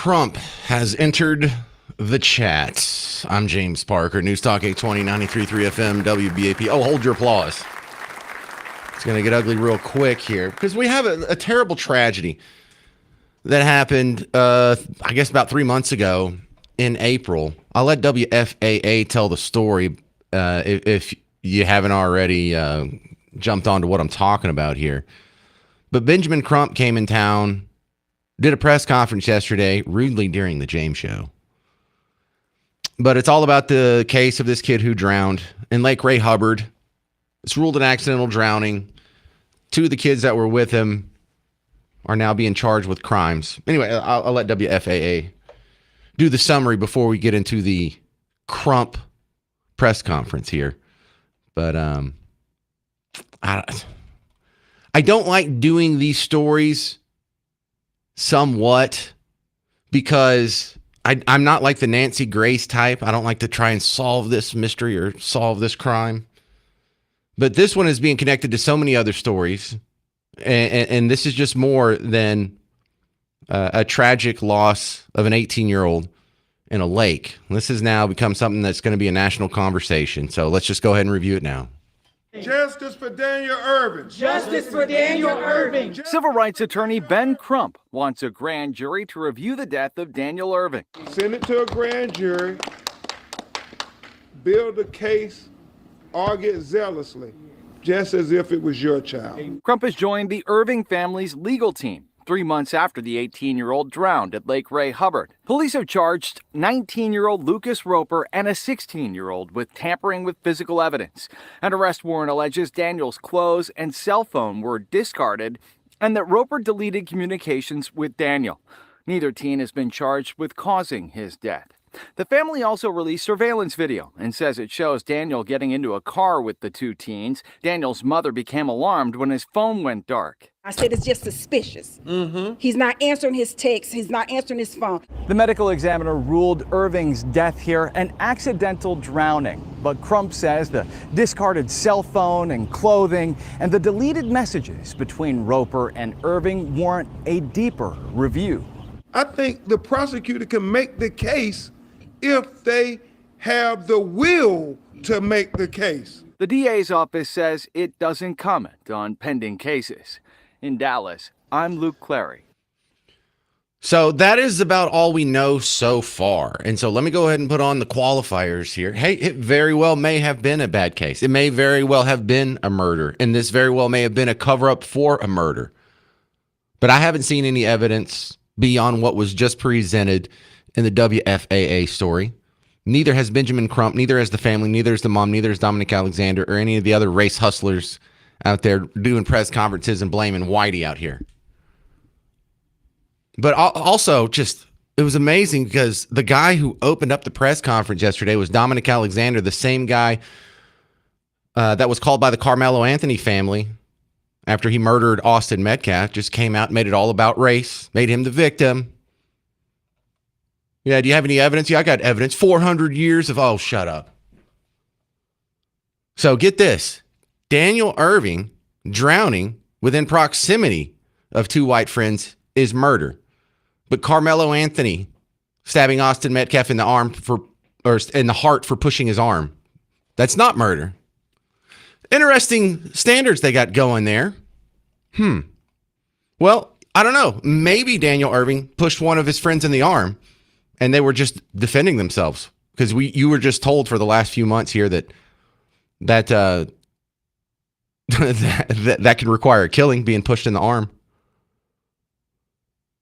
Crump has entered the chat. I'm James Parker, News Talk 820, 93.3 FM, WBAP. Oh, hold your applause. It's going to get ugly real quick here because we have a terrible tragedy that happened, I guess, about 3 months ago in April. I'll let WFAA tell the story if you haven't already jumped onto what I'm talking about here. But Benjamin Crump came in town, did a press conference yesterday, rudely during the James Show. But it's all about the case of this kid who drowned in Lake Ray Hubbard. It's ruled an accidental drowning. 2 of the kids that were with him are now being charged with crimes. Anyway, I'll let WFAA do the summary before we get into the Crump press conference here. But I don't like doing these stories somewhat because I'm not like the Nancy Grace type. I don't like to try and solve this mystery or solve this crime. But this one is being connected to so many other stories. And this is just more than a tragic loss of an 18-year-old in a lake. This has now become something that's going to be a national conversation. So let's just go ahead and review it now. Justice for Daniel Irving. Justice for Daniel Irving. Civil rights attorney Ben Crump wants a grand jury to review the death of Daniel Irving. Send it to a grand jury, build a case, argue it zealously, just as if it was your child. Crump has joined the Irving family's legal team 3 months after the 18-year-old drowned at Lake Ray Hubbard. Police have charged 19-year-old Lucas Roper and a 16-year-old with tampering with physical evidence. An arrest warrant alleges Daniel's clothes and cell phone were discarded and that Roper deleted communications with Daniel. Neither teen has been charged with causing his death. The family also released surveillance video and says it shows Daniel getting into a car with the 2 teens. Daniel's mother became alarmed when his phone went dark. I said it's just suspicious. He's not answering his texts. He's not answering his phone. The medical examiner ruled Irving's death here an accidental drowning. But Crump says the discarded cell phone and clothing and the deleted messages between Roper and Irving warrant a deeper review. I think the prosecutor can make the case if they have the will to make the case. The DA's office says it doesn't comment on pending cases. In Dallas, I'm Luke Clary. So that is about all we know so far. And so let me go ahead and put on the qualifiers here. Hey, it very well may have been a bad case. It may very well have been a murder. And this very well may have been a cover-up for a murder. But I haven't seen any evidence beyond what was just presented in the WFAA story. Neither has Benjamin Crump, neither has the family, neither has the mom, neither has Dominic Alexander or any of the other race hustlers out there doing press conferences and blaming Whitey out here. But also, just, it was amazing because the guy who opened up the press conference yesterday was Dominic Alexander, the same guy that was called by the Carmelo Anthony family after he murdered Austin Metcalf, just came out and made it all about race, made him the victim. Yeah, do you have any evidence? Yeah, I got evidence. 400 years of, oh, shut up. So get this. Daniel Irving drowning within proximity of 2 white friends is murder. But Carmelo Anthony stabbing Austin Metcalf in the arm or in the heart for pushing his arm, that's not murder. Interesting standards they got going there. Well, I don't know. Maybe Daniel Irving pushed one of his friends in the arm and they were just defending themselves because you were just told for the last few months here that that can require a killing, being pushed in the arm.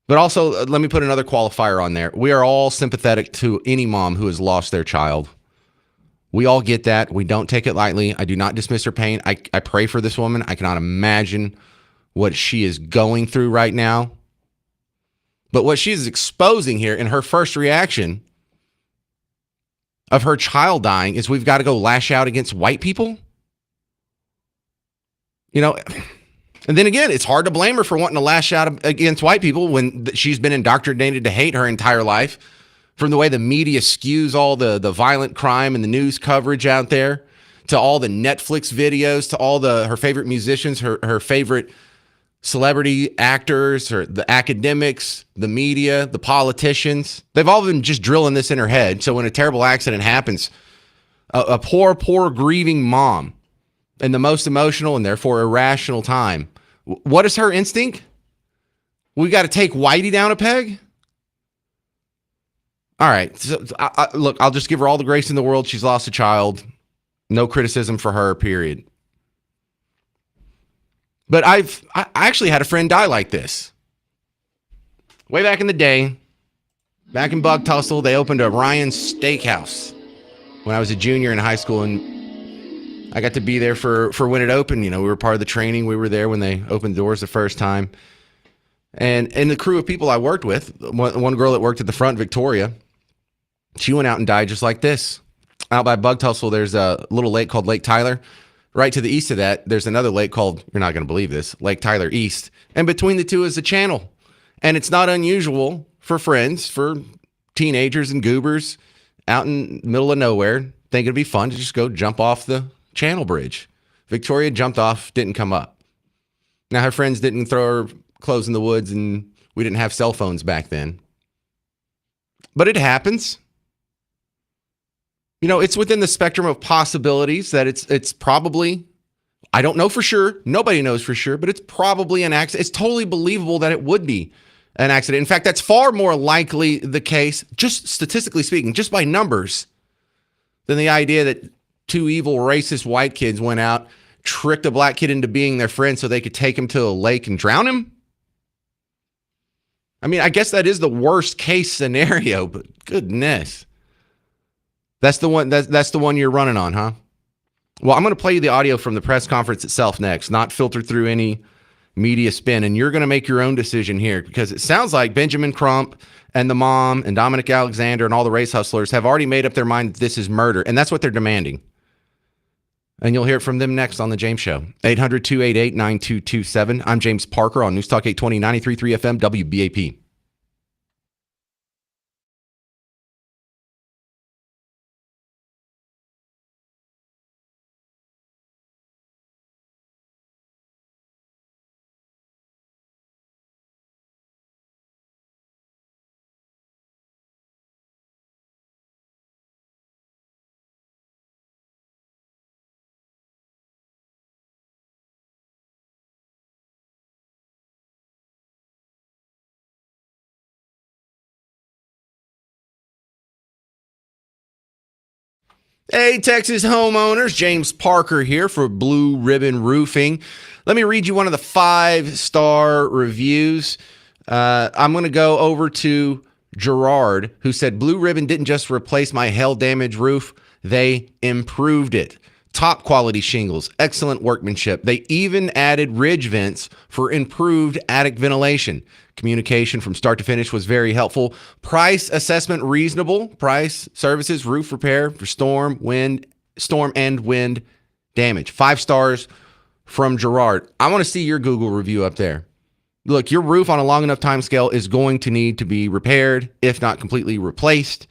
But also, let me put another qualifier on there. We are all sympathetic to any mom who has lost their child. We all get that. We don't take it lightly. I do not dismiss her pain. I pray for this woman. I cannot imagine what she is going through right now. But what she is exposing here in her first reaction of her child dying is we've got to go lash out against white people. You know, and then again, it's hard to blame her for wanting to lash out against white people when she's been indoctrinated to hate her entire life. From the way the media skews all the violent crime and the news coverage out there, to all the Netflix videos, to all her favorite musicians, her favorite celebrity actors or the academics, the media, the politicians, they've all been just drilling this in her head. So when a terrible accident happens, a poor grieving mom in the most emotional and therefore irrational time, what is her instinct? We got to take Whitey down a peg? All right. So, look, I'll just give her all the grace in the world. She's lost a child. No criticism for her, period. But I actually had a friend die like this. Way back in the day, back in Bug Tussle, they opened a Ryan's Steakhouse when I was a junior in high school, and I got to be there for when it opened. You know, we were part of the training. We were there when they opened the doors the first time. And the crew of people I worked with, one girl that worked at the front, Victoria, she went out and died just like this. Out by Bug Tussle, there's a little lake called Lake Tyler. Right to the east of that, there's another lake called, you're not going to believe this, Lake Tyler East. And between the two is a channel. And it's not unusual for friends, for teenagers and goobers out in the middle of nowhere, think it'd be fun to just go jump off the channel bridge. Victoria jumped off, didn't come up. Now, her friends didn't throw her clothes in the woods, and we didn't have cell phones back then. But it happens. You know, it's within the spectrum of possibilities that it's probably, I don't know for sure, nobody knows for sure, but it's probably an accident. It's totally believable that it would be an accident. In fact, that's far more likely the case, just statistically speaking, just by numbers, than the idea that two evil, racist white kids went out, tricked a black kid into being their friend so they could take him to a lake and drown him. I mean, I guess that is the worst case scenario, but goodness. That's the one. That's the one you're running on, huh? Well, I'm going to play you the audio from the press conference itself next, not filtered through any media spin, and you're going to make your own decision here because it sounds like Benjamin Crump and the mom and Dominic Alexander and all the race hustlers have already made up their mind that this is murder, and that's what they're demanding. And you'll hear it from them next on The James Show. 800-288-9227. I'm James Parker on News Talk 820, 93.3 FM, WBAP. Hey, Texas homeowners, James Parker here for Blue Ribbon Roofing. Let me read you one of the 5-star reviews. I'm going to go over to Gerard, who said, Blue Ribbon didn't just replace my hail-damaged roof, they improved it. Top quality shingles, excellent workmanship. They even added ridge vents for improved attic ventilation. Communication from start to finish was very helpful. Price assessment reasonable. Price, services, roof repair for storm and wind damage. 5 stars from Gerard. I want to see your Google review up there. Look, your roof on a long enough time scale is going to need to be repaired, if not completely replaced.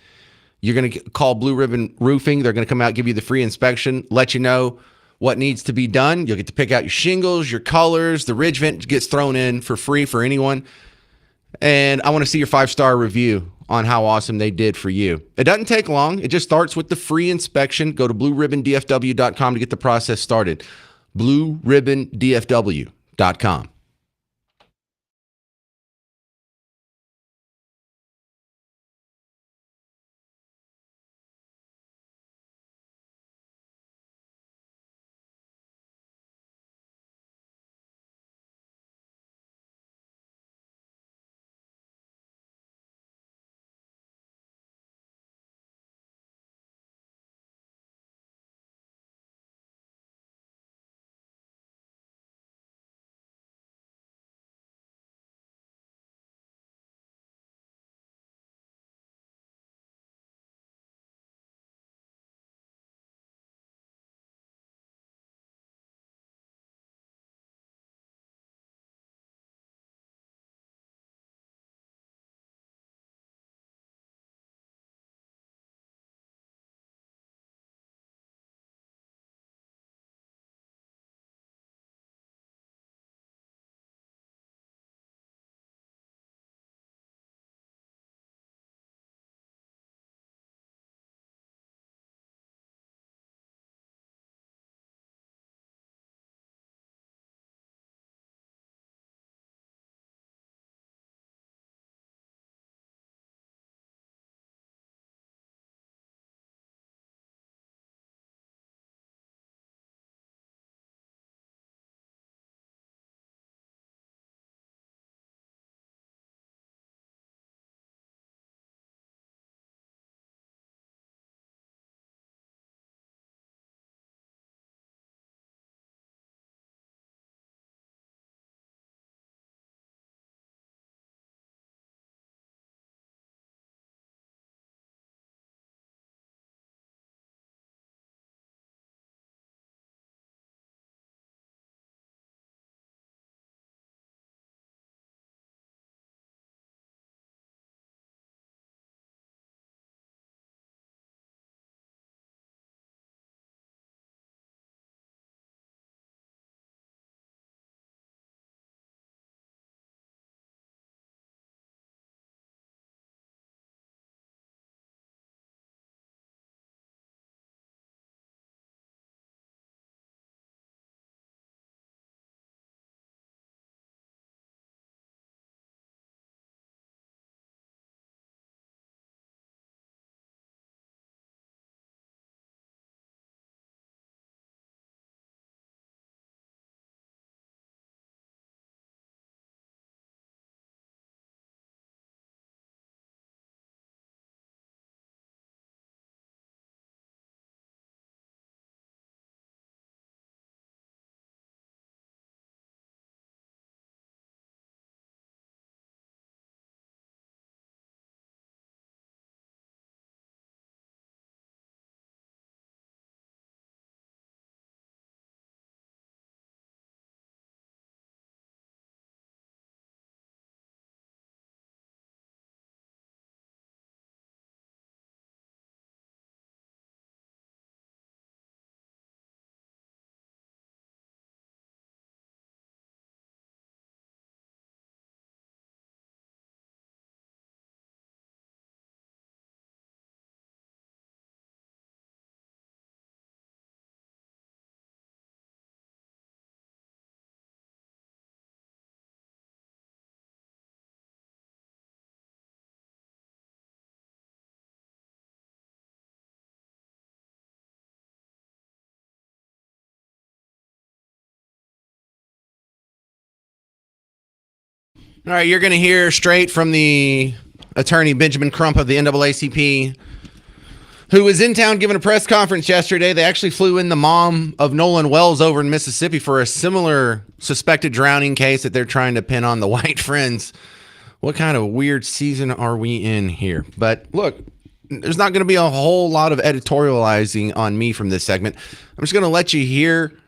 You're going to call Blue Ribbon Roofing. They're going to come out, give you the free inspection, let you know what needs to be done. You'll get to pick out your shingles, your colors. The ridge vent gets thrown in for free for anyone. And I want to see your 5-star review on how awesome they did for you. It doesn't take long. It just starts with the free inspection. Go to blueribbondfw.com to get the process started. blueribbondfw.com. All right, you're going to hear straight from the attorney Benjamin Crump of the NAACP, who was in town giving a press conference yesterday. They actually flew in the mom of Nolan Wells over in Mississippi for a similar suspected drowning case that they're trying to pin on the white friends. What kind of weird season are we in here? But look, there's not going to be a whole lot of editorializing on me from this segment. I'm just going to let you hear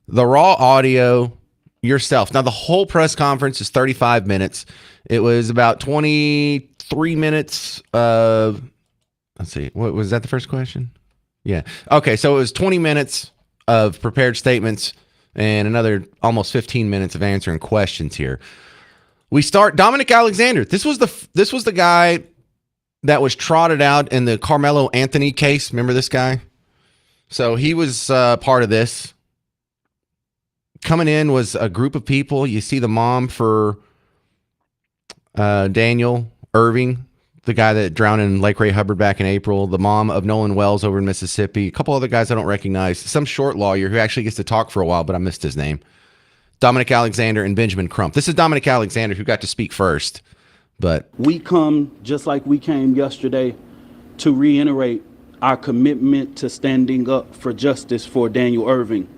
the raw audio yourself. Now, the whole press conference is 35 minutes. It was about 23 minutes of, let's see, what was that, the first question? Yeah. Okay, so it was 20 minutes of prepared statements and another almost 15 minutes of answering questions here. We start Dominic Alexander. This was the guy that was trotted out in the Carmelo Anthony case. Remember this guy? So he was part of this. Coming in was a group of people. You see the mom for Daniel Irving, the guy that drowned in Lake Ray Hubbard back in April, the mom of Nolan Wells over in Mississippi, a couple other guys I don't recognize, some short lawyer who actually gets to talk for a while, but I missed his name. Dominic Alexander and Benjamin Crump. This is Dominic Alexander who got to speak first. But we come just like we came yesterday to reiterate our commitment to standing up for justice for Daniel Irving.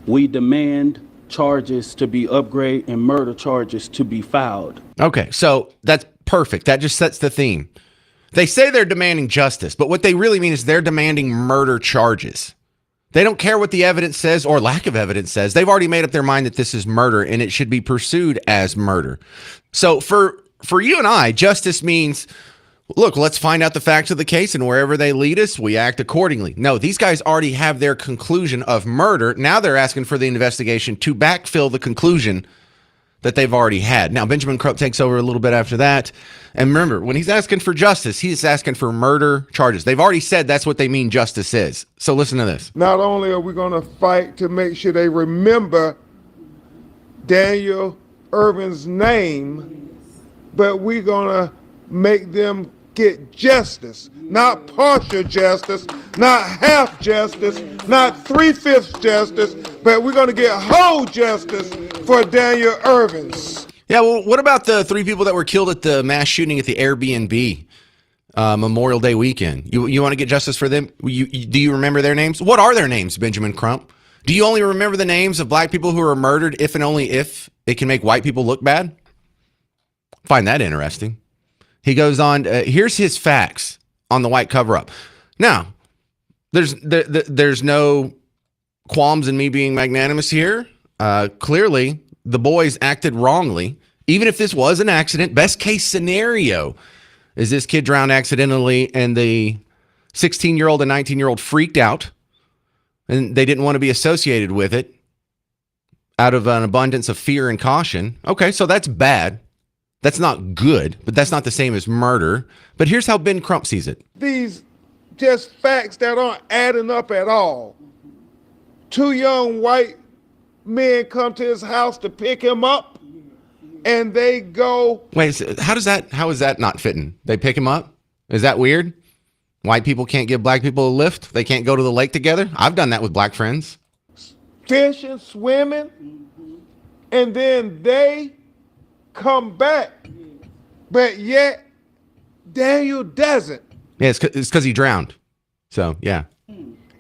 We demand charges to be upgraded and murder charges to be filed. Okay, so that's perfect. That just sets the theme. They say they're demanding justice, but what they really mean is they're demanding murder charges. They don't care what the evidence says or lack of evidence says. They've already made up their mind that this is murder and it should be pursued as murder. So for you and I, justice means, look, let's find out the facts of the case, and wherever they lead us, we act accordingly. No, these guys already have their conclusion of murder. Now they're asking for the investigation to backfill the conclusion that they've already had. Now, Benjamin Crump takes over a little bit after that. And remember, when he's asking for justice, he's asking for murder charges. They've already said that's what they mean justice is. So listen to this. Not only are we going to fight to make sure they remember Daniel Irvin's name, but we're going to make them get justice, not partial justice, not half justice, not 3/5 justice, but we're going to get whole justice for Daniel Irvins. Yeah, well, what about the 3 people that were killed at the mass shooting at the Airbnb Memorial Day weekend? You want to get justice for them? Do you remember their names? What are their names, Benjamin Crump? Do you only remember the names of black people who were murdered if and only if it can make white people look bad? Find that interesting. He goes on, here's his facts on the white cover-up. Now, there's no qualms in me being magnanimous here. Clearly, the boys acted wrongly. Even if this was an accident, best case scenario is this kid drowned accidentally and the 16-year-old and 19-year-old freaked out and they didn't want to be associated with it out of an abundance of fear and caution. Okay, so that's bad. That's not good, but that's not the same as murder. But here's how Ben Crump sees it. These just facts that aren't adding up at all. 2 young white men come to his house to pick him up, and they go. Wait, so how is that not fitting? They pick him up? Is that weird? White people can't give black people a lift? They can't go to the lake together? I've done that with black friends. Fishing, swimming, and then they come back, but yet Daniel doesn't. Yeah, it's because he drowned. So, yeah.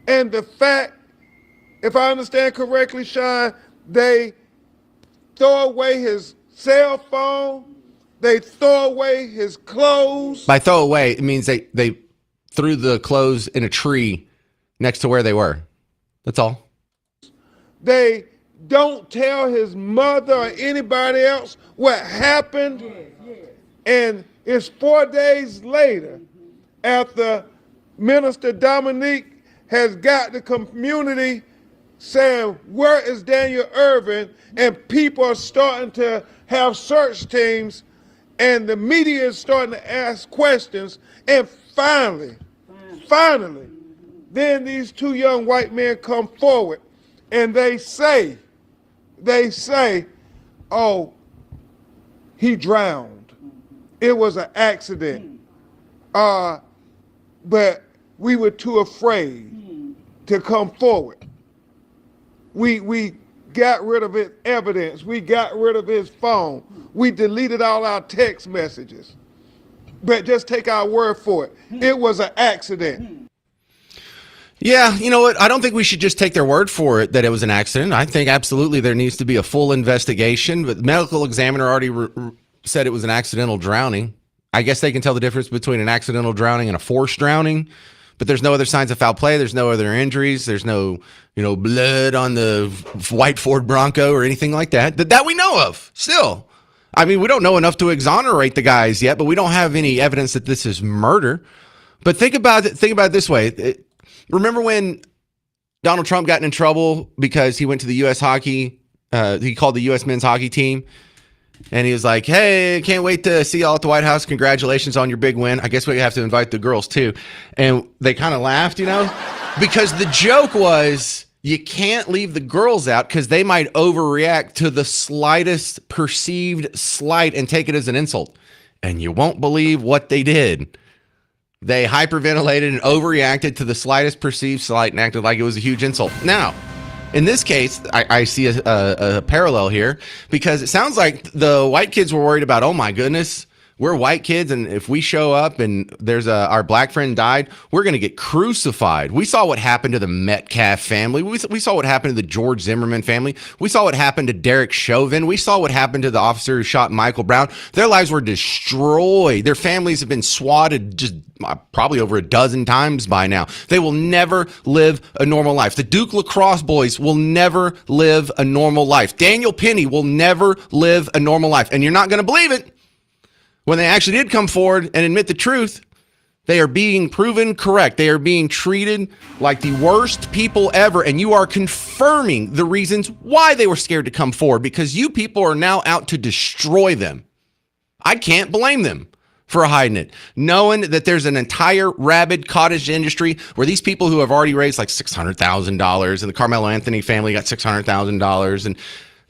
And the fact, if I understand correctly, Sean, they throw away his cell phone, they throw away his clothes. By throw away, it means they threw the clothes in a tree next to where they were. That's all. They don't tell his mother or anybody else what happened. And it's 4 days later, after Minister Dominique has got the community saying, where is Daniel Irvin? And people are starting to have search teams, and the media is starting to ask questions. And finally, then these 2 young white men come forward, and they say, oh, he drowned. It was an accident. But we were too afraid to come forward. We got rid of his evidence. We got rid of his phone. We deleted all our text messages. But just take our word for it. It was an accident. Yeah, you know what? I don't think we should just take their word for it that it was an accident. I think absolutely there needs to be a full investigation. But the medical examiner already said it was an accidental drowning. I guess they can tell the difference between an accidental drowning and a forced drowning. But there's no other signs of foul play. There's no other injuries. There's no, blood on the white Ford Bronco or anything like that. That we know of still. I mean, we don't know enough to exonerate the guys yet, but we don't have any evidence that this is murder. But think about it this way. Remember when Donald Trump got in trouble because he went to the U.S. hockey, he called the U.S. men's hockey team, and he was like, hey, can't wait to see y'all at the White House. Congratulations on your big win. I guess we have to invite the girls too. And they kind of laughed, because the joke was you can't leave the girls out because they might overreact to the slightest perceived slight and take it as an insult. And you won't believe what they did. They hyperventilated and overreacted to the slightest perceived slight and acted like it was a huge insult. Now, in this case, I see a parallel here because it sounds like the white kids were worried about, oh my goodness, we're white kids, and if we show up and there's our black friend died, we're going to get crucified. We saw what happened to the Metcalf family. We saw what happened to the George Zimmerman family. We saw what happened to Derek Chauvin. We saw what happened to the officer who shot Michael Brown. Their lives were destroyed. Their families have been swatted just probably over a dozen times by now. They will never live a normal life. The Duke Lacrosse boys will never live a normal life. Daniel Penny will never live a normal life. And you're not going to believe it. When they actually did come forward and admit the truth, they are being proven correct. They are being treated like the worst people ever. And you are confirming the reasons why they were scared to come forward, because you people are now out to destroy them. I can't blame them for hiding it, knowing that there's an entire rabid cottage industry where these people who have already raised like $600,000, and the Carmelo Anthony family got $600,000, and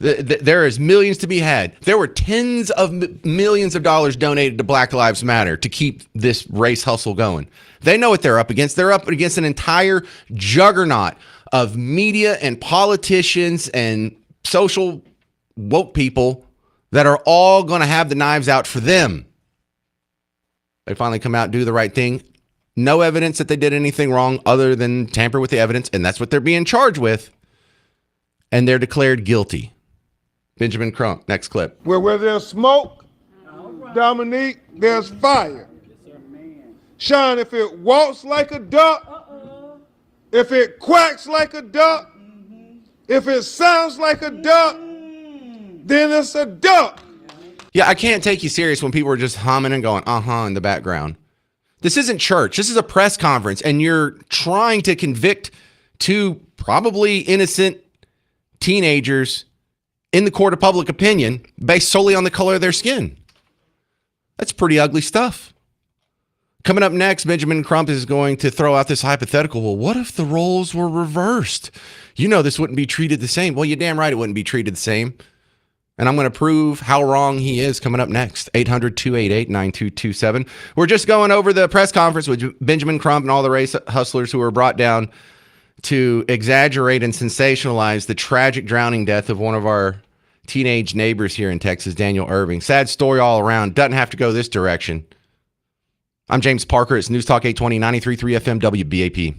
there is millions to be had. There were tens of millions of dollars donated to Black Lives Matter to keep this race hustle going. They know what they're up against. They're up against an entire juggernaut of media and politicians and social woke people that are all going to have the knives out for them. They finally come out and do the right thing. No evidence that they did anything wrong other than tamper with the evidence, and that's what they're being charged with. And they're declared guilty. Benjamin Crump, next clip. Where there's smoke, Dominique, there's fire. Sean, if it walks like a duck, if it quacks like a duck, if it sounds like a duck, then it's a duck. Yeah, I can't take you serious when people are just humming and going, in the background. This isn't church. This is a press conference, and you're trying to convict two probably innocent teenagers in the court of public opinion based solely on the color of their skin. That's pretty ugly stuff. Coming up next, Benjamin Crump is going to throw out this hypothetical. Well, what if the roles were reversed? This wouldn't be treated the same. Well, you're damn right it wouldn't be treated the same. And I'm going to prove how wrong he is coming up next. 800-288-9227. We're just going over the press conference with Benjamin Crump and all the race hustlers who were brought down to exaggerate and sensationalize the tragic drowning death of one of our teenage neighbors here in Texas, Daniel Irving. Sad story all around. Doesn't have to go this direction. I'm James Parker. It's News Talk 820, 93.3 FM WBAP.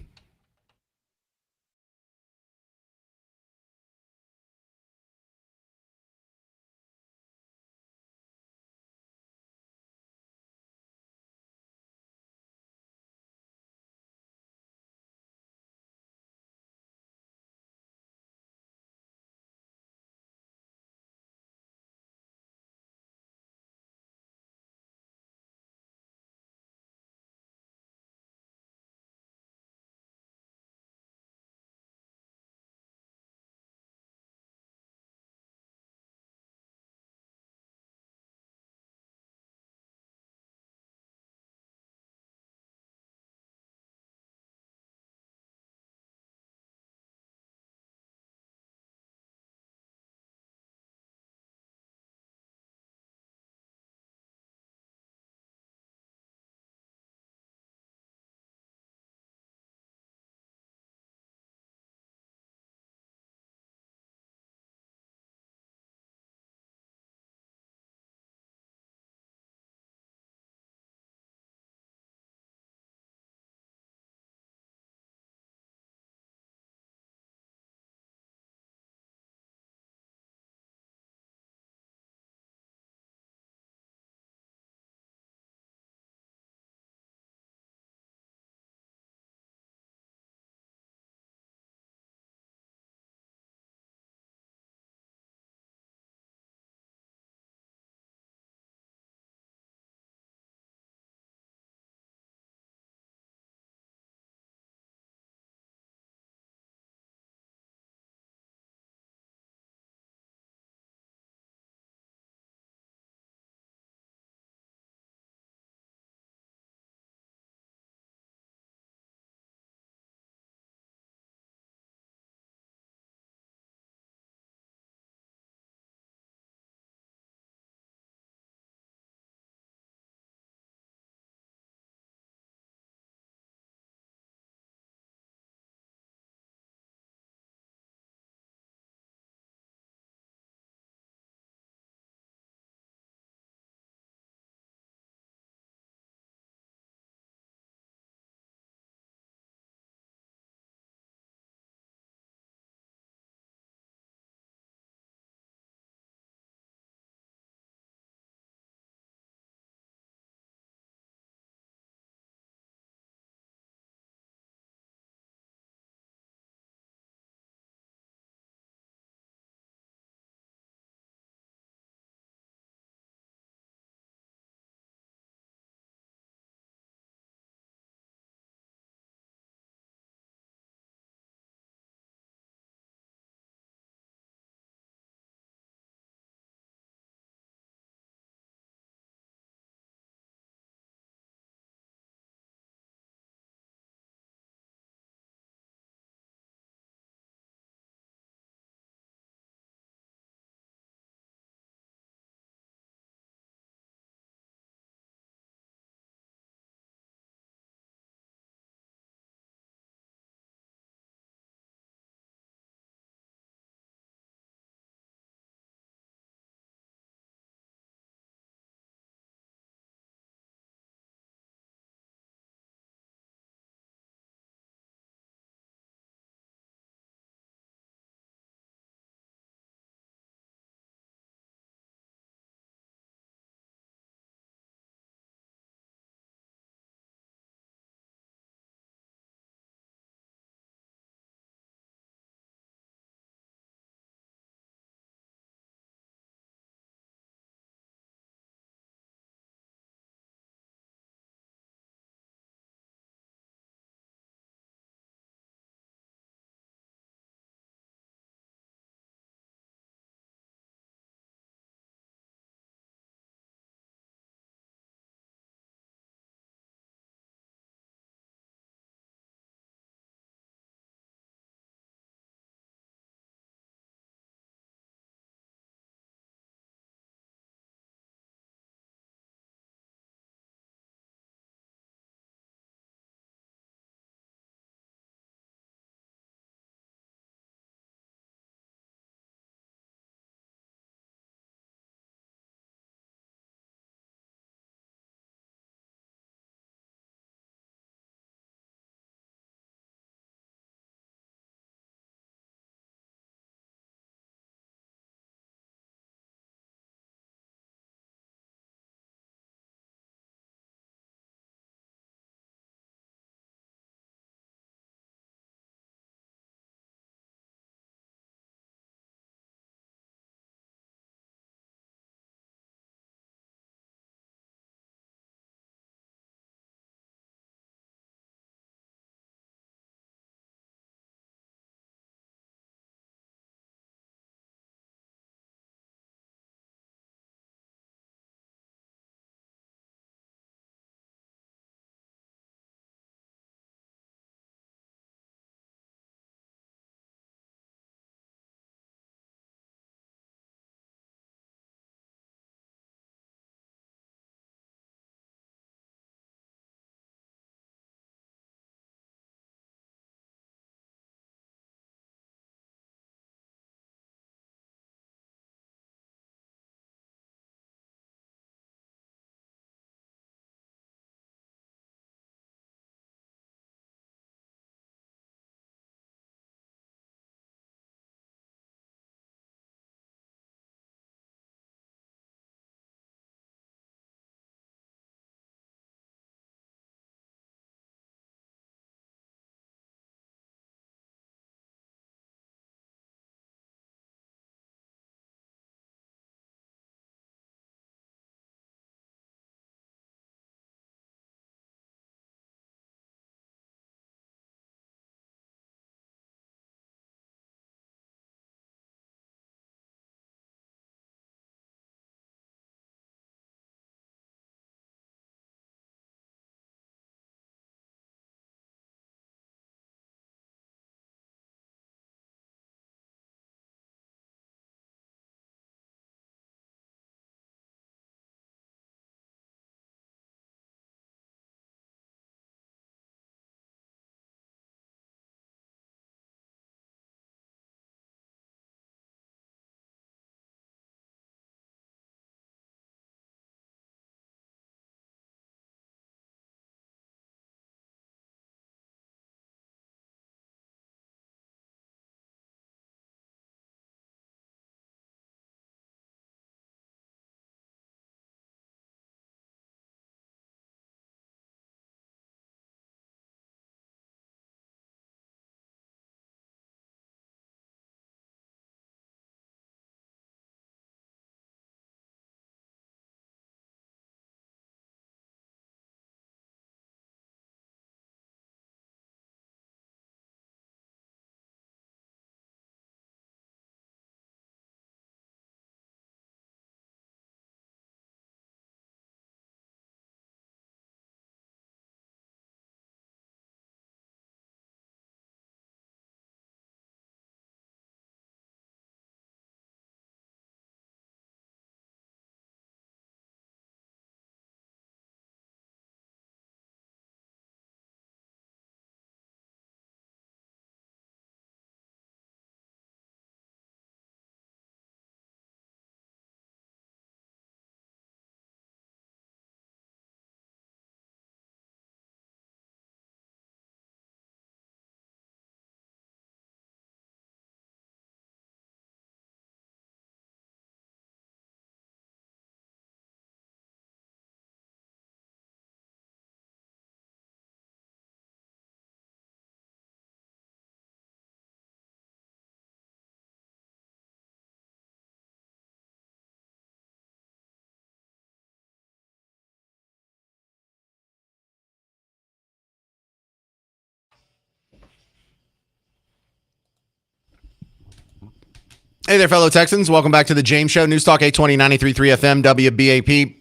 Hey there, fellow Texans. Welcome back to the James Show. News Talk 820 93.3 FM WBAP.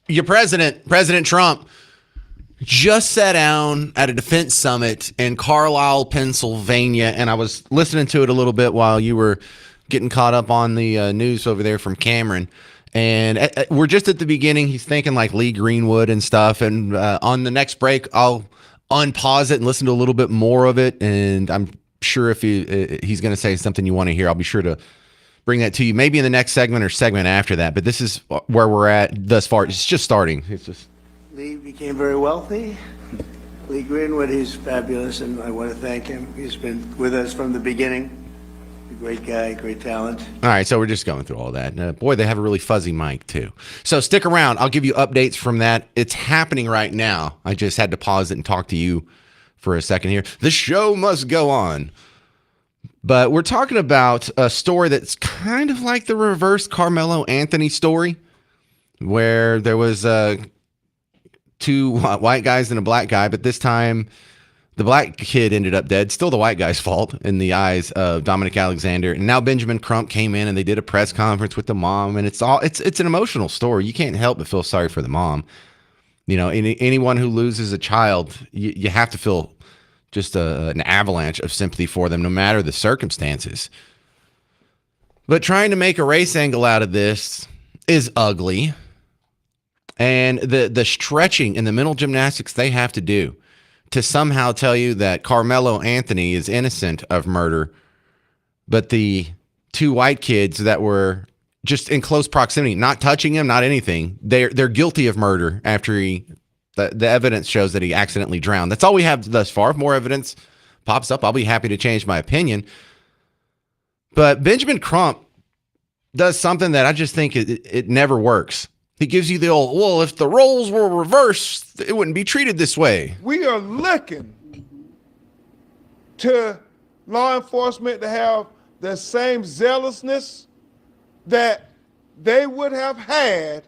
Your President Trump, just sat down at a defense summit in Carlisle, Pennsylvania, and I was listening to it a little bit while you were getting caught up on the news over there from Cameron. And we're just at the beginning. He's thinking like Lee Greenwood and stuff. And on the next break, I'll unpause it and listen to a little bit more of it. And I'm sure if he's going to say something you want to hear, I'll be sure to bring that to you. Maybe in the next segment or segment after that. But this is where we're at thus far. It's just starting. It's just Lee became very wealthy. Lee Greenwood, he's fabulous, and I want to thank him. He's been with us from the beginning. A great guy, great talent. All right, so we're just going through all that. Boy, they have a really fuzzy mic, too. So stick around. I'll give you updates from that. It's happening right now. I just had to pause it and talk to you for a second here. The show must go on. But we're talking about a story that's kind of like the reverse Carmelo Anthony story, where there was two white guys and a black guy, but this time the black kid ended up dead. Still the white guy's fault in the eyes of Dominic Alexander. And now Benjamin Crump came in and they did a press conference with the mom, and it's an emotional story. You can't help but feel sorry for the mom. You know, anyone who loses a child, you have to feel just an avalanche of sympathy for them, no matter the circumstances. But trying to make a race angle out of this is ugly. And the stretching and the mental gymnastics they have to do to somehow tell you that Carmelo Anthony is innocent of murder, but the two white kids that were just in close proximity, not touching him, not anything, they're guilty of murder after the evidence shows that he accidentally drowned. That's all we have thus far. If more evidence pops up, I'll be happy to change my opinion. But Benjamin Crump does something that I just think it never works. He gives you the old, well, if the roles were reversed, it wouldn't be treated this way. We are looking to law enforcement to have the same zealousness that they would have had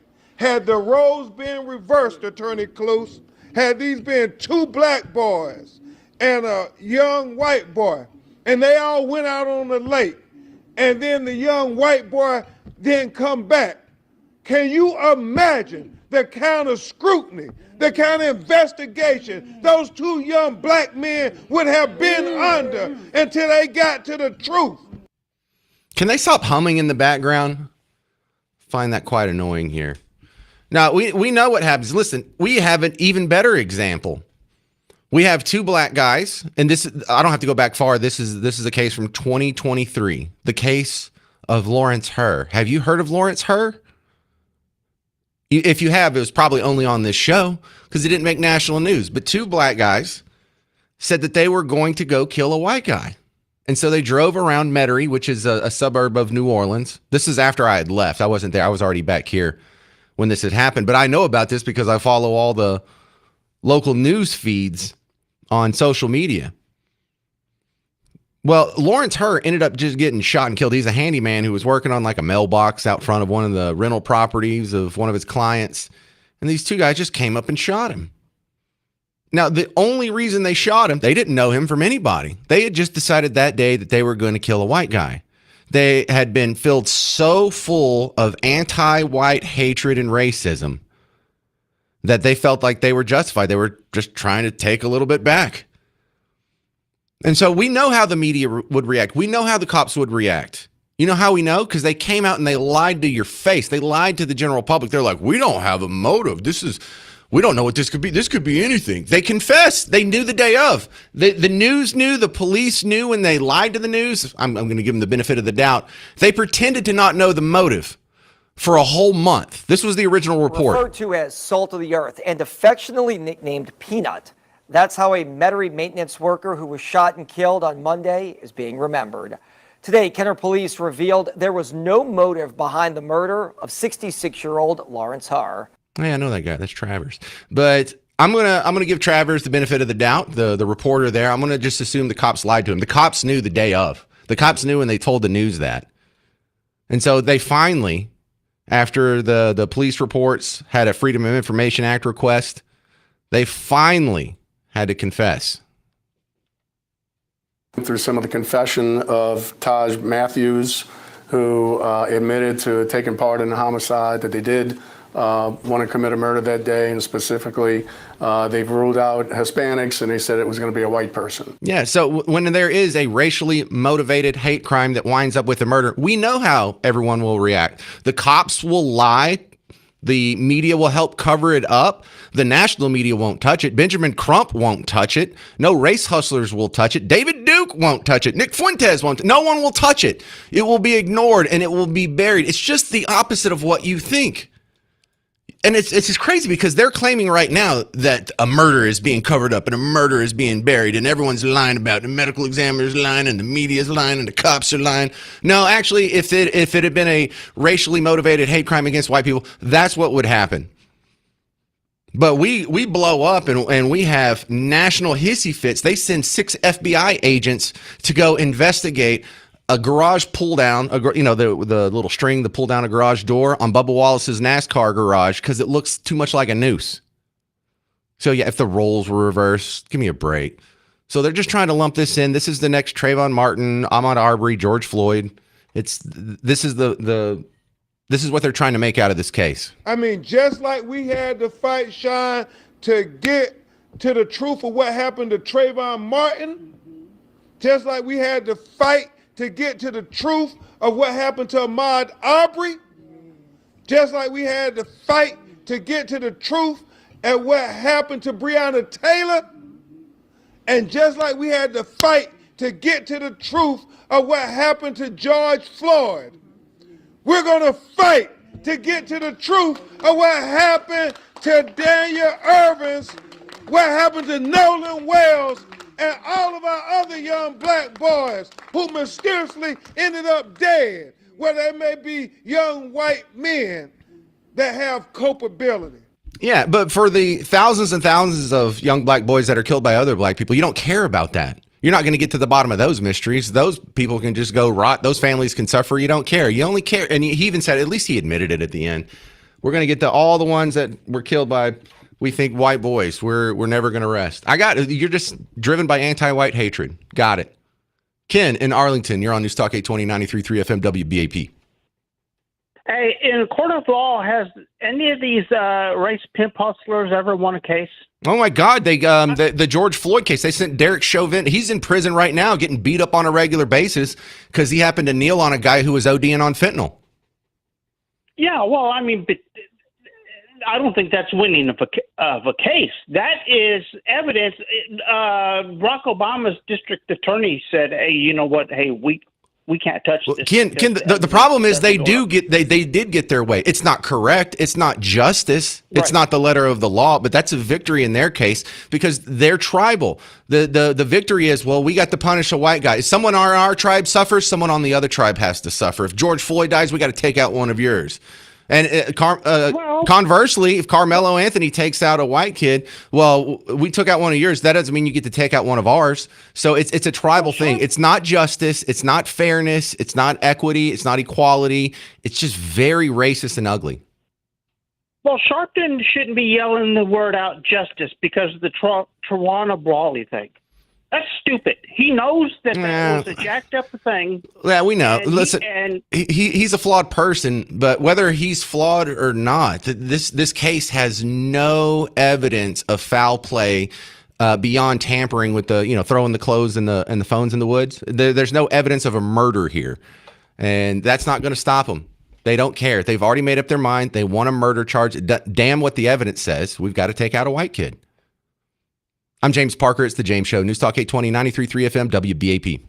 the roles been reversed, Attorney Cluse, had these been two black boys and a young white boy, and they all went out on the lake, and then the young white boy didn't come back. Can you imagine the kind of scrutiny, the kind of investigation those two young black men would have been under until they got to the truth? Can they stop humming in the background? Find that quite annoying here. Now, we know what happens. Listen, we have an even better example. We have two black guys, and this I don't have to go back far. This is a case from 2023, the case of Lawrence Herr. Have you heard of Lawrence Herr? If you have, it was probably only on this show because it didn't make national news. But two black guys said that they were going to go kill a white guy. And so they drove around Metairie, which is a suburb of New Orleans. This is after I had left. I wasn't there. I was already back here when this had happened. But I know about this because I follow all the local news feeds on social media. Well, Lawrence Herr ended up just getting shot and killed. He's a handyman who was working on like a mailbox out front of one of the rental properties of one of his clients. And these two guys just came up and shot him. Now, the only reason they shot him, they didn't know him from anybody. They had just decided that day that they were going to kill a white guy. They had been filled so full of anti-white hatred and racism that they felt like they were justified. They were just trying to take a little bit back. And so we know how the media would react. We know how the cops would react. You know how we know? Because they came out and they lied to your face. They lied to the general public. They're like, we don't have a motive. We don't know what this could be. This could be anything. They confessed. They knew the day of. The news knew. The police knew when they lied to the news. I'm going to give them the benefit of the doubt. They pretended to not know the motive for a whole month. This was the original report. Referred to as salt of the earth and affectionately nicknamed Peanut. That's how a Metairie maintenance worker who was shot and killed on Monday is being remembered. Today, Kenner police revealed there was no motive behind the murder of 66-year-old Lawrence Herr. Yeah, I know that guy. That's Travers. But I'm gonna give Travers the benefit of the doubt, the reporter there. I'm gonna just assume the cops lied to him. The cops knew the day of. The cops knew when they told the news that. And so they finally, after the police reports had a Freedom of Information Act request, they finally had to confess. Through some of the confession of Taj Matthews, who admitted to taking part in the homicide, that they did want to commit a murder that day, and specifically they've ruled out Hispanics, and they said it was going to be a white person. Yeah, so when there is a racially motivated hate crime that winds up with a murder, we know how everyone will react. The cops will lie. The media will help cover it up. The national media won't touch it. Benjamin Crump won't touch it. No race hustlers will touch it. David Duke won't touch it. Nick Fuentes won't. No one will touch it. It will be ignored and it will be buried. It's just the opposite of what you think. And it's just crazy because they're claiming right now that a murder is being covered up and a murder is being buried and everyone's lying about it. The medical examiner's lying and the media's lying and the cops are lying. No, actually, if it had been a racially motivated hate crime against white people, that's what would happen. But we blow up and we have national hissy fits. They send 6 FBI agents to go investigate a garage pull down, the little string to pull down a garage door on Bubba Wallace's NASCAR garage because it looks too much like a noose. So yeah, if the roles were reversed, give me a break. So they're just trying to lump this in. This is the next Trayvon Martin, Ahmaud Arbery, George Floyd. This is what they're trying to make out of this case. I mean, just like we had to fight, Sean, to get to the truth of what happened to Trayvon Martin, just like we had to fight to get to the truth of what happened to Ahmaud Arbery, just like we had to fight to get to the truth of what happened to Breonna Taylor, and just like we had to fight to get to the truth of what happened to George Floyd, we're going to fight to get to the truth of what happened to Daniel Irvins, what happened to Nolan Wells, and all of our other young black boys who mysteriously ended up dead, where they may be young white men that have culpability. Yeah, but for the thousands and thousands of young black boys that are killed by other black people, you don't care about that. You're not going to get to the bottom of those mysteries. Those people can just go rot. Those families can suffer. You don't care. You only care. And he even said, at least he admitted it at the end. We're going to get to all the ones that were killed by, we think, white boys. We're never going to rest. I got it. You're just driven by anti-white hatred. Got it. Ken in Arlington, you're on News Talk 820 93.3 FM WBAP. Hey, in a court of law, has any of these race pimp hustlers ever won a case? Oh my God! They the George Floyd case. They sent Derek Chauvin. He's in prison right now, getting beat up on a regular basis because he happened to kneel on a guy who was ODing on fentanyl. Yeah, well, I mean, but I don't think that's winning of a case. That is evidence. Barack Obama's district attorney said, "Hey, you know what? Hey, we can't touch this." Ken, the problem is they did get their way. It's not correct. It's not justice. It's not the letter of the law, but that's a victory in their case because they're tribal. The victory is, well, we got to punish a white guy. If someone on our tribe suffers, someone on the other tribe has to suffer. If George Floyd dies, we got to take out one of yours. And conversely, if Carmelo Anthony takes out a white kid, well, we took out one of yours. That doesn't mean you get to take out one of ours. So it's a tribal thing. It's not justice. It's not fairness. It's not equity. It's not equality. It's just very racist and ugly. Well, Sharpton shouldn't be yelling the word out justice because of the Tawana Brawley thing. That's stupid. He knows that was a jacked up thing. Yeah, we know. Listen, he's a flawed person, but whether he's flawed or not, this case has no evidence of foul play beyond tampering with the throwing the clothes and the phones in the woods. There's no evidence of a murder here, and that's not going to stop them. They don't care. They've already made up their mind. They want a murder charge. Damn what the evidence says. We've got to take out a white kid. I'm James Parker. It's The James Show. News Talk 820, 93.3 FM, WBAP.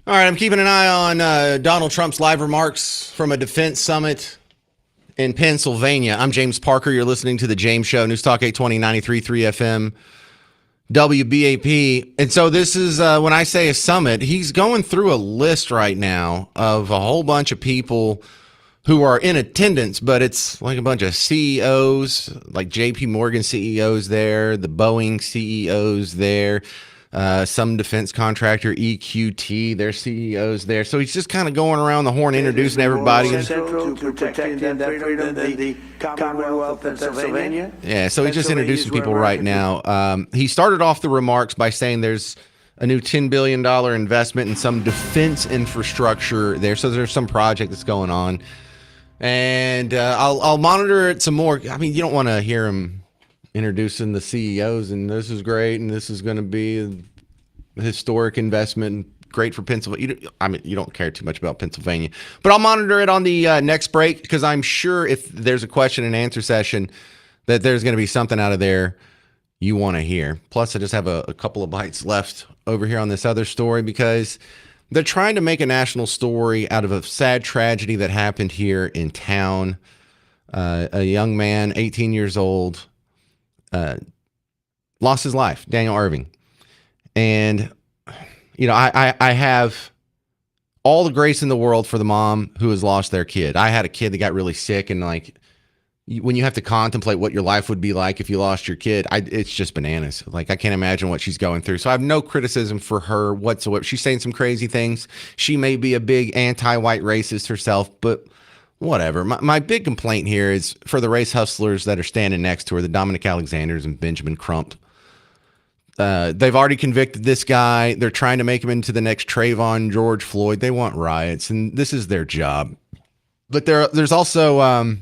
All right, I'm keeping an eye on Donald Trump's live remarks from a defense summit in Pennsylvania. I'm James Parker. You're listening to The James Show, News Talk 820, 93.3 FM, WBAP. And so this is, when I say a summit, he's going through a list right now of a whole bunch of people who are in attendance, but it's like a bunch of CEOs, like JP Morgan CEOs there, the Boeing CEOs there, some defense contractor, EQT, their CEOs there. So he's just kind of going around the horn, introducing everybody. Central to protecting that freedom, the Commonwealth of Pennsylvania. Yeah, so he's just introducing people right now. He started off the remarks by saying there's a new $10 billion investment in some defense infrastructure there. So there's some project that's going on. And I'll monitor it some more. I mean, you don't want to hear him introducing the CEOs and this is great and this is going to be a historic investment, great for Pennsylvania. I mean, you don't care too much about Pennsylvania, but I'll monitor it on the next break because I'm sure if there's a question and answer session that there's going to be something out of there you want to hear. Plus, I just have a couple of bites left over here on this other story because they're trying to make a national story out of a sad tragedy that happened here in town. A young man, 18 years old, lost his life, Daniel Irving. And, you know, I have all the grace in the world for the mom who has lost their kid. I had a kid that got really sick, and like, when you have to contemplate what your life would be like if you lost your kid, it's just bananas. Like, I can't imagine what she's going through. So I have no criticism for her whatsoever. She's saying some crazy things. She may be a big anti-white racist herself, but whatever. My big complaint here is for the race hustlers that are standing next to her, the Dominic Alexanders and Benjamin Crump. They've already convicted this guy. They're trying to make him into the next Trayvon George Floyd. They want riots, and this is their job. But there's also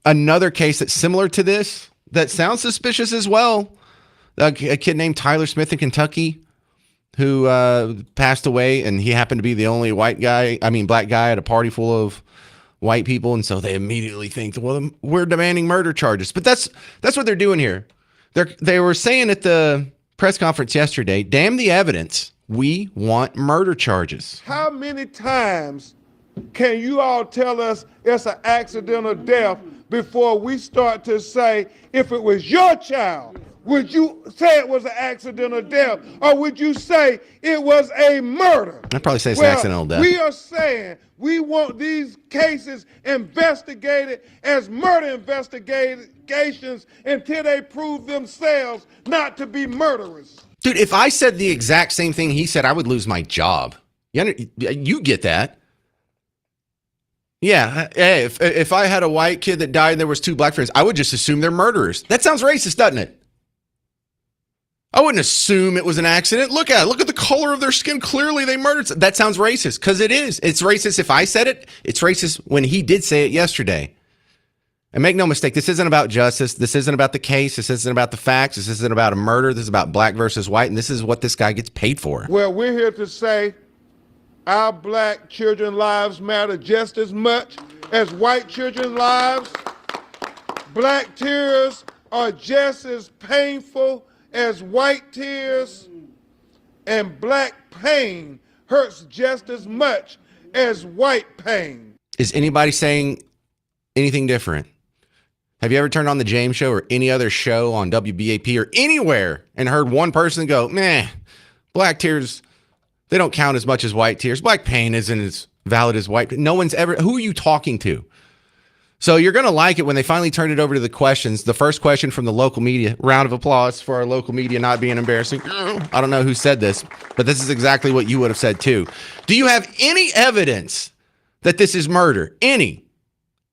another case that's similar to this that sounds suspicious as well. A kid named Tyler Smith in Kentucky who passed away, and he happened to be the only black guy at a party full of white people, and so they immediately think, well, we're demanding murder charges. But that's what they're doing here. They were saying at the press conference yesterday, damn the evidence, we want murder charges. How many times can you all tell us it's an accidental death before we start to say, if it was your child, would you say it was an accidental death, or would you say it was a murder? I'd probably say it's an accidental death. We are saying we want these cases investigated as murder investigations until they prove themselves not to be murderers. Dude, if I said the exact same thing he said, I would lose my job. You get that. Yeah, hey, if I had a white kid that died and there was two black friends, I would just assume they're murderers. That sounds racist, doesn't it? I wouldn't assume it was an accident. Look at the color of their skin. Clearly they murdered. That sounds racist because it is. It's racist if I said it. It's racist when he did say it yesterday. And make no mistake, this isn't about justice. This isn't about the case. This isn't about the facts. This isn't about a murder. This is about black versus white, and this is what this guy gets paid for. Well, we're here to say our black children's lives matter just as much as white children's lives. Black tears are just as painful as white tears, and black pain hurts just as much as white pain. Is anybody saying anything different? Have you ever turned on the James Show or any other show on WBAP or anywhere and heard one person go, nah, black tears, they don't count as much as white tears. Black pain isn't as valid as white. No one's ever, who are you talking to? So you're going to like it when they finally turn it over to the questions. The first question from the local media, round of applause for our local media not being embarrassing. I don't know who said this, but this is exactly what you would have said too. Do you have any evidence that this is murder? Any?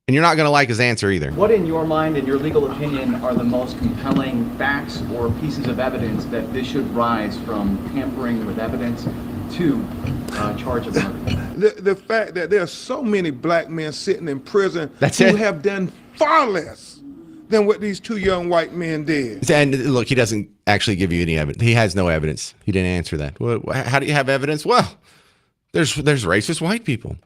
And you're not going to like his answer either. What, in your mind, in your legal opinion, are the most compelling facts or pieces of evidence that this should rise from tampering with evidence to charge of murder? The fact that there are so many black men sitting in prison That's who it. have done far less than what these two young white men did. And look, he doesn't actually give you any evidence. He has no evidence. He didn't answer that. Well, how do you have evidence? Well, there's racist white people.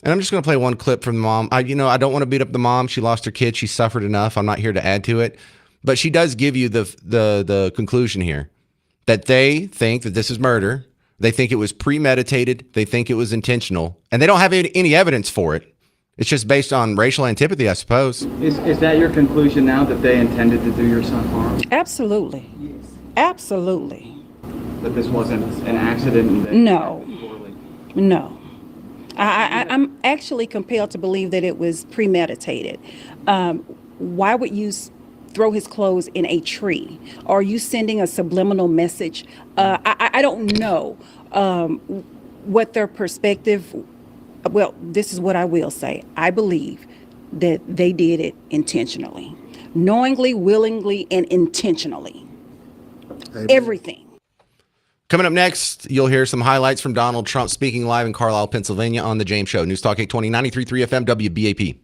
And I'm just going to play one clip from the mom. I don't want to beat up the mom. She lost her kid. She suffered enough. I'm not here to add to it. But she does give you the conclusion here that they think that this is murder. They think it was premeditated. They think it was intentional. And they don't have any evidence for it. It's just based on racial antipathy, I suppose. Is that your conclusion now, that they intended to do your son harm? Absolutely. Absolutely. That this wasn't an accident? And that No. No. I'm actually compelled to believe that it was premeditated. Why would you throw his clothes in a tree? Are you sending a subliminal message? I don't know what their perspective. Well, this is what I will say. I believe that they did it intentionally, knowingly, willingly, and intentionally. Amen. Everything. Coming up next, you'll hear some highlights from Donald Trump speaking live in Carlisle, Pennsylvania on The James Show. News Talk 820, 93.3 FM, WBAP.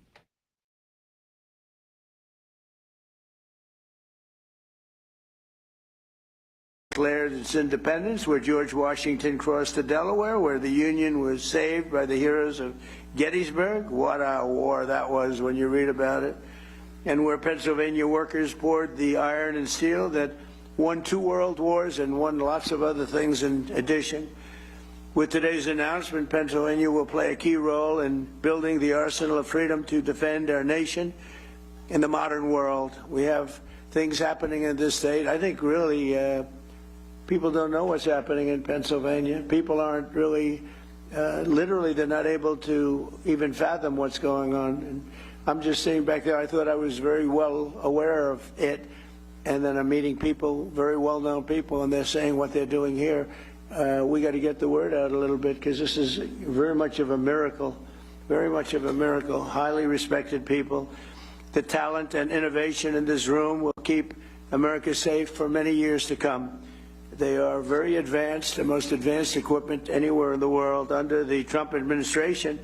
Declared its independence, where George Washington crossed the Delaware, where the Union was saved by the heroes of Gettysburg. What a war that was when you read about it. And where Pennsylvania workers poured the iron and steel that won 2 world wars and won lots of other things in addition. With today's announcement, Pennsylvania will play a key role in building the arsenal of freedom to defend our nation in the modern world. We have things happening in this state. I think really people don't know what's happening in Pennsylvania. People aren't really, literally, they're not able to even fathom what's going on. And I'm just sitting back there, I thought I was very well aware of it. And then I'm meeting people, very well-known people, and they're saying what they're doing here. We got to get the word out a little bit, because this is very much of a miracle, very much of a miracle. Highly respected people. The talent and innovation in this room will keep America safe for many years to come. They are very advanced, the most advanced equipment anywhere in the world. Under the Trump administration,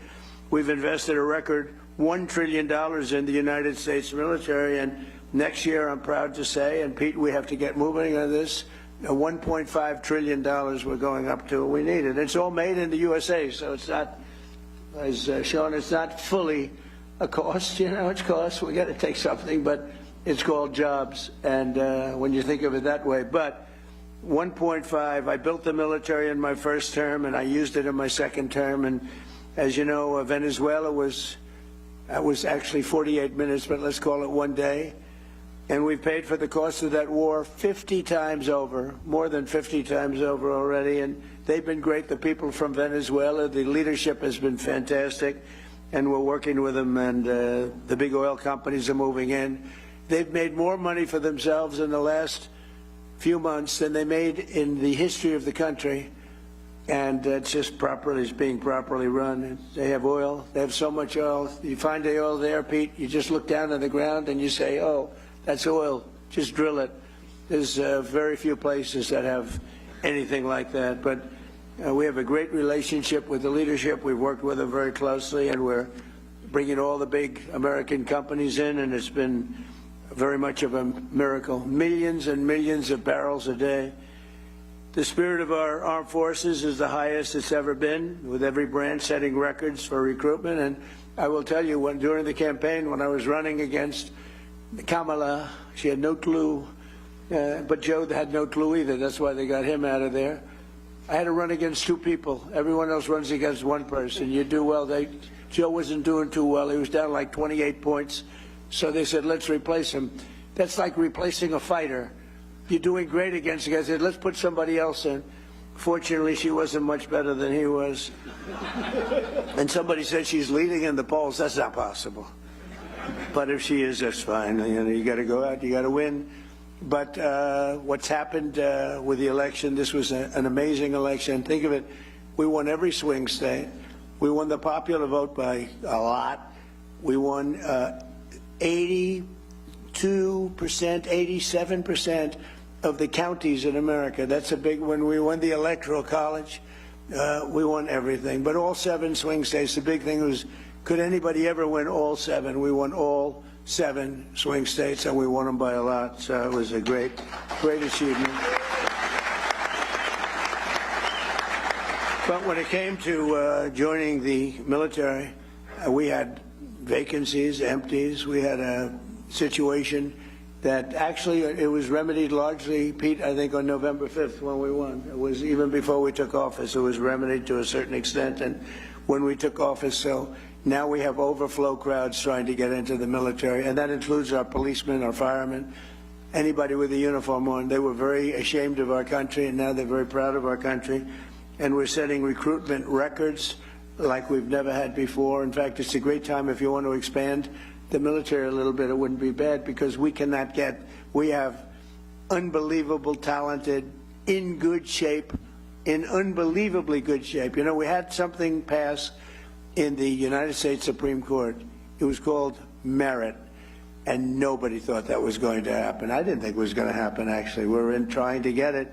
we've invested a record $1 trillion in the United States military, and next year, I'm proud to say, and Pete, we have to get moving on this, $1.5 trillion we're going up to. We need it. It's all made in the USA, so it's not, as Sean, it's not fully a cost. You know, it's cost. We got to take something, but it's called jobs, and when you think of it that way. But 1.5, I built the military in my first term, and I used it in my second term. And as you know, Venezuela was actually 48 minutes, but let's call it 1 day. And we've paid for the cost of that war 50 times over, more than 50 times over already. And they've been great, the people from Venezuela. The leadership has been fantastic, and we're working with them, and the big oil companies are moving in. They've made more money for themselves in the last few months than they made in the history of the country, and it's just it's being properly run. They have oil. They have so much oil. You find the oil there, Pete, you just look down on the ground and you say, oh, that's oil. Just drill it. There's very few places that have anything like that. But we have a great relationship with the leadership. We've worked with them very closely, and we're bringing all the big American companies in, and it's been very much of a miracle. Millions and millions of barrels a day. The spirit of our armed forces is the highest it's ever been, with every branch setting records for recruitment. And I will tell you, during the campaign, when I was running against Kamala, she had no clue, but Joe had no clue either. That's why they got him out of there. I had to run against 2 people. Everyone else runs against 1 person. You do well. Joe wasn't doing too well. He was down like 28 points. So they said, let's replace him. That's like replacing a fighter. You're doing great against the guy. I said, let's put somebody else in. Fortunately, she wasn't much better than he was. And somebody said she's leading in the polls. That's not possible. But if she is, that's fine. You know, you got to go out, you got to win. But what's happened with the election, this was an amazing election. Think of it, we won every swing state. We won the popular vote by a lot. We won 82%, 87% of the counties in America. That's a big one. We won the Electoral College. We won everything. But all 7 swing states, the big thing was, could anybody ever win all 7? We won all 7 swing states, and we won them by a lot. So it was a great, great achievement. But when it came to joining the military, we had vacancies, empties. We had a situation that actually it was remedied largely, Pete, I think on November 5th when we won. It was even before we took office, it was remedied to a certain extent, and when we took office, so now we have overflow crowds trying to get into the military, and that includes our policemen, our firemen, anybody with a uniform on. They were very ashamed of our country, and now they're very proud of our country, and we're setting recruitment records like we've never had before. In fact, it's a great time if you want to expand the military a little bit. It wouldn't be bad, because we have unbelievable talented, in good shape, in unbelievably good shape. You know, we had something pass in the United States Supreme Court. It was called merit, and nobody thought that was going to happen. I didn't think it was going to happen, actually. We're trying to get it.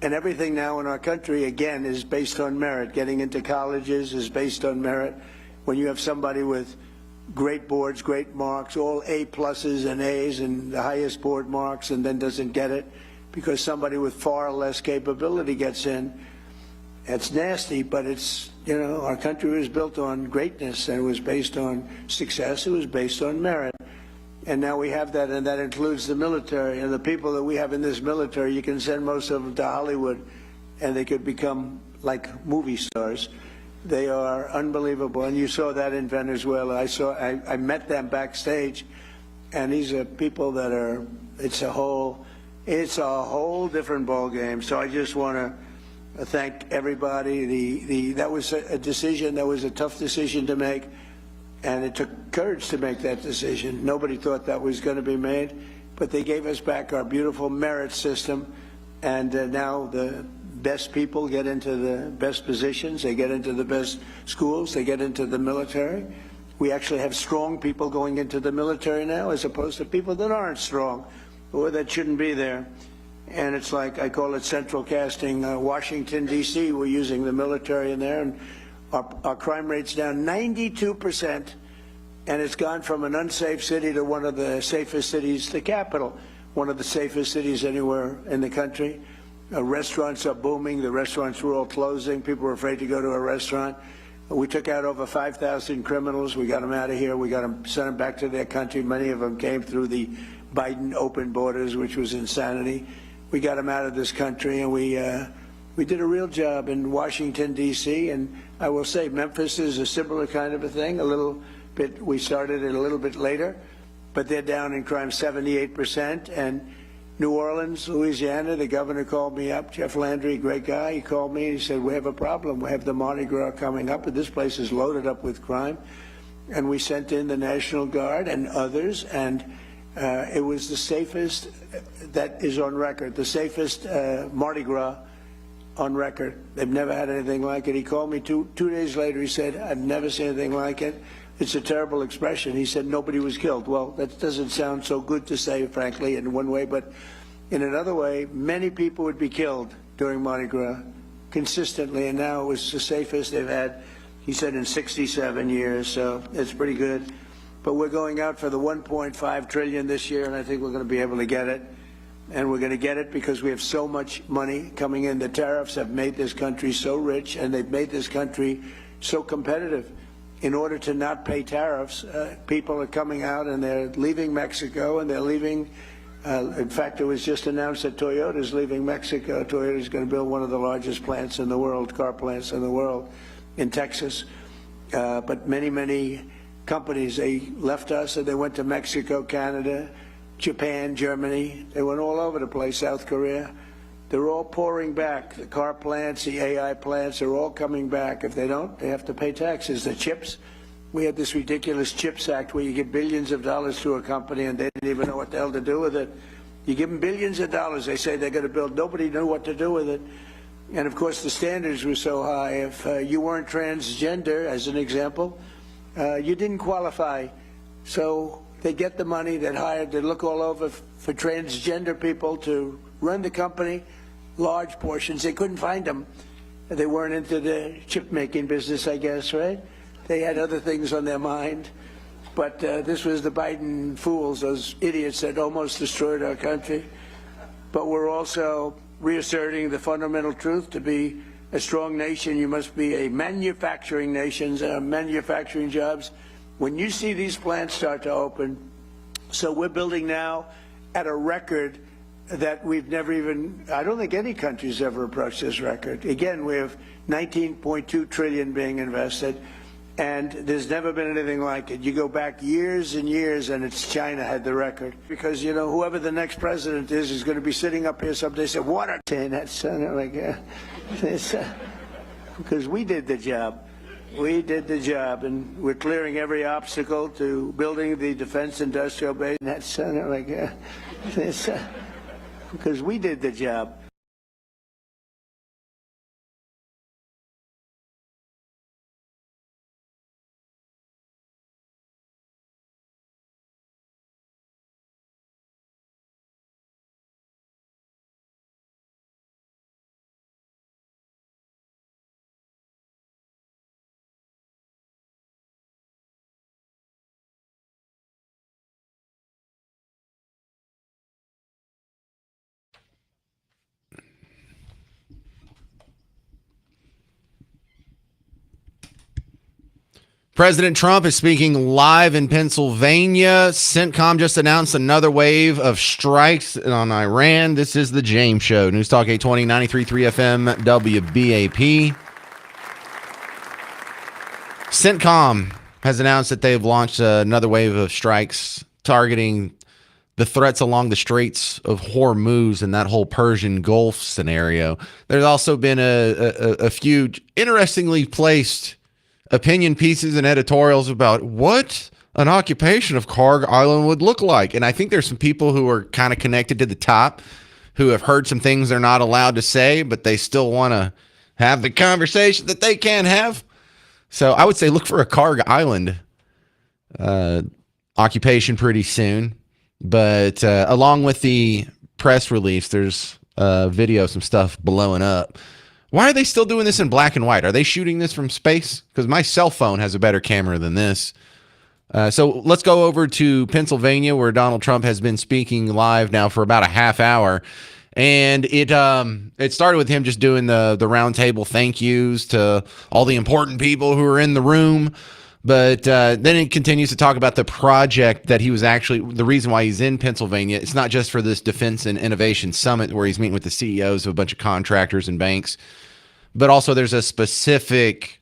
And everything now in our country, again, is based on merit. Getting into colleges is based on merit. When you have somebody with great boards, great marks, all A pluses and A's and the highest board marks, and then doesn't get it because somebody with far less capability gets in, it's nasty, but it's, you know, our country was built on greatness, and it was based on success. It was based on merit. And now we have that, and that includes the military. And the people that we have in this military, you can send most of them to Hollywood, and they could become like movie stars. They are unbelievable, and you saw that in Venezuela. I met them backstage, and these are people that are. It's a whole different ball game. So I just want to thank everybody. That was a decision. That was a tough decision to make, and it took courage to make that decision. Nobody thought that was going to be made, but they gave us back our beautiful merit system, and now the best people get into the best positions, they get into the best schools, they get into the military. We actually have strong people going into the military now, as opposed to people that aren't strong or that shouldn't be there. And it's like, I call it central casting. Washington, D.C., we're using the military in there, and our crime rate's down 92%, and it's gone from an unsafe city to one of the safest cities, the capital, one of the safest cities anywhere in the country. Restaurants are booming. The restaurants were all closing. People were afraid to go to a restaurant. We took out over 5,000 criminals. We got them out of here. We got them, sent them back to their country. Many of them came through the Biden open borders, which was insanity. We got them out of this country, and we did a real job in Washington, D.C., and I will say Memphis is a similar kind of a thing. A little bit, we started it a little bit later, but they're down in crime 78%, and New Orleans, Louisiana, the governor called me up, Jeff Landry, great guy. He called me and he said, we have a problem. We have the Mardi Gras coming up, and this place is loaded up with crime. And we sent in the National Guard and others, and it was the safest, that is on record, the safest Mardi Gras on record. They've never had anything like it. He called me two days later. He said, I've never seen anything like it. It's a terrible expression. He said nobody was killed. Well, that doesn't sound so good to say, frankly, in one way, but in another way, many people would be killed during Mardi Gras consistently, and now it was the safest they've had, he said, in 67 years, so it's pretty good. But we're going out for the $1.5 trillion this year, and I think we're going to be able to get it. And we're going to get it because we have so much money coming in. The tariffs have made this country so rich, and they've made this country so competitive. In order to not pay tariffs, people are coming out and they're leaving Mexico, and they're leaving. In fact, it was just announced that Toyota is leaving Mexico. Toyota is going to build one of the largest plants in the world, car plants in the world, in Texas. But many, many companies, they left us and they went to Mexico, Canada, Japan, Germany. They went all over the place, South Korea. They're all pouring back. The car plants, the AI plants are all coming back. If they don't, they have to pay taxes. The chips, we had this ridiculous CHIPS Act where you give billions of dollars to a company and they didn't even know what the hell to do with it. You give them billions of dollars, they say they're going to build. Nobody knew what to do with it. And of course the standards were so high. If you weren't transgender, as an example, you didn't qualify. So they get the money, they'd look all over for transgender people to run the company. Large portions, they couldn't find them. They weren't into the chip making business, I guess, right? They had other things on their mind. But this was the Biden fools, those idiots that almost destroyed our country. But we're also reasserting the fundamental truth: to be a strong nation, you must be a manufacturing nation, manufacturing jobs. When you see these plants start to open, so we're building now at a record that we've never even, I don't think any country's ever approached this record. Again, we have 19.2 trillion being invested, and there's never been anything like it. You go back years and years, and it's China had the record. Because, you know, whoever the next president is going to be sitting up here someday and say, what are saying that, son? Like, because we did the job. We did the job, and we're clearing every obstacle to building the defense industrial base. That's like, because we did the job. President Trump is speaking live in Pennsylvania. CENTCOM just announced another wave of strikes on Iran. This is the James Show. News Talk 820, 93.3 FM, WBAP. CENTCOM has announced that they've launched another wave of strikes targeting the threats along the Straits of Hormuz and that whole Persian Gulf scenario. There's also been a few interestingly placed opinion pieces and editorials about what an occupation of Karg Island would look like. And I think there's some people who are kind of connected to the top who have heard some things they're not allowed to say, but they still want to have the conversation that they can't have. So I would say look for a Karg Island occupation pretty soon. But along with the press release, there's video, some stuff blowing up. Why are they still doing this in black and white? Are they shooting this from space? Because my cell phone has a better camera than this. So let's go over to Pennsylvania, where Donald Trump has been speaking live now for about a half hour. And it started with him just doing the round table thank yous to all the important people who are in the room. But then it continues to talk about the project that he was actually, the reason why he's in Pennsylvania. It's not just for this Defense and Innovation Summit where he's meeting with the CEOs of a bunch of contractors and banks, but also there's a specific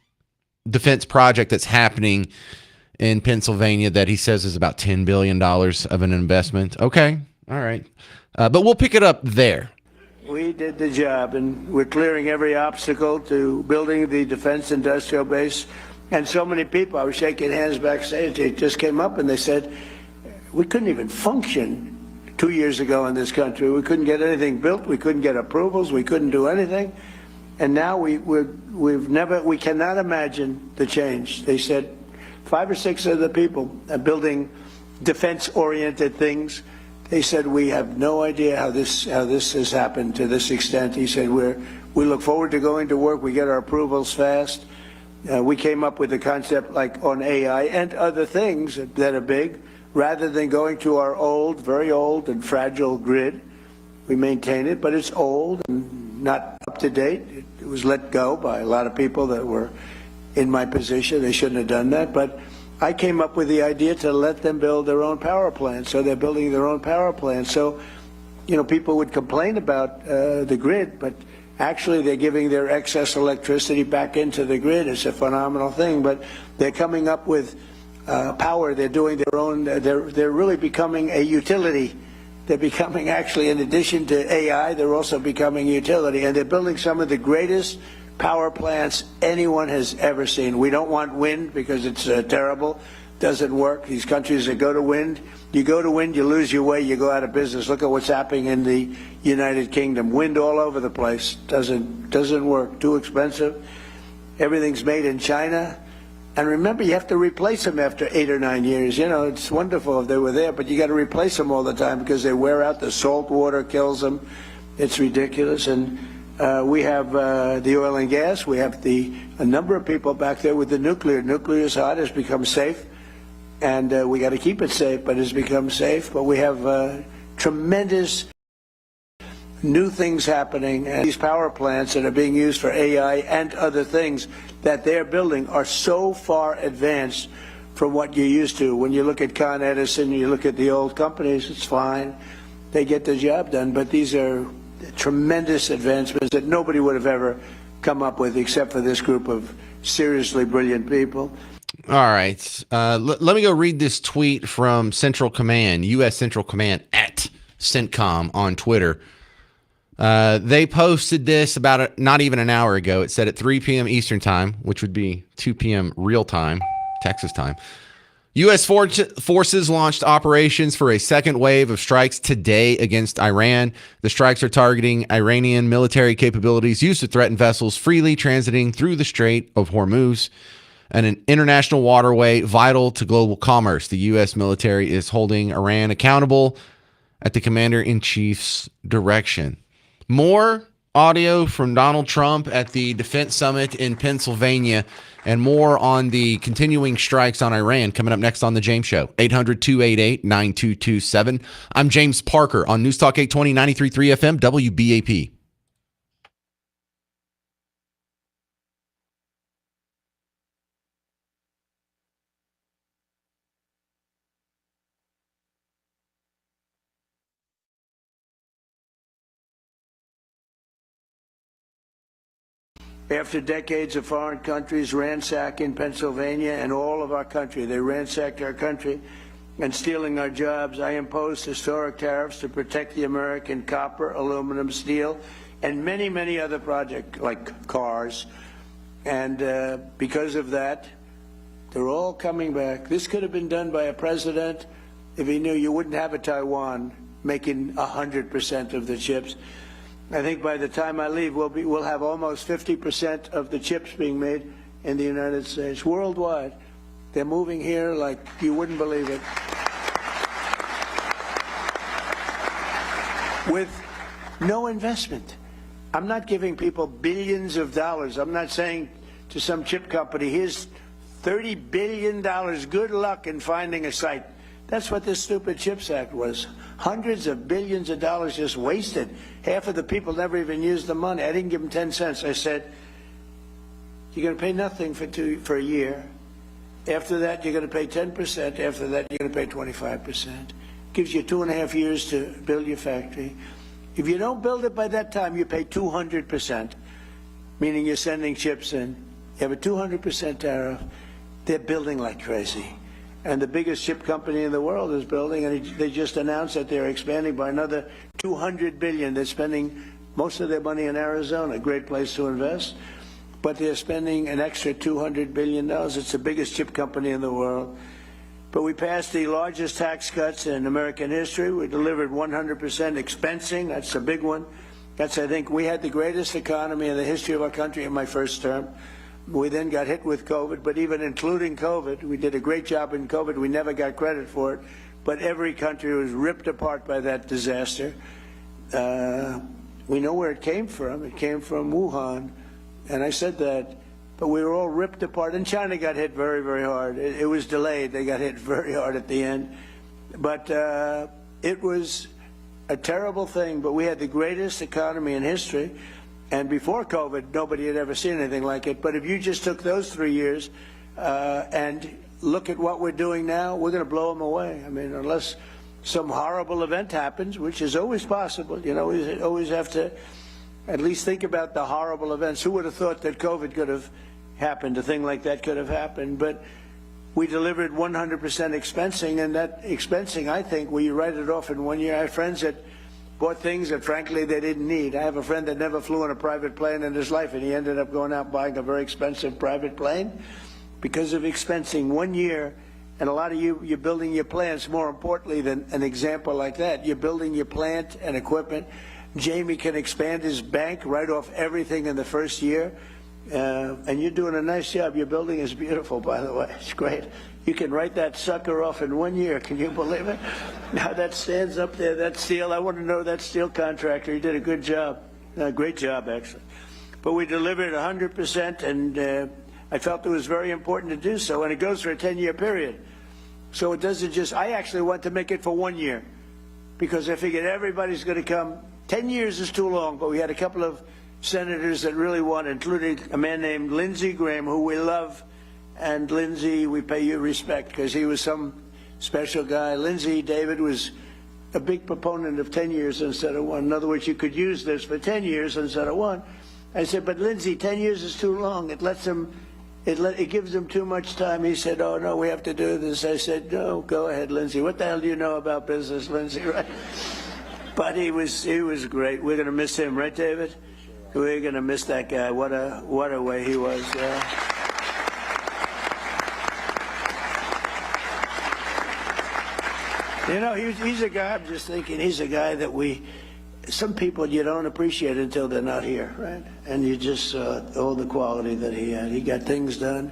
defense project that's happening in Pennsylvania that he says is about $10 billion of an investment. Okay. All right. But we'll pick it up there. We did the job, and we're clearing every obstacle to building the defense industrial base. And so many people, I was shaking hands backstage, they just came up and they said, we couldn't even function 2 years ago in this country. We couldn't get anything built. We couldn't get approvals. We couldn't do anything. And now we cannot imagine the change. They said 5 or 6 of the people are building defense-oriented things. They said, we have no idea how this has happened to this extent. He said, we look forward to going to work. We get our approvals fast. We came up with a concept like on AI and other things that are big. Rather than going to our old, very old and fragile grid, we maintain it, but it's old and not up to date. It was let go by a lot of people that were in my position. They shouldn't have done that. But I came up with the idea to let them build their own power plant. So they're building their own power plant. So, you know, people would complain about the grid, but actually they're giving their excess electricity back into the grid. It's a phenomenal thing. But they're coming up with power. They're doing their own. They're really becoming a utility. They're becoming, actually, in addition to AI, they're also becoming utility. And they're building some of the greatest power plants anyone has ever seen. We don't want wind because it's terrible. Doesn't work. These countries that go to wind, you go to wind, you lose your way, you go out of business. Look at what's happening in the United Kingdom. Wind all over the place. Doesn't work. Too expensive. Everything's made in China. And remember, you have to replace them after 8 or 9 years. You know, it's wonderful if they were there, but you got to replace them all the time because they wear out. The salt water kills them. It's ridiculous. And we have the oil and gas. We have a number of people back there with the nuclear. Nuclear is hot. It's become safe. And we got to keep it safe, but it's become safe. But we have tremendous new things happening, and these power plants that are being used for AI and other things that they're building are so far advanced from what you're used to. When you look at Con Edison, you look at the old companies, it's fine. they get the job done. But these are tremendous advancements that nobody would have ever come up with except for this group of seriously brilliant people. All right. Let me go read this tweet from Central Command, U.S. Central Command at CENTCOM on Twitter. They posted this about not even an hour ago. It said at 3 p.m. Eastern time, which would be 2 p.m. real time, Texas time. U.S. forces launched operations for a second wave of strikes today against Iran. The strikes are targeting Iranian military capabilities used to threaten vessels freely transiting through the Strait of Hormuz, and an international waterway vital to global commerce. The U.S. military is holding Iran accountable at the commander-in-chief's direction. More audio from Donald Trump at the Defense Summit in Pennsylvania, and more on the continuing strikes on Iran coming up next on The James Show. 800-288-9227. I'm James Parker on News Talk 820, 93.3 FM, WBAP. After decades of foreign countries ransacking Pennsylvania and all of our country, they ransacked our country and stealing our jobs, I imposed historic tariffs to protect the American copper, aluminum, steel, and many, many other projects like cars. And because of that, they're all coming back. This could have been done by a president if he knew you wouldn't have a Taiwan making 100% of the chips. I think by the time I leave, we'll have almost 50% of the chips being made in the United States. Worldwide, they're moving here like you wouldn't believe it. With no investment. I'm not giving people billions of dollars. I'm not saying to some chip company, here's $30 billion. Good luck in finding a site. That's what this stupid CHIPS Act was. Hundreds of billions of dollars just wasted. Half of the people never even used the money. I didn't give them 10 cents. I said, you're going to pay nothing for a year. After that, you're going to pay 10%. After that, you're going to pay 25%. Gives you 2.5 years to build your factory. If you don't build it by that time, you pay 200%, meaning you're sending chips in. You have a 200% tariff. They're building like crazy. And the biggest chip company in the world is building, and they just announced that they're expanding by another $200 billion. They're spending most of their money in Arizona, a great place to invest, but they're spending an extra $200 billion. It's the biggest chip company in the world. But we passed the largest tax cuts in American history. We delivered 100% expensing. That's a big one. That's, I think, we had the greatest economy in the history of our country in my first term. We then got hit with COVID, but even including COVID, we did a great job in COVID. We never got credit for it, but every country was ripped apart by that disaster. We know where it came from. It came from Wuhan, and I said that, but we were all ripped apart. And China got hit very, very hard. It was delayed. They got hit very hard at the end. But it was a terrible thing, but we had the greatest economy in history. And before COVID, nobody had ever seen anything like it. But if you just took those 3 years and look at what we're doing now, we're going to blow them away. I mean, unless some horrible event happens, which is always possible. You know, we always have to at least think about the horrible events. Who would have thought that COVID could have happened, a thing like that could have happened? But we delivered 100% expensing, and that expensing, I think, where you write it off in 1 year. I have friends that bought things that, frankly, they didn't need. I have a friend that never flew in a private plane in his life, and he ended up going out buying a very expensive private plane because of expensing 1 year. And a lot of you're building your plants, more importantly than an example like that. You're building your plant and equipment. Jamie can expand his bank, write off everything in the first year. And you're doing a nice job. Your building is beautiful, by the way. It's great. You can write that sucker off in 1 year. Can you believe it? Now that stands up there, that steel. I want to know that steel contractor. He did a good job. Great job, actually. But we delivered 100%, and I felt it was very important to do so. And it goes for a 10-year period. So it doesn't just, I actually want to make it for 1 year because I figured everybody's going to come. 10 years is too long, but we had a couple of senators that really wanted, including a man named Lindsey Graham, who we love. And Lindsey, we pay you respect because he was some special guy. Lindsey, David, was a big proponent of 10 years instead of 1. In other words, you could use this for 10 years instead of 1. I said, but Lindsey, 10 years is too long. It lets them, it gives them too much time. He said, oh, no, we have to do this. I said, no, go ahead, Lindsey. What the hell do you know about business, Lindsey, right? But he was great. We're going to miss him, right, David? We're going to miss that guy. What a way he was. You know, he's a guy, I'm just thinking, he's a guy that some people you don't appreciate until they're not here, right? And you just saw all the quality that he had. He got things done.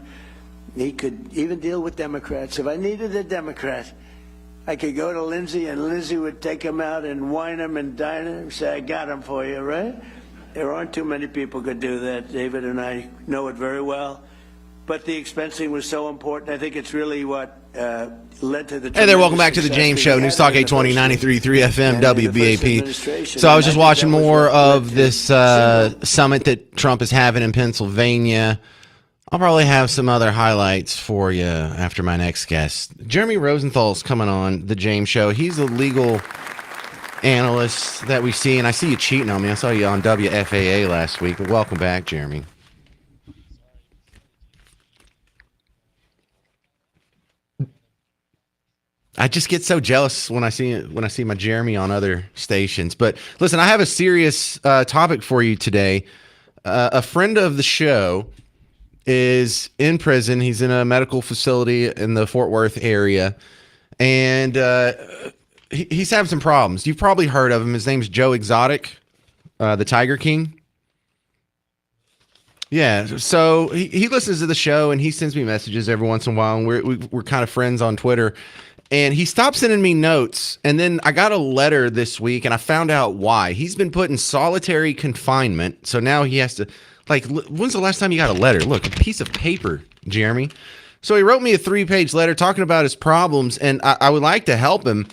He could even deal with Democrats. If I needed a Democrat, I could go to Lindsey, and Lindsey would take him out and wine him and dine him and say, I got him for you, right? There aren't too many people could do that. David and I know it very well. But the expensing was so important. I think it's really what led to the. Hey there, welcome back to the James Show. News Talk 820, 93.3 FM, WBAP. So I was just watching more of this summit that Trump is having in Pennsylvania. I'll probably have some other highlights for you after my next guest. Jeremy Rosenthal's coming on the James Show. He's a legal analyst that we see, and I see you cheating on me. I saw you on WFAA last week. But welcome back, Jeremy. I just get so jealous when I see my Jeremy on other stations. But listen, I have a serious topic for you today. A friend of the show is in prison. He's in a medical facility in the Fort Worth area, and he's having some problems. You've probably heard of him. His name's Joe Exotic, the Tiger King. Yeah, so he listens to the show, and he sends me messages every once in a while, and we're kind of friends on Twitter. And he stopped sending me notes, and then I got a letter this week, and I found out why. He's been put in solitary confinement, so now he has to, like, when's the last time you got a letter? Look, a piece of paper, Jeremy. So he wrote me a 3-page letter talking about his problems, and I would like to help him.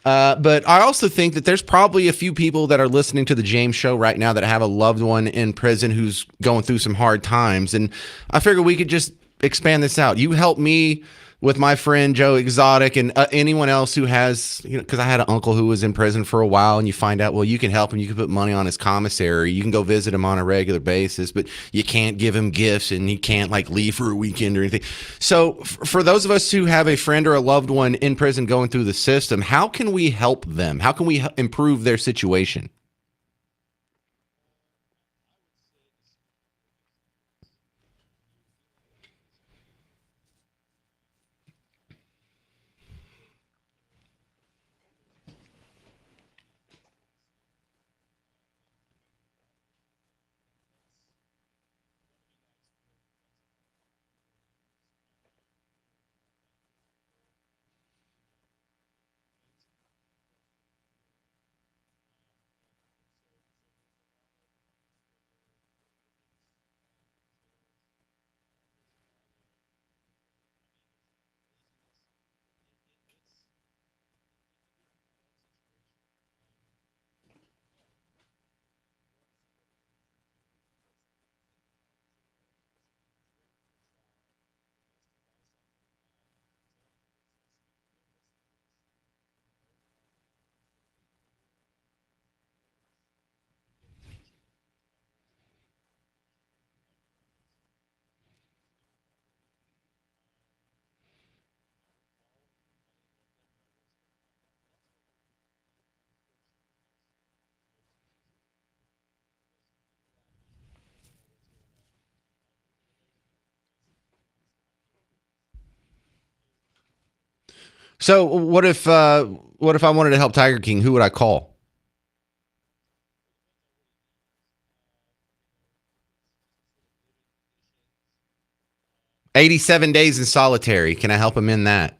But I also think that there's probably a few people that are listening to the James Show right now that have a loved one in prison who's going through some hard times, and I figured we could just expand this out. You help me with my friend Joe Exotic and anyone else who has, because I had an uncle who was in prison for a while, and you find out, well, you can help him. You can put money on his commissary. You can go visit him on a regular basis, but you can't give him gifts, and he can't like leave for a weekend or anything. So for those of us who have a friend or a loved one in prison going through the system, how can we help them? How can we improve their situation? So what if I wanted to help Tiger King? Who would I call? 87 days in solitary. Can I help him in that?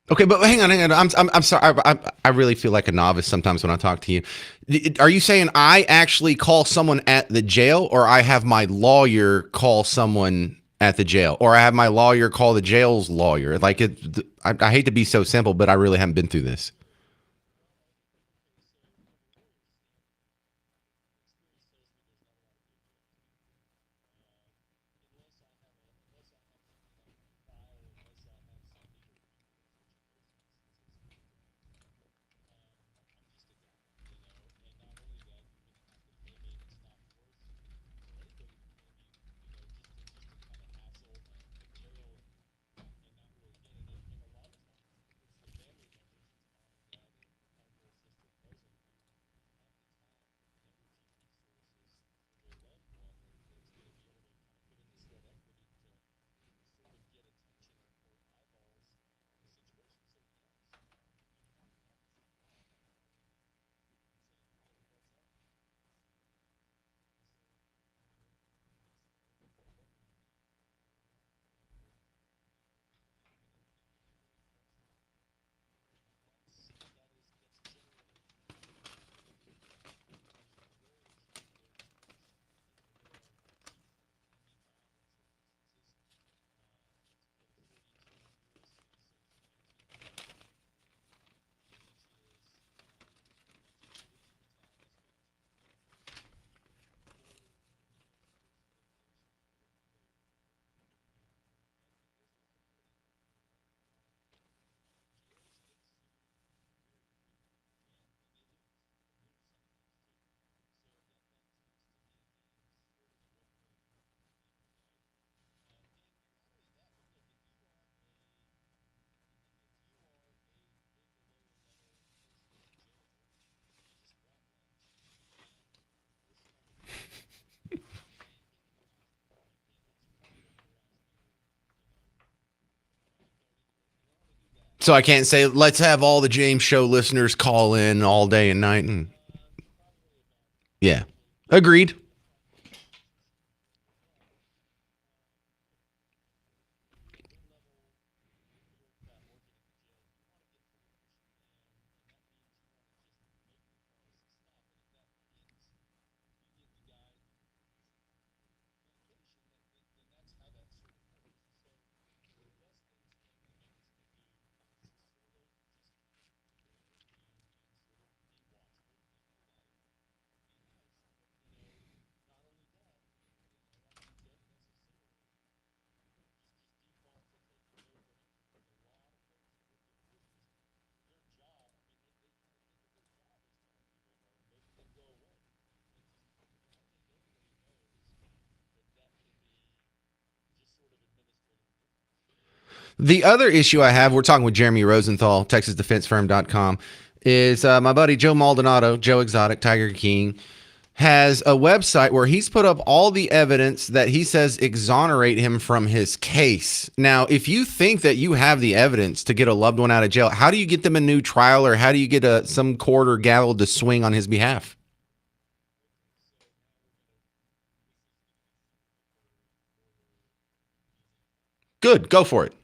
Okay, but hang on. I'm sorry. I really feel like a novice sometimes when I talk to you. Are you saying I actually call someone at the jail, or I have my lawyer call someone at the jail, or I have my lawyer call the jail's lawyer? Like I hate to be so simple, but I really haven't been through this. So I can't say, let's have all the James Show listeners call in all day and night. And yeah, agreed. The other issue I have, we're talking with Jeremy Rosenthal, TexasDefenseFirm.com, is my buddy Joe Maldonado, Joe Exotic, Tiger King, has a website where he's put up all the evidence that he says exonerate him from his case. Now, if you think that you have the evidence to get a loved one out of jail, how do you get them a new trial, or how do you get some court or gavel to swing on his behalf? Good, go for it.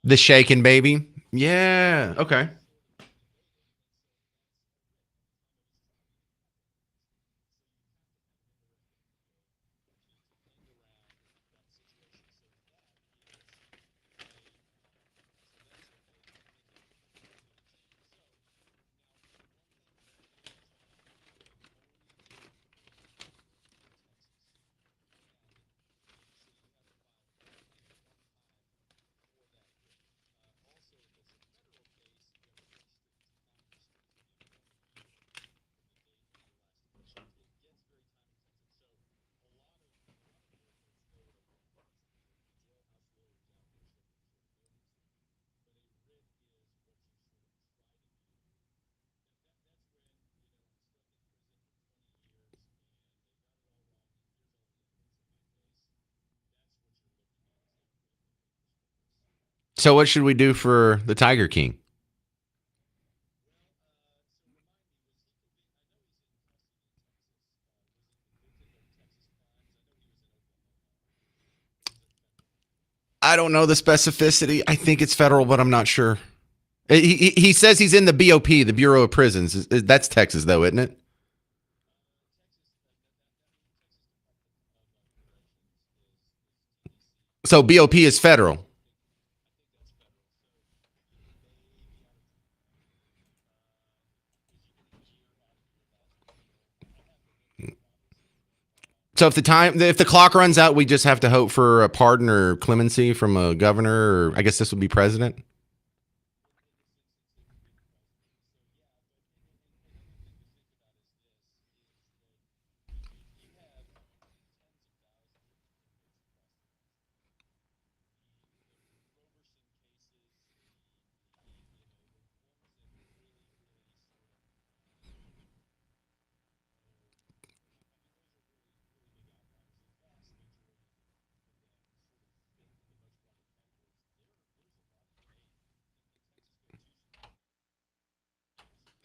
The shaken baby? Yeah, okay. So what should we do for the Tiger King? I don't know the specificity. I think it's federal, but I'm not sure. He says he's in the BOP, the Bureau of Prisons. That's Texas, though, isn't it? So BOP is federal. So if the clock runs out, we just have to hope for a pardon or clemency from a governor, or I guess this would be president.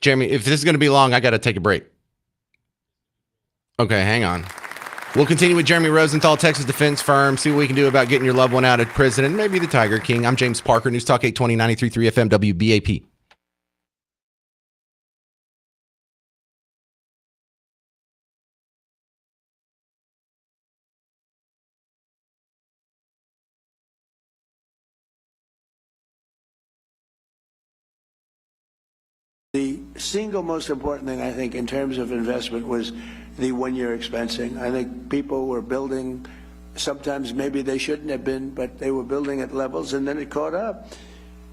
Jeremy, if this is going to be long, I got to take a break. Okay, hang on. We'll continue with Jeremy Rosenthal, Texas defense firm, see what we can do about getting your loved one out of prison and maybe the Tiger King. I'm James Parker, News Talk 820 93.3 FM WBAP. The single most important thing, I think, in terms of investment was the one-year expensing. I think people were building, sometimes maybe they shouldn't have been, but they were building at levels, and then it caught up.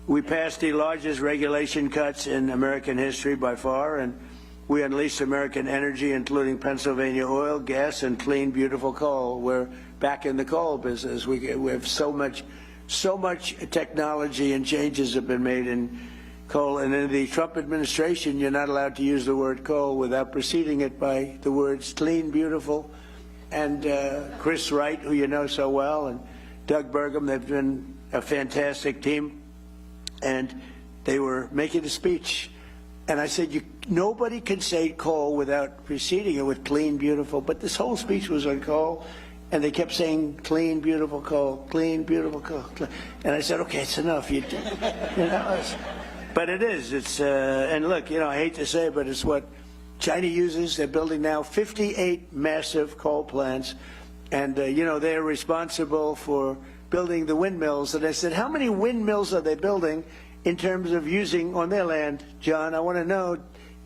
We passed the largest regulation cuts in American history by far, and we unleashed American energy, including Pennsylvania oil, gas, and clean, beautiful coal. We're back in the coal business. We have so much technology and changes have been made in coal, and in the Trump administration, you're not allowed to use the word coal without preceding it by the words clean, beautiful, and Chris Wright, who you know so well, and Doug Burgum. They've been a fantastic team, and they were making a speech, and I said, nobody can say coal without preceding it with clean, beautiful, but this whole speech was on coal, and they kept saying clean, beautiful coal, clean, beautiful coal, and I said, okay, it's enough. You know, but it is. It's and look, you know, I hate to say it, but it's what China uses. They're building now 58 massive coal plants, and you know, they're responsible for building the windmills. And I said, how many windmills are they building in terms of using on their land, John? I want to know.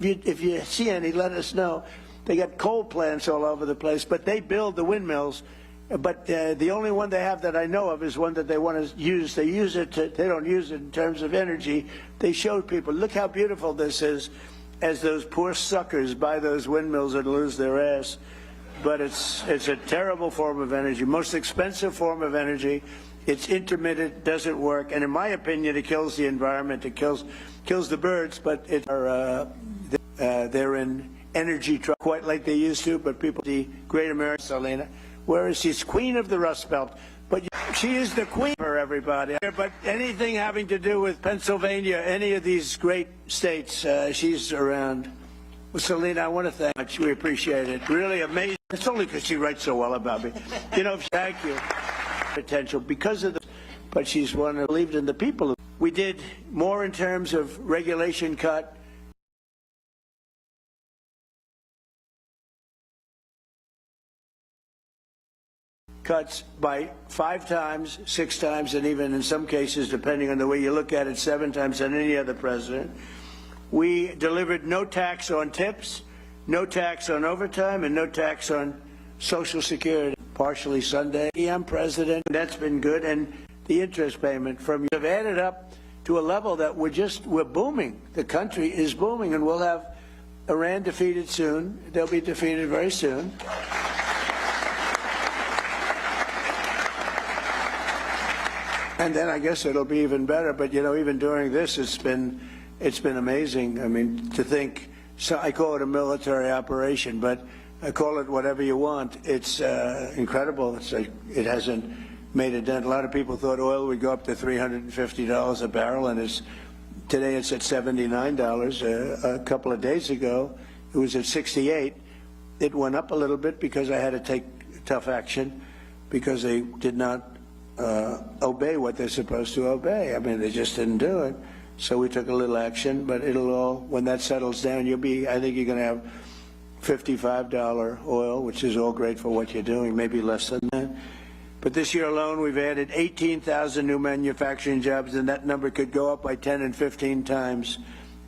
If you see any, let us know. They got coal plants all over the place, but they build the windmills. But the only one they have that I know of is one that they want to use. They use it. They don't use it in terms of energy. They showed people, look how beautiful this is, as those poor suckers buy those windmills and lose their ass. But it's a terrible form of energy, most expensive form of energy. It's intermittent, doesn't work, and in my opinion, it kills the environment. It kills the birds. But they're in energy trouble, quite like they used to. But people, the great American Selena. Whereas she's queen of the Rust Belt, but she is the queen for everybody. But anything having to do with Pennsylvania, any of these great states, she's around. Well, Selena, I want to thank you. We appreciate it. Really amazing. It's only because she writes so well about me. You know, thank you. Potential because of the, but she's one who believed in the people. We did more in terms of regulation cut. Cuts by 5 times, 6 times, and even in some cases, depending on the way you look at it, 7 times than any other president. We delivered no tax on tips, no tax on overtime, and no tax on Social Security. Partially Sunday. I'm president. That's been good. And the interest payment from you have added up to a level that we're booming. The country is booming, and we'll have Iran defeated soon. They'll be defeated very soon. And then I guess it'll be even better. But you know, even during this, it's been amazing. I mean, to think. So I call it a military operation, but I call it whatever you want. It's incredible. It's like it hasn't made a dent. A lot of people thought oil would go up to $350 a barrel, and today it's at $79. A couple of days ago, it was at 68. It went up a little bit because I had to take tough action because they did not obey what they're supposed to obey. I mean, they just didn't do it. So we took a little action, but it'll all, when that settles down, I think you're going to have $55 oil, which is all great for what you're doing, maybe less than that. But this year alone, we've added 18,000 new manufacturing jobs, and that number could go up by 10 and 15 times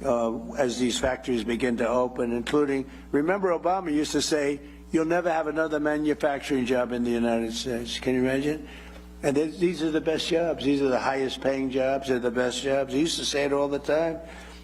as these factories begin to open, including, remember Obama used to say, you'll never have another manufacturing job in the United States. Can you imagine? And these are the best jobs. These are the highest paying jobs. They're the best jobs. He used to say it all the time.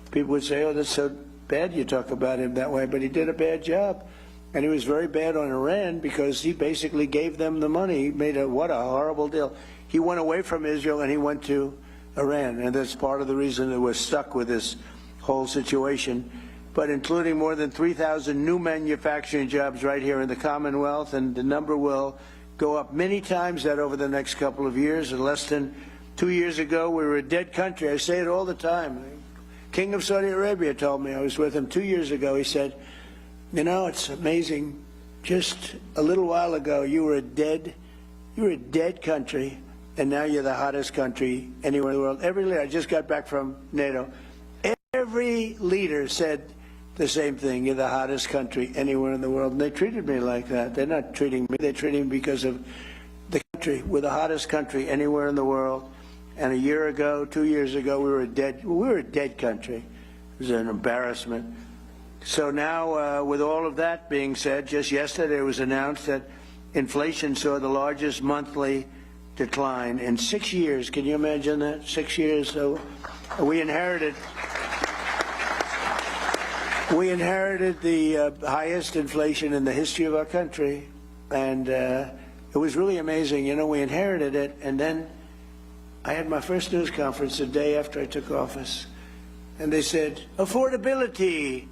People would say, oh, that's so bad you talk about him that way. But he did a bad job. And he was very bad on Iran because he basically gave them the money. He made what a horrible deal. He went away from Israel and he went to Iran. And that's part of the reason that we're stuck with this whole situation. But including more than 3,000 new manufacturing jobs right here in the Commonwealth. And the number will go up many times that over the next couple of years. And less than 2 years ago, we were a dead country. I say it all the time. King of Saudi Arabia told me, I was with him 2 years ago, he said, you know, it's amazing. Just a little while ago, you were a dead country, and now you're the hottest country anywhere in the world. Every leader, I just got back from NATO, every leader said the same thing, you're the hottest country anywhere in the world. And they treated me like that. They're not treating me, they're treating me because of the country. We're the hottest country anywhere in the world. And a year ago, 2 years ago, we were a dead country. It was an embarrassment. So now, with all of that being said, just yesterday it was announced that inflation saw the largest monthly decline in 6 years. Can you imagine that? 6 years. So we inherited the highest inflation in the history of our country, and it was really amazing. You know, we inherited it, and then I had my first news conference the day after I took office, and they said, affordability.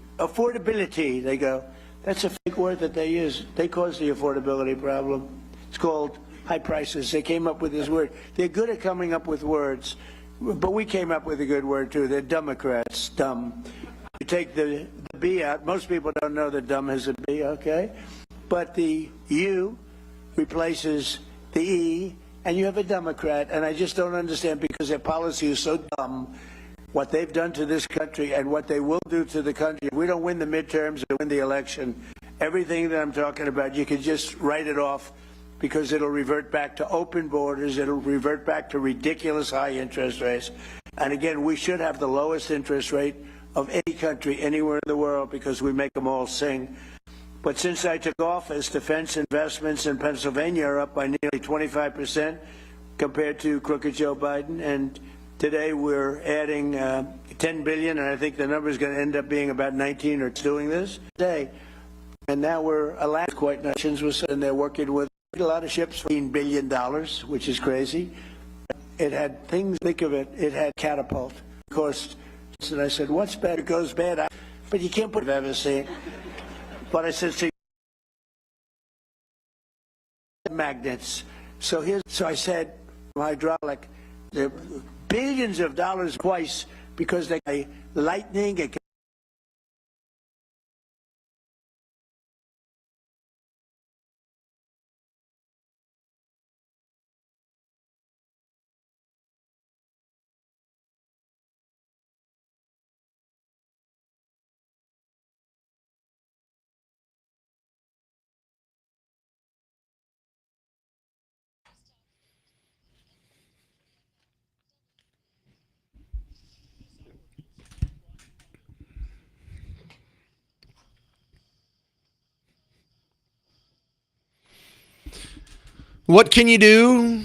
They go, that's a fake word that they use. They caused the affordability problem. It's called high prices. They came up with this word. They're good at coming up with words, but we came up with a good word too. They're Democrats, dumb. You take the B out. Most people don't know that dumb has a B, okay? But the U replaces the E, and you have a Democrat, and I just don't understand because their policy is so dumb, what they've done to this country and what they will do to the country. If we don't win the midterms or win the election, everything that I'm talking about, you can just write it off because it'll revert back to open borders, it'll revert back to ridiculous high interest rates. And again, we should have the lowest interest rate of any country anywhere in the world because we make them all sing. But since I took office, defense investments in Pennsylvania are up by nearly 25% compared to crooked Joe Biden. And today we're adding $10 billion, and I think the number is going to end up being about 19 or doing this today. And now we're allowed quite nations, and they're working with a lot of ships, $15 billion, which is crazy. It had things, think of it, it had catapult. Of course, and I said, what's bad? It goes bad. But you can't put it, I've ever seen. But I said, see, magnets. So I said, hydraulic, the billions of dollars twice because they lightning. What can you do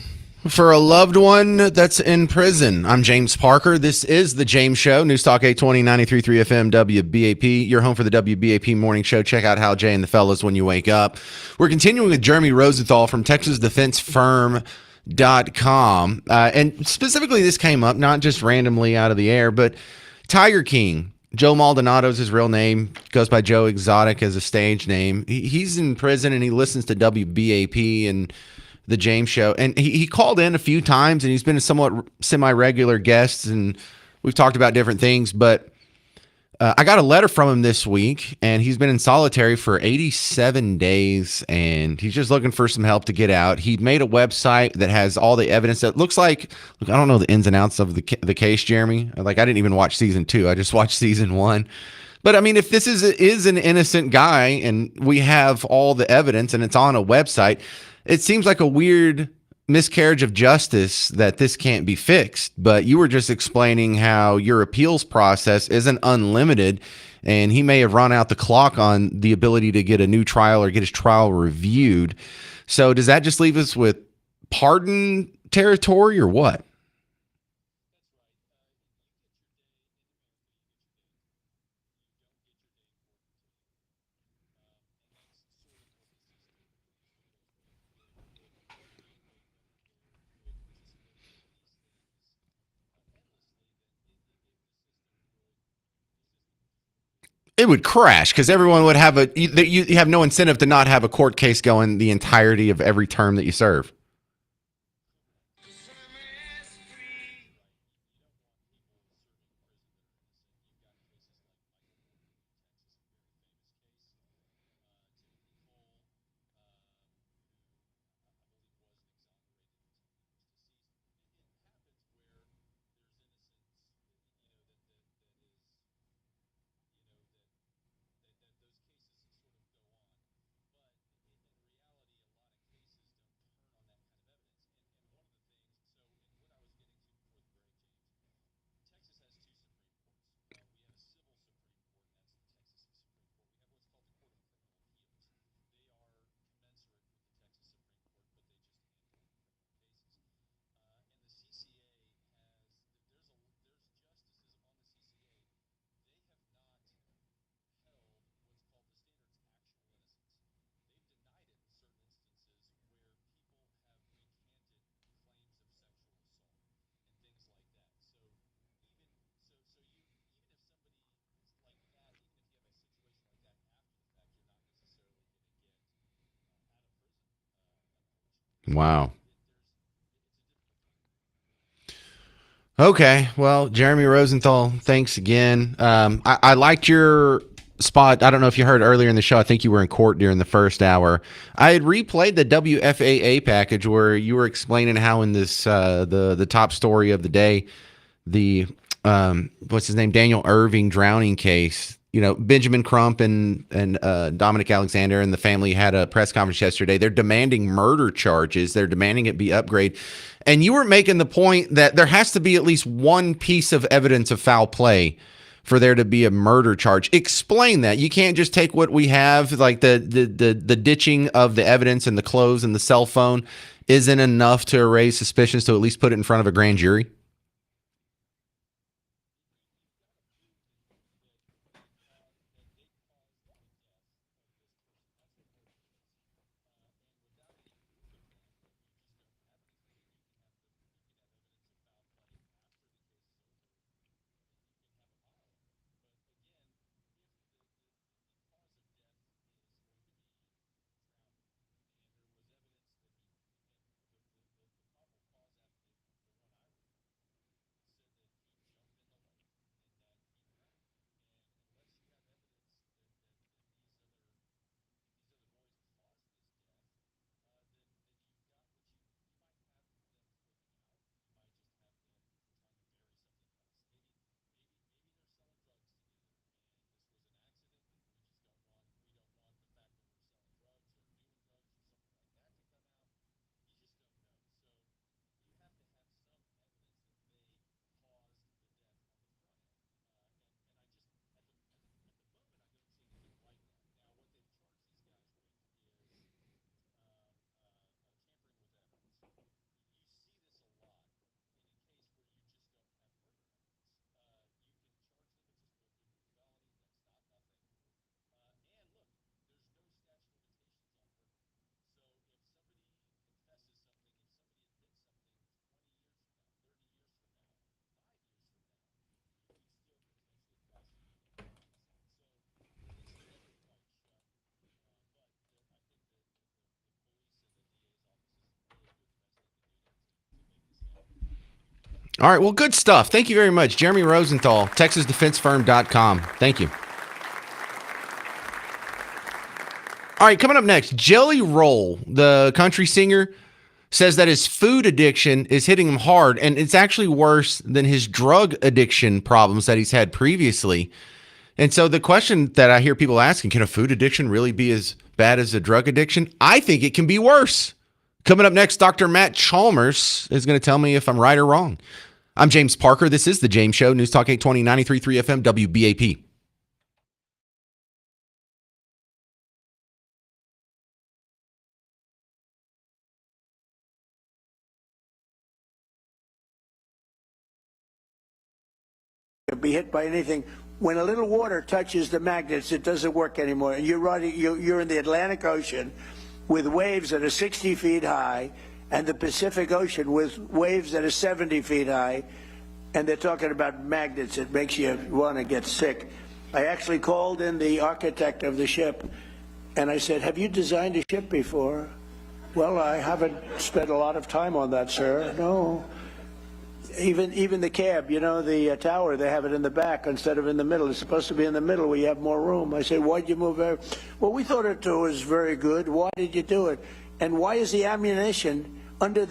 for a loved one that's in prison? I'm James Parker. This is The James Show, News Talk 820, 93.3 FM, WBAP. You're home for the WBAP Morning Show. Check out Hal J and the fellas when you wake up. We're continuing with Jeremy Rosenthal from TexasDefenseFirm.com. And specifically, this came up not just randomly out of the air, but Tiger King. Joe Maldonado's his real name, goes by Joe Exotic as a stage name. He's in prison and he listens to WBAP and The James Show. And he called in a few times and he's been a somewhat semi-regular guest and we've talked about different things. But I got a letter from him this week and he's been in solitary for 87 days and he's just looking for some help to get out. He made a website that has all the evidence that looks like, look, I don't know the ins and outs of the case, Jeremy. Like, I didn't even watch season 2. I just watched season 1. But I mean, if this is an innocent guy and we have all the evidence and it's on a website, it seems like a weird miscarriage of justice that this can't be fixed. But you were just explaining how your appeals process isn't unlimited and he may have run out the clock on the ability to get a new trial or get his trial reviewed. So does that just leave us with pardon territory or what? It would crash because everyone would have you have no incentive to not have a court case going the entirety of every term that you serve. Wow. Okay. Well, Jeremy Rosenthal, thanks again. I liked your spot. I don't know if you heard earlier in the show. I think you were in court during the first hour. I had replayed the WFAA package where you were explaining how in this the top story of the day, the what's his name, Daniel Irving drowning case. You know, Benjamin Crump and Dominic Alexander and the family had a press conference yesterday. They're demanding murder charges. They're demanding it be upgraded. And you were making the point that there has to be at least one piece of evidence of foul play for there to be a murder charge. Explain that. You can't just take what we have, like the ditching of the evidence and the clothes and the cell phone isn't enough to raise suspicions to at least put it in front of a grand jury. All right. Well, good stuff. Thank you very much. Jeremy Rosenthal, TexasDefenseFirm.com. Thank you. All right. Coming up next, Jelly Roll, the country singer, says that his food addiction is hitting him hard, and it's actually worse than his drug addiction problems that he's had previously. And so the question that I hear people asking, can a food addiction really be as bad as a drug addiction? I think it can be worse. Coming up next, Dr. Matt Chalmers is going to tell me if I'm right or wrong. I'm James Parker. This is The James Show, News Talk 820, 93.3 FM, WBAP. Be hit by anything. When a little water touches the magnets, it doesn't work anymore. And you're in the Atlantic Ocean with waves that are 60 feet high, and the Pacific Ocean with waves that are 70 feet high, and they're talking about magnets. It makes you want to get sick. I actually called in the architect of the ship, and I said, have you designed a ship before? Well, I haven't spent a lot of time on that, sir. No. Even the cab, you know, the tower, they have it in the back instead of in the middle. It's supposed to be in the middle where you have more room. I said, why'd you move there? Well, we thought it was very good. Why did you do it? And why is the ammunition under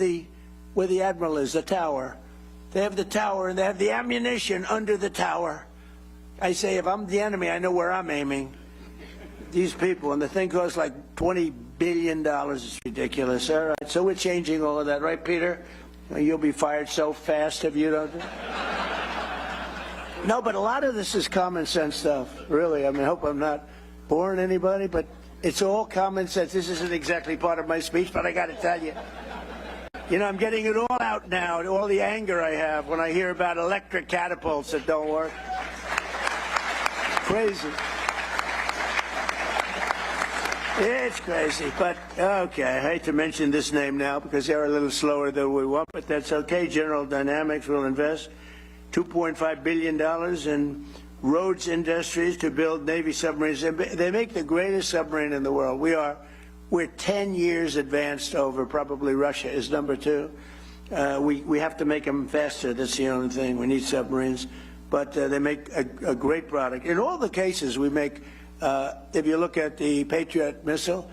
where the admiral is, the tower? They have the tower and they have the ammunition under the tower. I say, if I'm the enemy, I know where I'm aiming. These people, and the thing costs like $20 billion. It's ridiculous. All right, so we're changing all of that, right, Peter? You'll be fired so fast if you don't. No, but a lot of this is common sense stuff, really. I mean, I hope I'm not boring anybody, but it's all common sense. This isn't exactly part of my speech, but I got to tell you. You know, I'm getting it all out now, all the anger I have when I hear about electric catapults that don't work. Crazy. It's crazy, but okay. I hate to mention this name now because they're a little slower than we want, but that's okay. General Dynamics will invest $2.5 billion in Rhodes Industries to build Navy submarines. They make the greatest submarine in the world. We are We're 10 years advanced over probably Russia is number 2. We have to make them faster. That's the only thing. We need submarines. But they make a great product. In all the cases we make, if you look at the Patriot missile,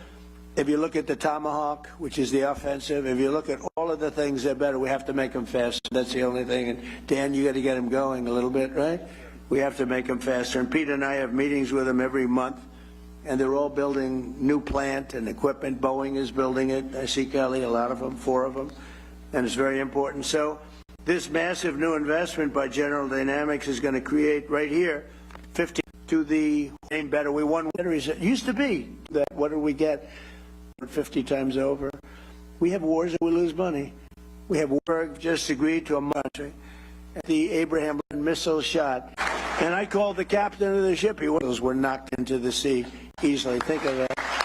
if you look at the Tomahawk, which is the offensive, if you look at all of the things, they're better. We have to make them faster. That's the only thing. And Dan, you got to get them going a little bit, right? We have to make them faster. And Pete and I have meetings with them every month. And they're all building new plant and equipment. Boeing is building it. I see, Kelly, a lot of them, 4 of them. And it's very important. So this massive new investment by General Dynamics is going to create right here 50 to the name better. We won batteries. It used to be that what did we get 50 times over? We have wars and we lose money. We have just agreed to a country. The Abraham missile shot. And I called the captain of the ship. He were knocked into the sea easily. Think of that.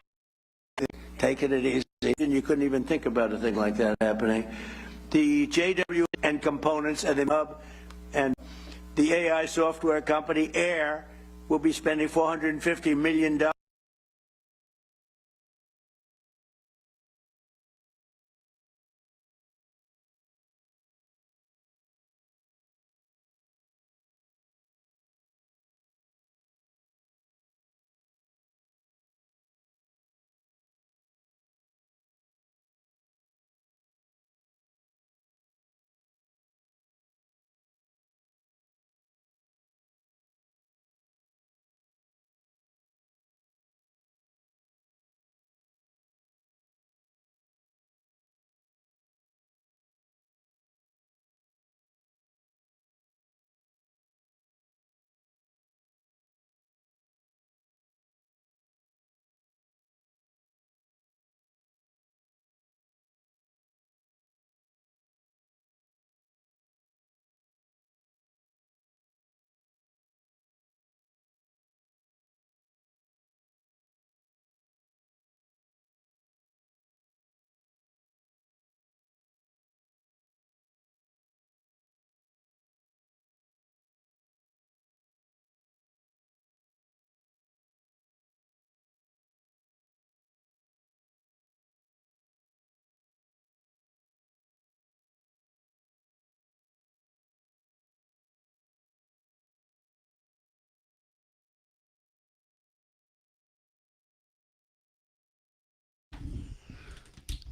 Taking it easy. And you couldn't even think about a thing like that happening. The JW and components and the hub and the AI software company Air will be spending $450 million.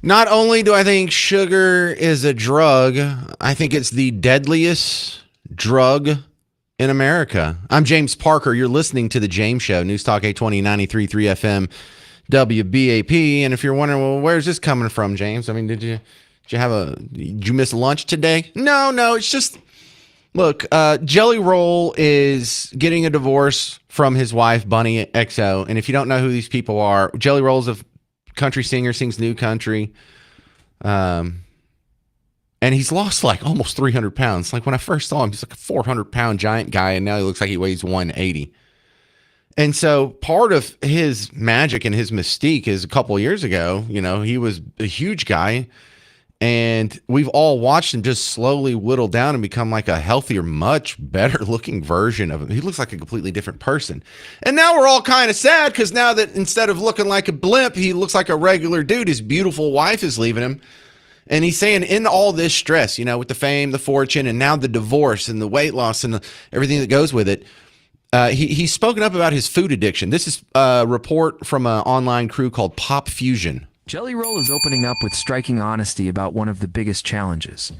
Not only do I think sugar is a drug, I think it's the deadliest drug in America. I'm James Parker. You're listening to The James Show, News Talk 820, 93.3 FM, WBAP. And if you're wondering, well, where's this coming from, James? I mean, did you miss lunch today? No, it's just, look, Jelly Roll is getting a divorce from his wife, Bunny XO. And if you don't know who these people are, Jelly Roll's a country singer, sings new country. And he's lost like almost 300 pounds. Like when I first saw him, he's like a 400-pound giant guy, and now he looks like he weighs 180. And so part of his magic and his mystique is a couple of years ago, he was a huge guy, and we've all watched him just slowly whittle down and become like a healthier, much better looking version of him. He looks like a completely different person. And now we're all kind of sad because now that instead of looking like a blimp, he looks like a regular dude. His beautiful wife is leaving him. And he's saying in all this stress, with the fame, the fortune, and now the divorce and the weight loss and everything that goes with it, he's spoken up about his food addiction. This is a report from an online crew called Pop Fusion. Jelly Roll is opening up with striking honesty about one of the biggest challenges.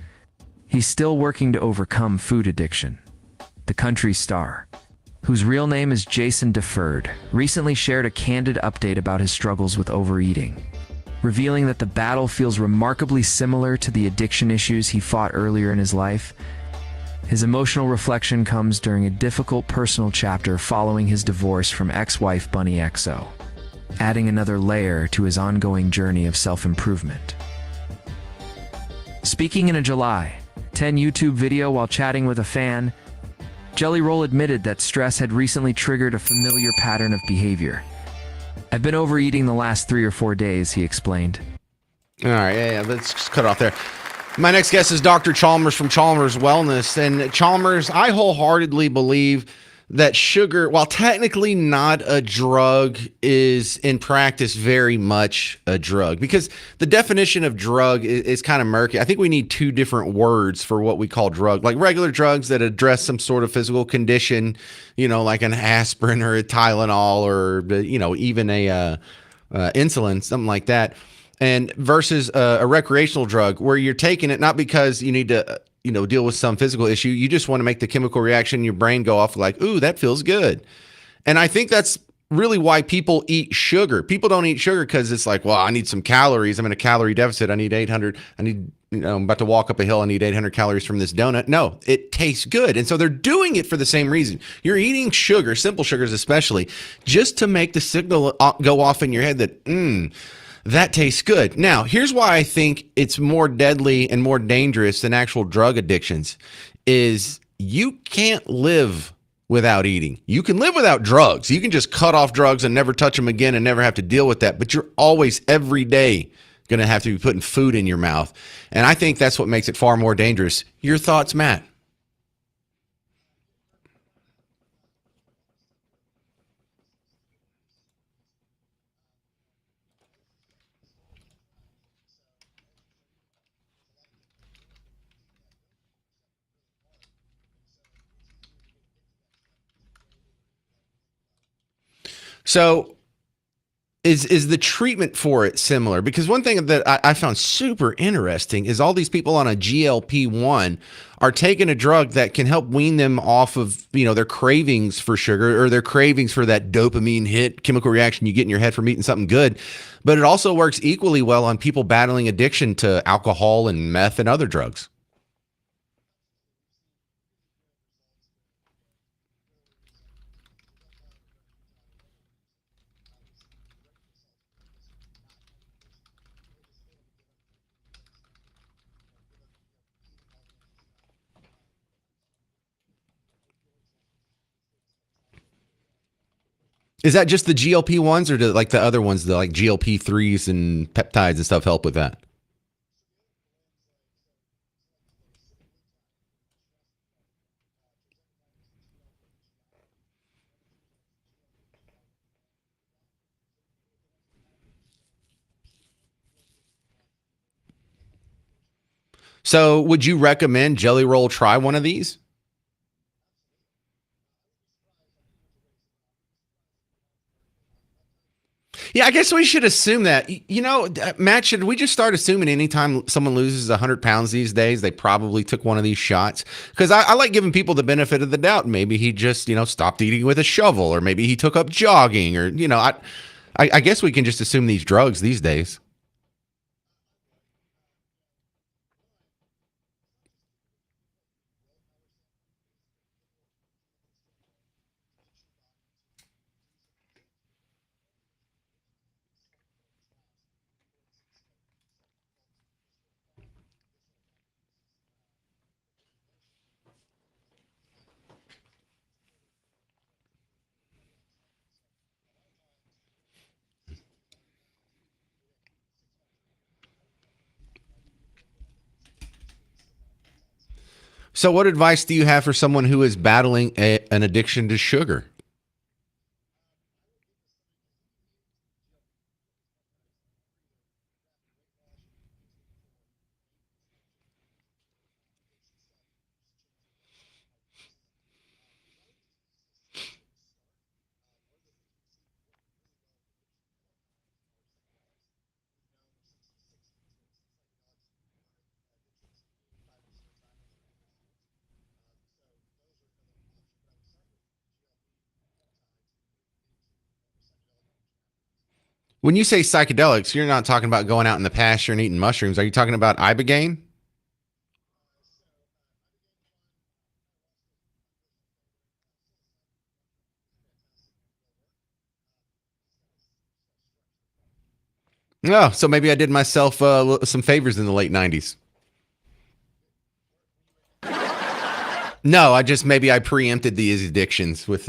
He's still working to overcome food addiction. The country star, whose real name is Jason Deferred, recently shared a candid update about his struggles with overeating, revealing that the battle feels remarkably similar to the addiction issues he fought earlier in his life. His emotional reflection comes during a difficult personal chapter following his divorce from ex-wife Bunny XO, adding another layer to his ongoing journey of self-improvement. Speaking in a July 10 YouTube video while chatting with a fan, Jelly Roll admitted that stress had recently triggered a familiar pattern of behavior. "I've been overeating the last 3 or 4 days," he explained. All right, yeah, let's just cut off there. My next guest is Dr. Chalmers from Chalmers Wellness. And Chalmers, I wholeheartedly believe that sugar, while technically not a drug, is in practice very much a drug, because the definition of drug is kind of murky. I think we need two different words for what we call drug. Like regular drugs that address some sort of physical condition, like an aspirin or a Tylenol or, even a insulin, something like that. And versus a recreational drug where you're taking it not because you need to deal with some physical issue. You just want to make the chemical reaction in your brain go off like, ooh, that feels good. And I think that's really why people eat sugar. People don't eat sugar because it's like, well, I need some calories. I'm in a calorie deficit. I need 800. I'm about to walk up a hill. I need 800 calories from this donut. No, it tastes good. And so they're doing it for the same reason. You're eating sugar, simple sugars especially, just to make the signal go off in your head that, that tastes good. Now, here's why I think it's more deadly and more dangerous than actual drug addictions is you can't live without eating. You can live without drugs. You can just cut off drugs and never touch them again and never have to deal with that. But you're always, every day, going to have to be putting food in your mouth. And I think that's what makes it far more dangerous. Your thoughts, Matt? So is the treatment for it similar? Because one thing that I found super interesting is all these people on a GLP-1 are taking a drug that can help wean them off of, their cravings for sugar or their cravings for that dopamine hit chemical reaction you get in your head from eating something good. But it also works equally well on people battling addiction to alcohol and meth and other drugs. Is that just the GLP ones, or do like the other ones, the like GLP-3s and peptides and stuff help with that? So would you recommend Jelly Roll try one of these? Yeah, I guess we should assume that. Matt, should we just start assuming anytime someone loses 100 pounds these days, they probably took one of these shots? Because I like giving people the benefit of the doubt. Maybe he just, stopped eating with a shovel, or maybe he took up jogging, or, I guess we can just assume these drugs these days. So what advice do you have for someone who is battling an addiction to sugar? When you say psychedelics, you're not talking about going out in the pasture and eating mushrooms. Are you talking about ibogaine? No, so maybe I did myself some favors in the late 90s. No, maybe I preempted these addictions with,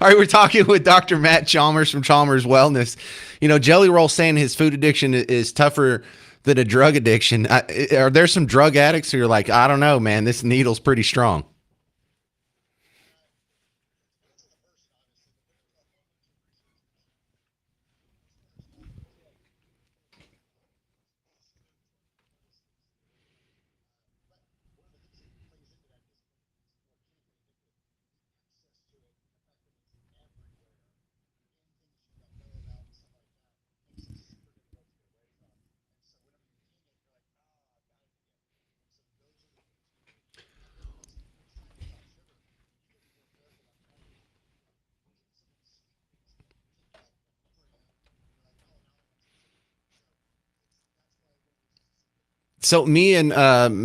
All right, we're talking with Dr. Matt Chalmers from Chalmers Wellness. Jelly Roll saying his food addiction is tougher than a drug addiction. Are there some drug addicts who are like, I don't know, man, this needle's pretty strong? So me and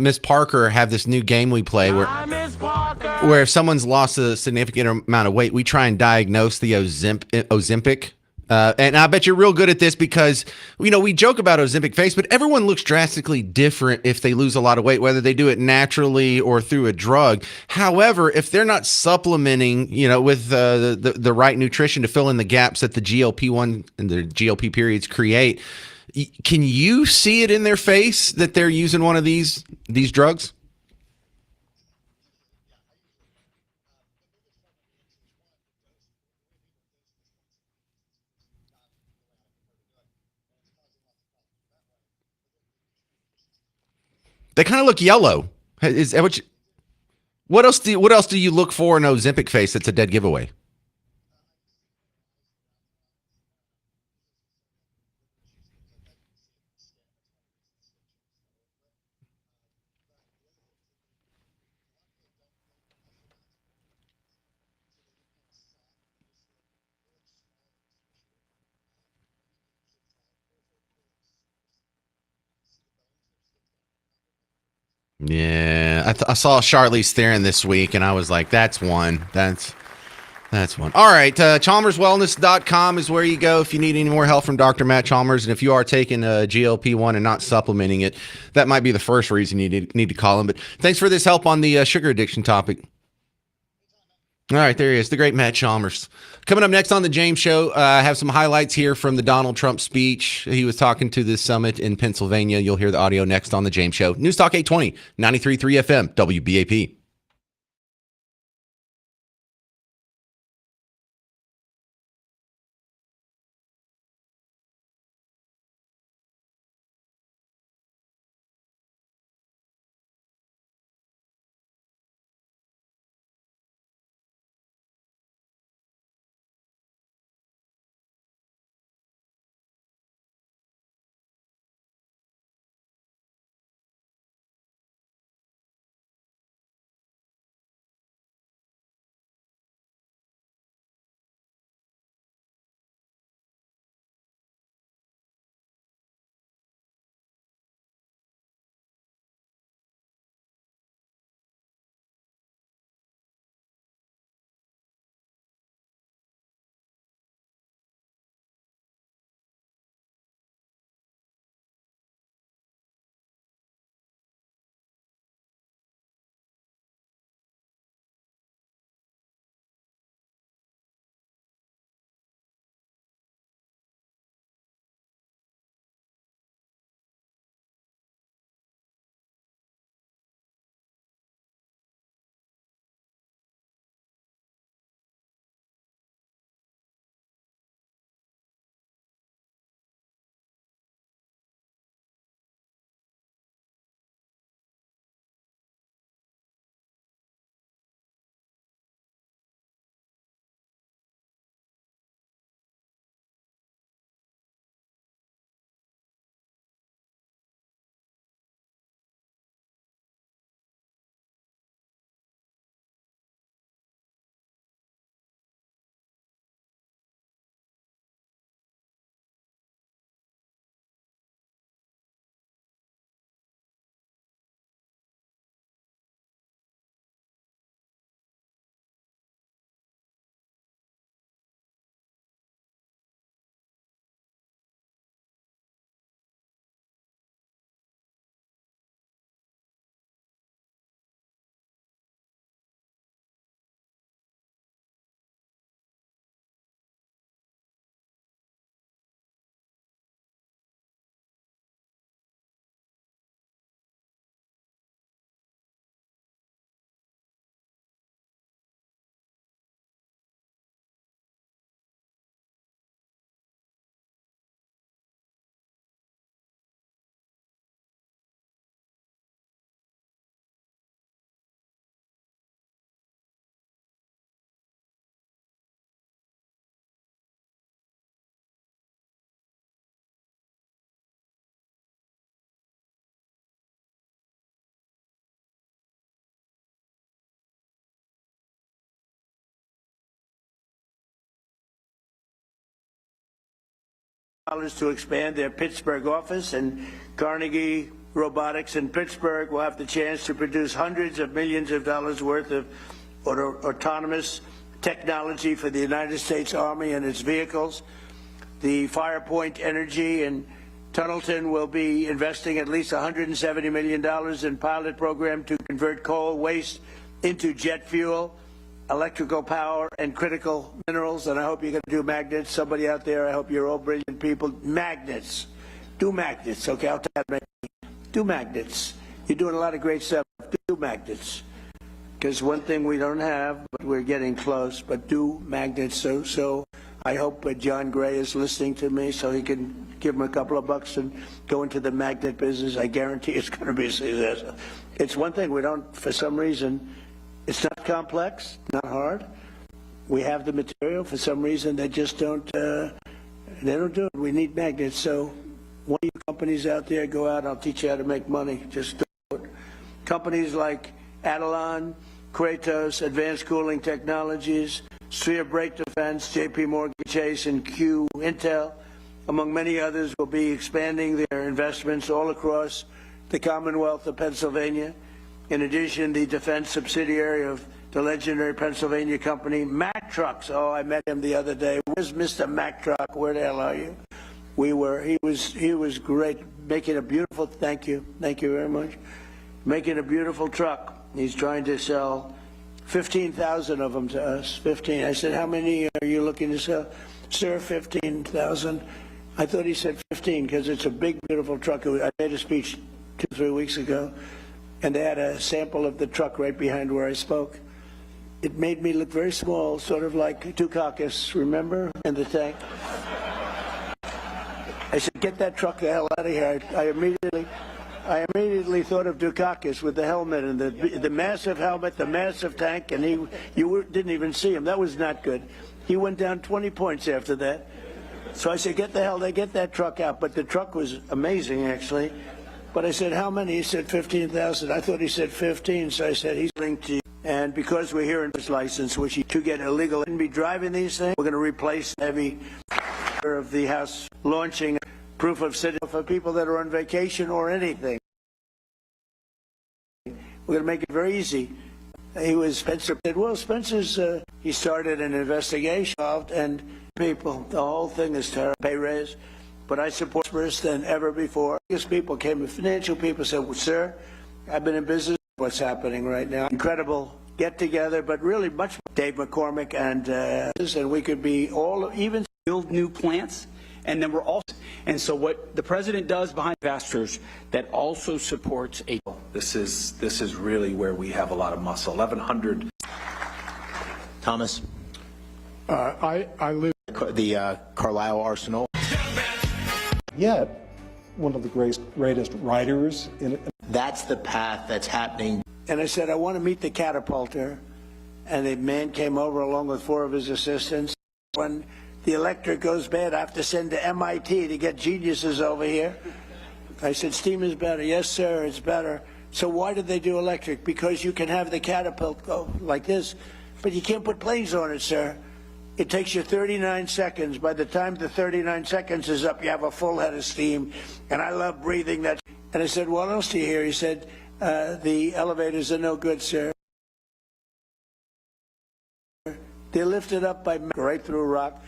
Miss Parker have this new game we play where if someone's lost a significant amount of weight, we try and diagnose the Ozempic. And I bet you're real good at this because, we joke about Ozempic face, but everyone looks drastically different if they lose a lot of weight, whether they do it naturally or through a drug. However, if they're not supplementing, with the right nutrition to fill in the gaps that the GLP-1 and the GLP periods create, can you see it in their face that they're using one of these drugs? They kind of look yellow. Is that what else do you look for in Ozempic face that's a dead giveaway? Yeah, I saw Charlize Theron this week, and I was like, that's one. That's one. All right, ChalmersWellness.com is where you go if you need any more help from Dr. Matt Chalmers. And if you are taking a GLP-1 and not supplementing it, that might be the first reason you need to call him. But thanks for this help on the sugar addiction topic. All right, there he is, the great Matt Chalmers. Coming up next on the James Show, I have some highlights here from the Donald Trump speech. He was talking to this summit in Pennsylvania. You'll hear the audio next on the James Show. News Talk 820, 93.3 FM, WBAP. To expand their Pittsburgh office, and Carnegie robotics in Pittsburgh will have the chance to produce hundreds of millions of dollars worth of autonomous technology for the United States Army and its vehicles. The Firepoint Energy in Tunnelton will be investing at least $170 million in pilot program to convert coal waste into jet fuel, electrical power, and critical minerals. And I hope you're going to do magnets. Somebody out there, I hope you're all brilliant people. Magnets. Do magnets. Okay, I'll tell you. Do magnets. You're doing a lot of great stuff. Do magnets. Because one thing we don't have, but we're getting close, but do magnets. So I hope John Gray is listening to me so he can give him a couple of bucks and go into the magnet business. I guarantee it's going to be a success. It's one thing we don't, for some reason, it's not complex, not hard. We have the material. For some reason, they just don't, they don't do it. We need magnets. So one of you companies out there, go out, I'll teach you how to make money. Just do it. Companies like Adelon, Kratos, Advanced Cooling Technologies, Sphere Brake Defense, JP Morgan Chase, and Q Intel, among many others, will be expanding their investments all across the Commonwealth of Pennsylvania. In addition, the defense subsidiary of the legendary Pennsylvania company, Mack Trucks. Oh, I met him the other day. Where's Mr. Mack Truck? Where the hell are you? He was great, making a beautiful, thank you very much, making a beautiful truck. He's trying to sell 15,000 of them to us, 15. I said, how many are you looking to sell? Sir, 15,000. I thought he said 15 because it's a big, beautiful truck. I made a speech 2-3 weeks ago, and they had a sample of the truck right behind where I spoke. It made me look very small, sort of like Dukakis, remember, in the tank. I said, get that truck the hell out of here. I immediately thought of Dukakis with the helmet and the massive helmet, the massive tank, and you didn't even see him. That was not good. He went down 20 points after that. So I said, get that truck out. But the truck was amazing, actually. But I said, how many? He said 15,000. I thought he said 15, so I said, he's linked to you. And because we're here in this license, which you to get illegal and be driving these things, we're going to replace heavy of the House launching proof of citizenship for people that are on vacation or anything. We're going to make it very easy. Spencer said, well, Spencer's, he started an investigation and people, the whole thing is terrible, pay raise. But I support worse than ever before. People came, financial people said, well, sir, I've been in business. What's happening right now? Incredible get together, but really much more. Dave McCormick and we could be all even build new plants, and then we're also, and so what the president does behind investors that also supports a. This is really where we have a lot of muscle. 1,100. Thomas. I live the Carlisle Arsenal. Yet one of the greatest writers in it. That's the path that's happening. And I said, I want to meet the catapulter. And a man came over along with 4 of his assistants. When the electric goes bad, I have to send to MIT to get geniuses over here. I said, steam is better. Yes, sir, it's better. So why did they do electric? Because you can have the catapult go like this, but you can't put planes on it, sir. It takes you 39 seconds. By the time the 39 seconds is up, you have a full head of steam. And I love breathing that. And I said, what else do you hear? He said, the elevators are no good, sir. They're lifted up by right through rock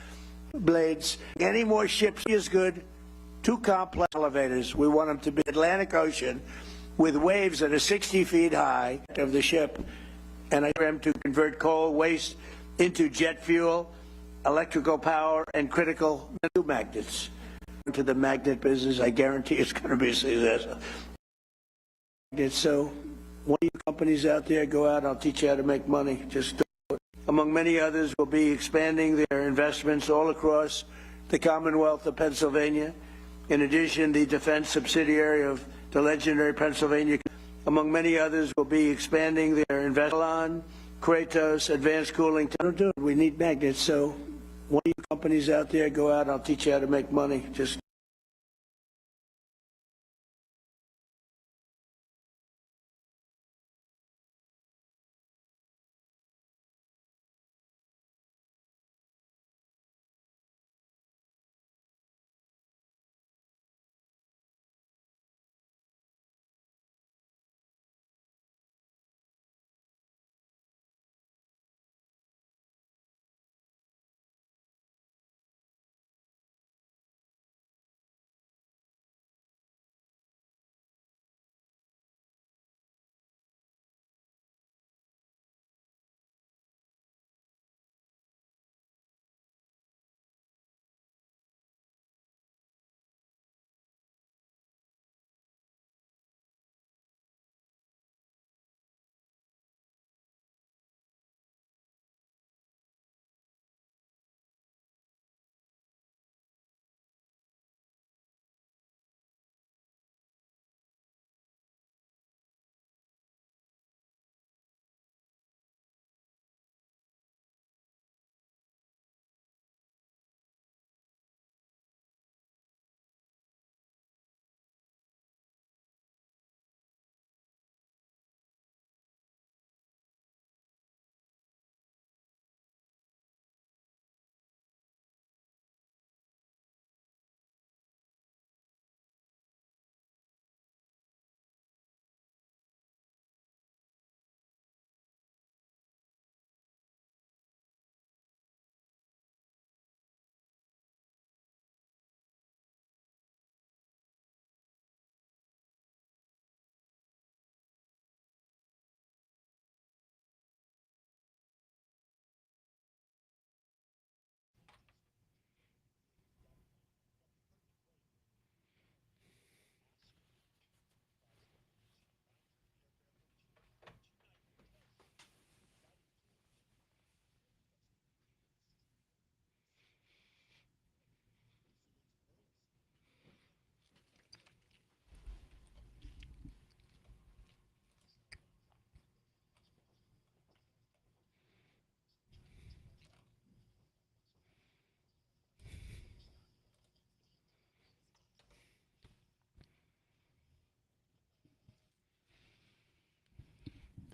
blades. Any more ships is good. 2 complex elevators. We want them to be Atlantic Ocean with waves that are 60 feet high of the ship. And I am to convert coal waste into jet fuel, electrical power, and critical magnets. To the magnet business, I guarantee it's going to be a success. So one of you companies out there, go out, I'll teach you how to make money. Just do it. Among many others, will be expanding their investments all across the Commonwealth of Pennsylvania. In addition, the defense subsidiary of the legendary Pennsylvania, among many others, will be expanding their investment. Kratos, Advanced Cooling. Don't do it. We need magnets. So one of you companies out there, go out, I'll teach you how to make money. Just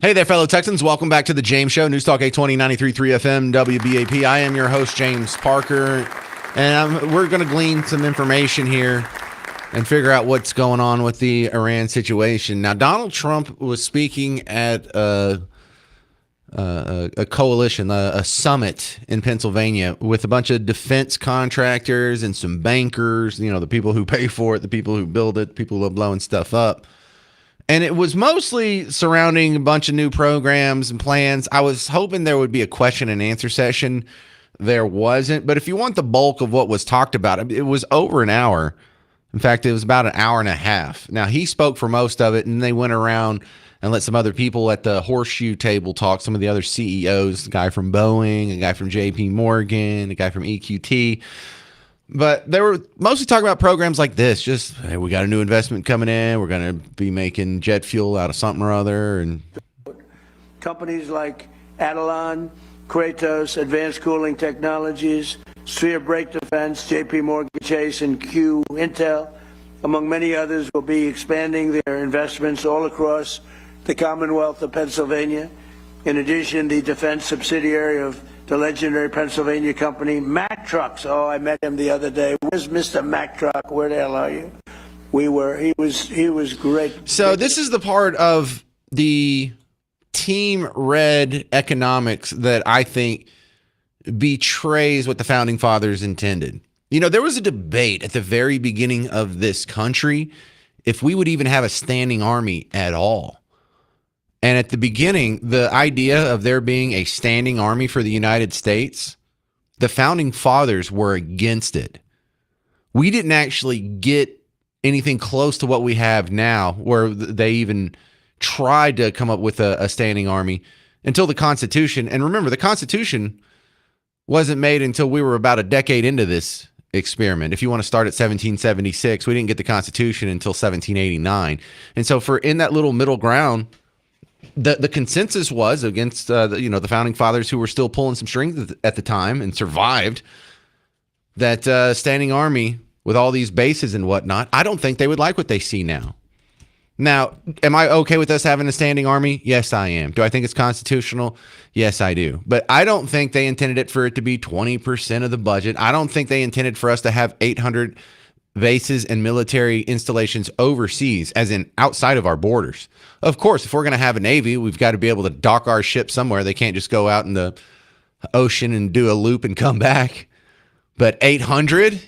Hey there, fellow Texans. Welcome back to the James Show, News Talk 820, 93.3 FM, WBAP. I am your host, James Parker, and we're going to glean some information here and figure out what's going on with the Iran situation. Now, Donald Trump was speaking at a coalition, a summit in Pennsylvania with a bunch of defense contractors and some bankers, the people who pay for it, the people who build it, people who are blowing stuff up. And it was mostly surrounding a bunch of new programs and plans. I was hoping there would be a question and answer session. There wasn't. But if you want the bulk of what was talked about, it was over an hour. In fact, it was about an hour and a half. Now, he spoke for most of it, and they went around and let some other people at the horseshoe table talk, some of the other CEOs, a guy from Boeing, a guy from JP Morgan, a guy from EQT. But they were mostly talking about programs like this. Just, hey, we got a new investment coming in. We're going to be making jet fuel out of something or other. And companies like Adelon, Kratos, Advanced Cooling Technologies, Sphere Brake Defense, JP Morgan Chase, and Q Intel, among many others, will be expanding their investments all across the Commonwealth of Pennsylvania. In addition, the defense subsidiary of the legendary Pennsylvania company, Mack Trucks. Oh, I met him the other day. Where's Mr. Mack Truck? Where the hell are you? He was great. So this is the part of the Team Red economics that I think betrays what the founding fathers intended. There was a debate at the very beginning of this country if we would even have a standing army at all. And at the beginning, the idea of there being a standing army for the United States, the founding fathers were against it. We didn't actually get anything close to what we have now, where they even tried to come up with a standing army until the Constitution. And remember, the Constitution wasn't made until we were about a decade into this experiment. If you want to start at 1776, we didn't get the Constitution until 1789. And so in that little middle ground, the consensus was against the founding fathers, who were still pulling some strings at the time and survived, that standing army with all these bases and whatnot. I don't think they would like what they see now. Now, am I okay with us having a standing army? Yes, I am. Do I think it's constitutional? Yes, I do. But I don't think they intended it for it to be 20% of the budget. I don't think they intended for us to have 800 bases and military installations overseas, as in outside of our borders. Of course, if we're going to have a Navy, we've got to be able to dock our ships somewhere. They can't just go out in the ocean and do a loop and come back. But 800?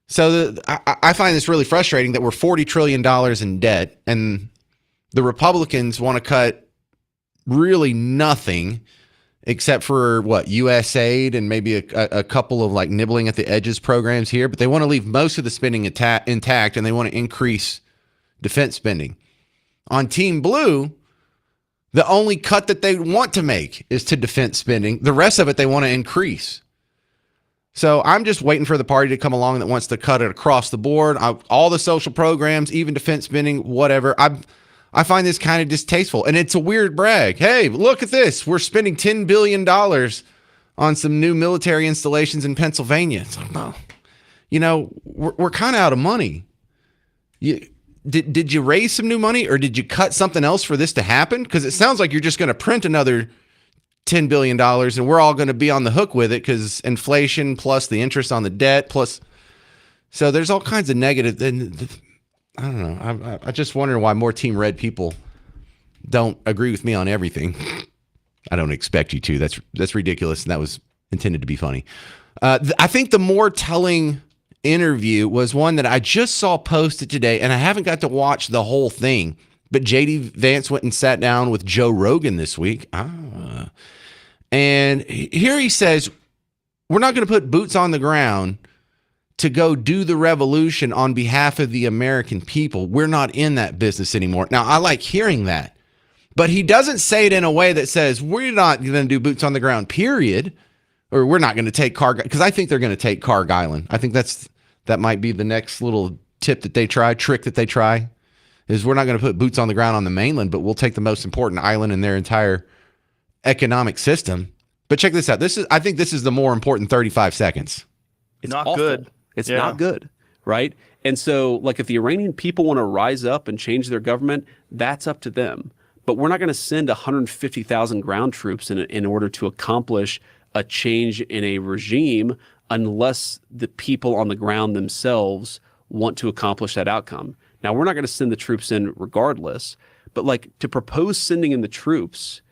So I find this really frustrating that we're $40 trillion in debt, and the Republicans want to cut really nothing except for USAID and maybe a couple of nibbling at the edges programs here, but they want to leave most of the spending intact, and they want to increase defense spending. On Team Blue, the only cut that they want to make is to defense spending. The rest of it they want to increase. So I'm just waiting for the party to come along that wants to cut it across the board. All the social programs, even defense spending, whatever. I find this kind of distasteful, and it's a weird brag. Hey, look at this. We're spending $10 billion on some new military installations in Pennsylvania. It's like, well, we're kind of out of money. Did you raise some new money, or did you cut something else for this to happen? Because it sounds like you're just going to print another $10 billion, and we're all going to be on the hook with it because inflation plus the interest on the debt plus. So there's all kinds of negative. I don't know. I just wonder why more Team Red people don't agree with me on everything. I don't expect you to. That's ridiculous, and that was intended to be funny. I think the more telling interview was one that I just saw posted today, and I haven't got to watch the whole thing. But J.D. Vance went and sat down with Joe Rogan this week. And here he says, we're not going to put boots on the ground to go do the revolution on behalf of the American people. We're not in that business anymore. Now, I like hearing that. But he doesn't say it in a way that says, we're not going to do boots on the ground, period. Or we're not going to take Carg, because I think they're going to take Carg Island. I think that might be the next little trick that they try. Is we're not going to put boots on the ground on the mainland, but we'll take the most important island in their entire economic system. But check this out. I think this is the more important 35 seconds. It's not good. It's not good, right? And so, if the Iranian people want to rise up and change their government, that's up to them. but we're not going to send 150,000 ground troops in order to accomplish a change in a regime unless the people on the ground themselves want to accomplish that outcome. Now, we're not going to send the troops in regardless, but like to propose sending in the troops,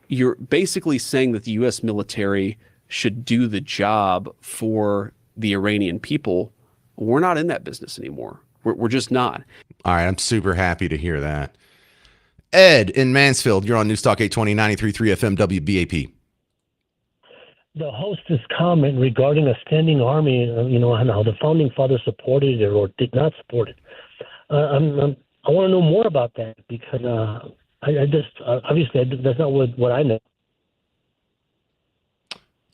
you're basically saying that the U.S. military should do the job for the Iranian people. We're not in that business anymore. We're just not. All right, I'm super happy to hear that. Ed in Mansfield, you're on Newstalk 820 93.3 FM WBAP. The hostess comment regarding a standing army, and how the founding fathers supported it or did not support it. I want to know more about that because I just obviously that's not what I know.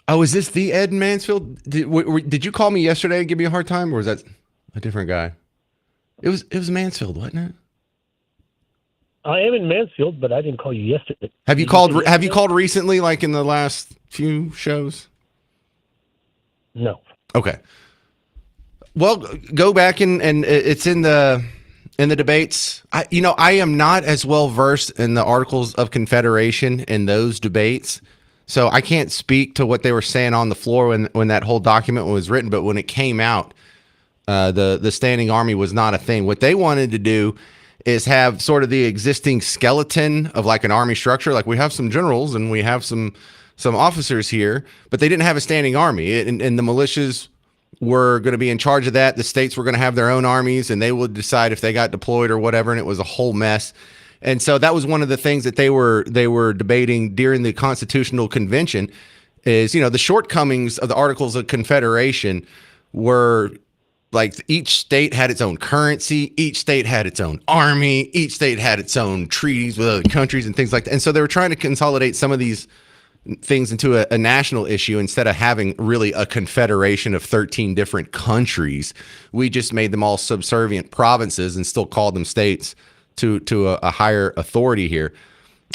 Oh, is this the Ed in Mansfield? Did you call me yesterday and give me a hard time, or was that a different guy? It was Mansfield, wasn't it? I am in Mansfield, but I didn't call you yesterday. Have you called recently, like in the last few shows? No. Okay. Well, go back and it's in the debates. I am not as well versed in the Articles of Confederation in those debates, so I can't speak to what they were saying on the floor when that whole document was written. But when it came out, the standing army was not a thing. What they wanted to do is have sort of the existing skeleton of like an army structure. Like we have some generals and we have some officers here, but they didn't have a standing army, and the militias were going to be in charge of that. The states were going to have their own armies, and they would decide if they got deployed or whatever. And it was a whole mess. And so that was one of the things that they were debating during the Constitutional Convention is, the shortcomings of the Articles of Confederation were like each state had its own currency, each state had its own army, each state had its own treaties with other countries and things like that. And so they were trying to consolidate some of these things into a national issue instead of having really a confederation of 13 different countries. We just made them all subservient provinces and still called them states to a higher authority here.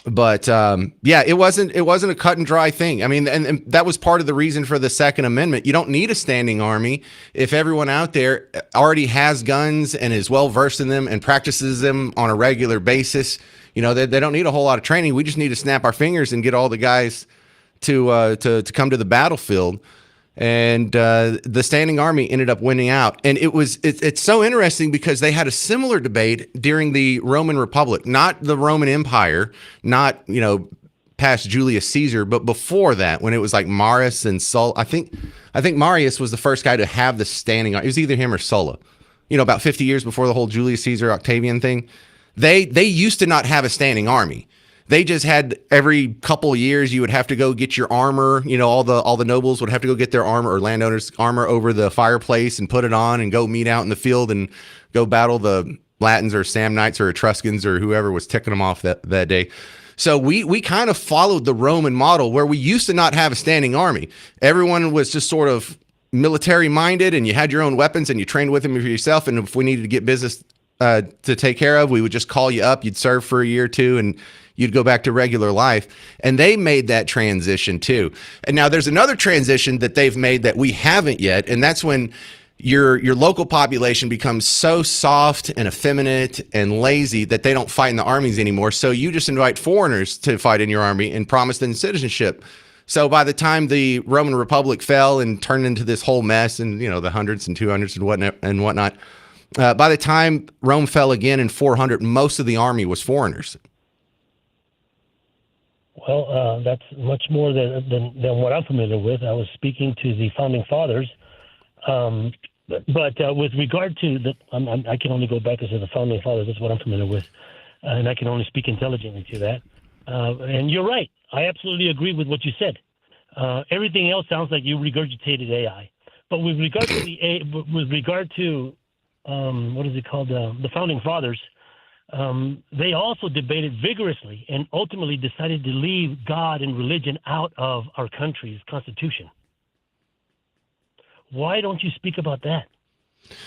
But it wasn't a cut and dry thing. I mean, and that was part of the reason for the Second Amendment. You don't need a standing army if everyone out there already has guns and is well versed in them and practices them on a regular basis. They don't need a whole lot of training. We just need to snap our fingers and get all the guys to come to the battlefield. And the standing army ended up winning out. And it's so interesting because they had a similar debate during the Roman Republic, not the Roman Empire, not, past Julius Caesar, but before that, when it was like Marius and Sulla. I think Marius was the first guy to have the standing army. It was either him or Sulla, about 50 years before the whole Julius Caesar Octavian thing. They used to not have a standing army. They just had every couple of years you would have to go get your armor. All the nobles would have to go get their armor, or landowners' armor, over the fireplace and put it on and go meet out in the field and go battle the Latins or Samnites or Etruscans or whoever was ticking them off that day. So we kind of followed the Roman model where we used to not have a standing army. Everyone was just sort of military minded, and you had your own weapons and you trained with them for yourself. And if we needed to get business to take care of, we would just call you up. You'd serve for a year or two and you'd go back to regular life. And they made that transition too. And now there's another transition that they've made that we haven't yet. And that's when your local population becomes so soft and effeminate and lazy that they don't fight in the armies anymore. So you just invite foreigners to fight in your army and promise them citizenship. So by the time the Roman Republic fell and turned into this whole mess, and the hundreds and 200s and whatnot, by the time Rome fell again in 400, most of the army was foreigners. Well, that's much more than what I'm familiar with. I was speaking to the founding fathers, but with regard to I can only go back to the founding fathers. That's what I'm familiar with, and I can only speak intelligently to that. And you're right. I absolutely agree with what you said. Everything else sounds like you regurgitated AI. But with regard to what is it called? The founding fathers. They also debated vigorously and ultimately decided to leave God and religion out of our country's constitution. Why don't you speak about that?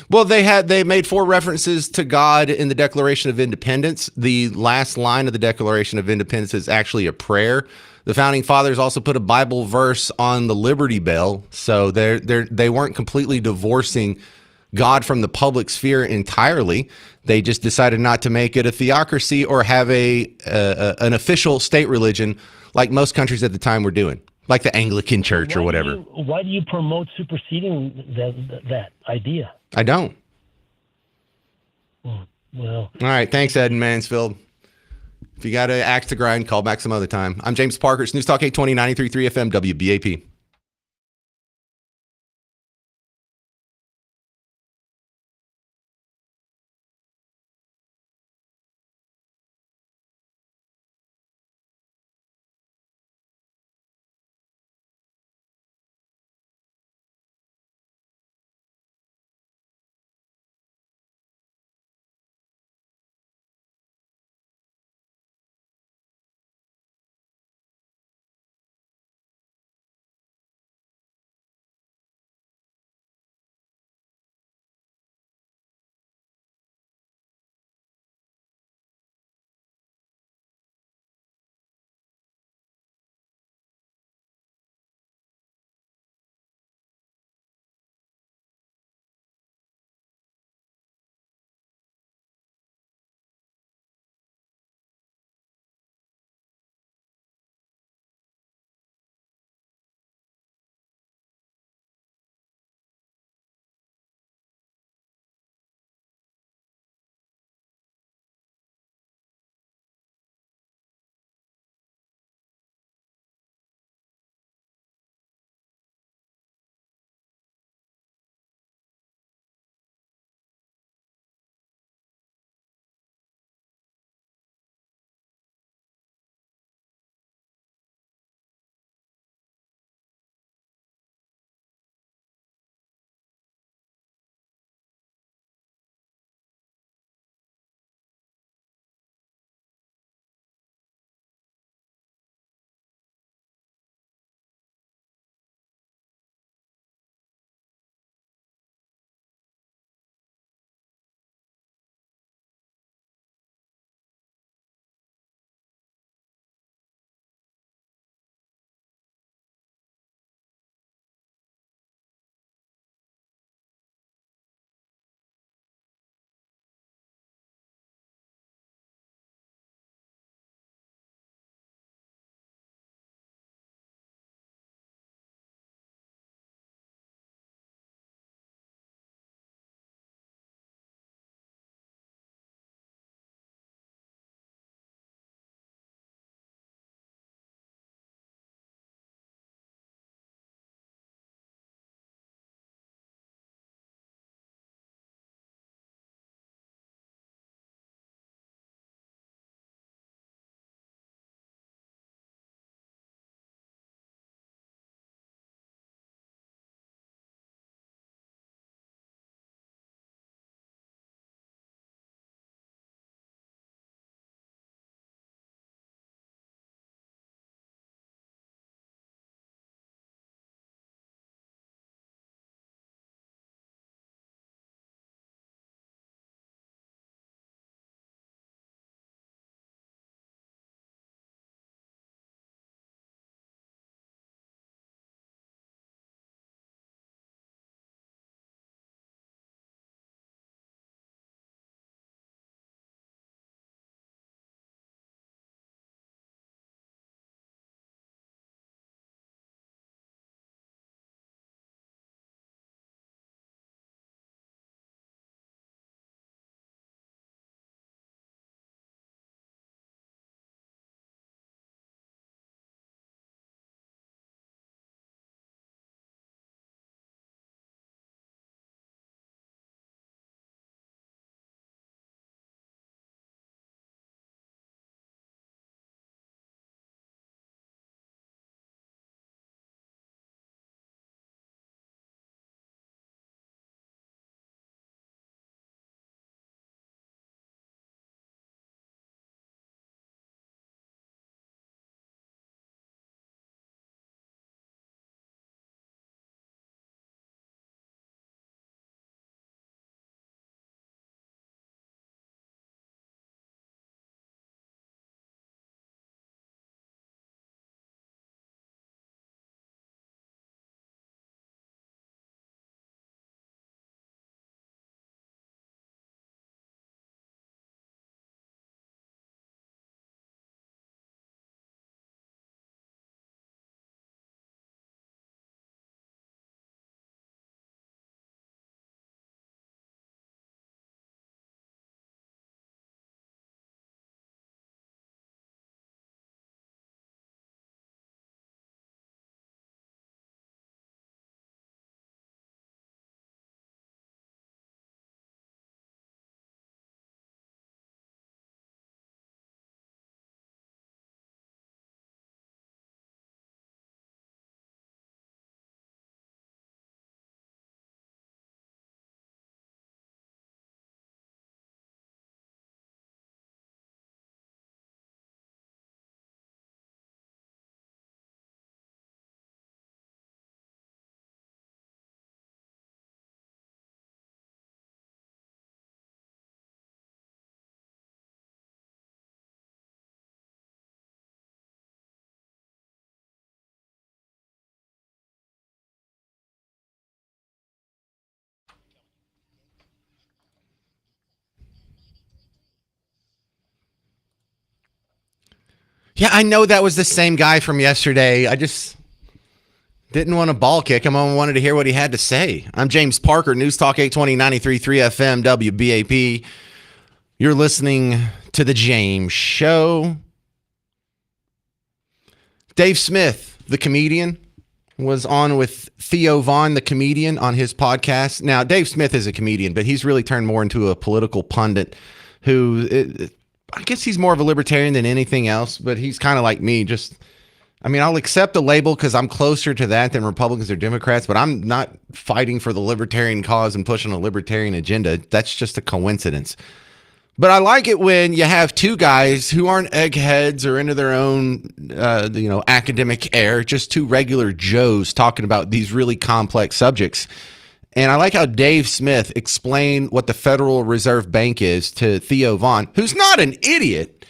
Well, they made 4 references to God in the Declaration of Independence. The last line of the Declaration of Independence is actually a prayer. The founding fathers also put a Bible verse on the Liberty Bell, so they weren't completely divorcing God from the public sphere entirely. They just decided not to make it a theocracy or have an official state religion like most countries at the time were doing, like the Anglican Church or whatever. Why do you promote superseding that idea? I don't. Well, all right. Thanks, Ed in Mansfield. If you got an axe to grind, call back some other time. I'm James Parker. It's News Talk 820, 93.3 FM, WBAP. Yeah, I know that was the same guy from yesterday. I just didn't want to ball kick him. I wanted to hear what he had to say. I'm James Parker, News Talk 820 93.3 FM, WBAP. You're listening to The James Show. Dave Smith, the comedian, was on with Theo Vaughn, the comedian, on his podcast. Now, Dave Smith is a comedian, but he's really turned more into a political pundit who, I guess he's more of a libertarian than anything else, but he's kind of like me. I'll accept the label because I'm closer to that than Republicans or Democrats, but I'm not fighting for the libertarian cause and pushing a libertarian agenda. That's just a coincidence. But I like it when you have two guys who aren't eggheads or into their own, academic air, just two regular Joes talking about these really complex subjects. And I like how Dave Smith explained what the Federal Reserve Bank is to Theo Vaughn, who's not an idiot.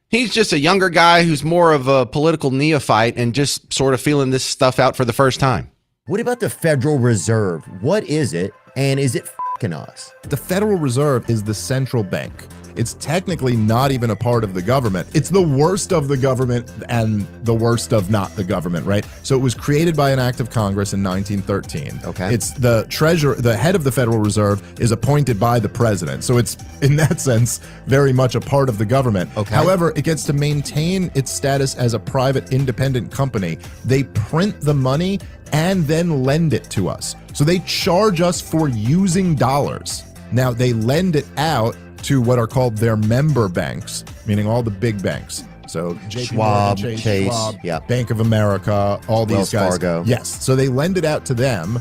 He's just a younger guy who's more of a political neophyte and just sort of feeling this stuff out for the first time. What about the Federal Reserve? What is it, and is it f***ing us? The Federal Reserve is the central bank. It's technically not even a part of the government. It's the worst of the government and the worst of not the government, right? So it was created by an act of Congress in 1913. Okay. It's the treasurer, the head of the Federal Reserve is appointed by the president. So it's, in that sense, very much a part of the government. Okay. However, it gets to maintain its status as a private independent company. They print the money and then lend it to us. So they charge us for using dollars. Now, they lend it out to what are called their member banks, meaning all the big banks. So JP Schwab, Morgan, Chase, Schwab, yeah. Bank of America, all these Wells guys. Fargo. Yes. So they lend it out to them,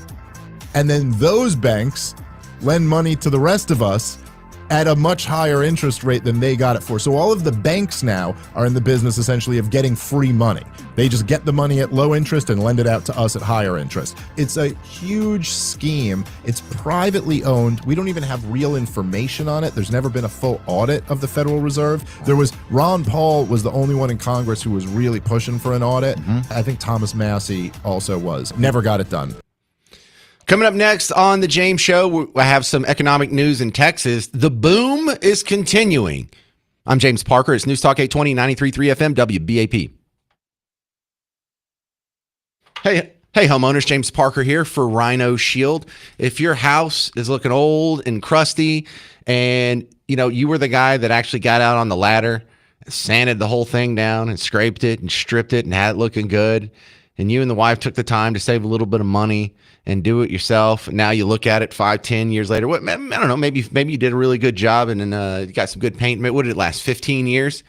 and then those banks lend money to the rest of us at a much higher interest rate than they got it for. So all of the banks now are in the business essentially of getting free money. They just get the money at low interest and lend it out to us at higher interest. It's a huge scheme. It's privately owned. We don't even have real information on it. There's never been a full audit of the Federal Reserve. Ron Paul was the only one in Congress who was really pushing for an audit. I think Thomas Massey also was. Never got it done. Coming up next on The James Show, I have some economic news in Texas. The boom is continuing. I'm James Parker. It's News Talk 820, 93.3 FM, WBAP. Hey, homeowners, James Parker here for Rhino Shield. If your house is looking old and crusty and, you were the guy that actually got out on the ladder, sanded the whole thing down and scraped it and stripped it and had it looking good, and you and the wife took the time to save a little bit of money and do it yourself. Now you look at it 5-10 years later. I don't know. Maybe you did a really good job and then you got some good paint. What did it last? 15 years?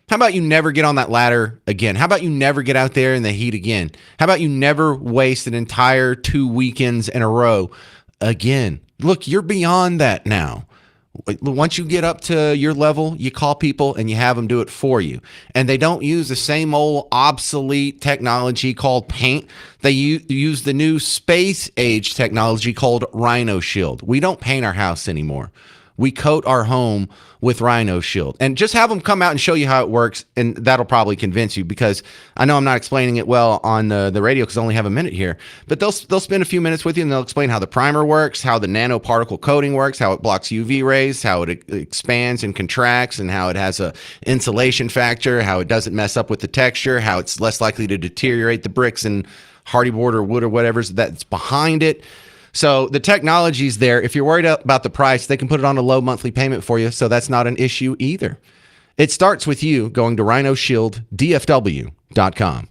How about you never get on that ladder again? How about you never get out there in the heat again? How about you never waste an entire 2 weekends in a row again? Look, you're beyond that now. Once you get up to your level, you call people and you have them do it for you. And they don't use the same old obsolete technology called paint. They use the new space age technology called Rhino Shield. We don't paint our house anymore. We coat our home with Rhino Shield. And just have them come out and show you how it works, and that'll probably convince you, because I know I'm not explaining it well on the radio because I only have a minute here. But they'll spend a few minutes with you, and they'll explain how the primer works, how the nanoparticle coating works, how it blocks UV rays, how it expands and contracts, and how it has a insulation factor, how it doesn't mess up with the texture, how it's less likely to deteriorate the bricks and hardy board or wood or whatever's that's behind it. So the technology's there. If you're worried about the price, they can put it on a low monthly payment for you, so that's not an issue either. It starts with you going to rhinoshielddfw.com.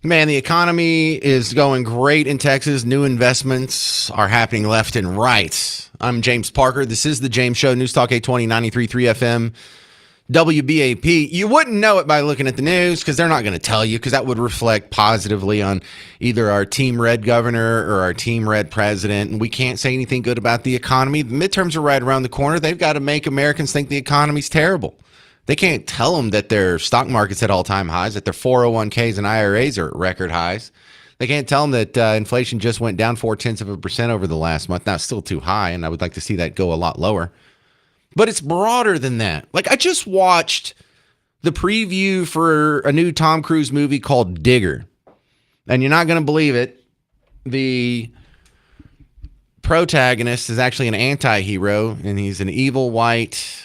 Man, the economy is going great in Texas. New investments are happening left and right. I'm James Parker. This is the James Show, News Talk 820, 93.3 FM, WBAP. You wouldn't know it by looking at the news because they're not going to tell you, because that would reflect positively on either our Team Red governor or our Team Red president. And we can't say anything good about the economy. The midterms are right around the corner. They've got to make Americans think the economy's terrible. They can't tell them that their stock market's at all-time highs, that their 401ks and IRAs are at record highs. They can't tell them that inflation just went down 0.4% over the last month. Now, it's still too high, and I would like to see that go a lot lower. But it's broader than that. Like, I just watched the preview for a new Tom Cruise movie called Digger. And you're not going to believe it. The protagonist is actually an anti-hero, and he's an evil white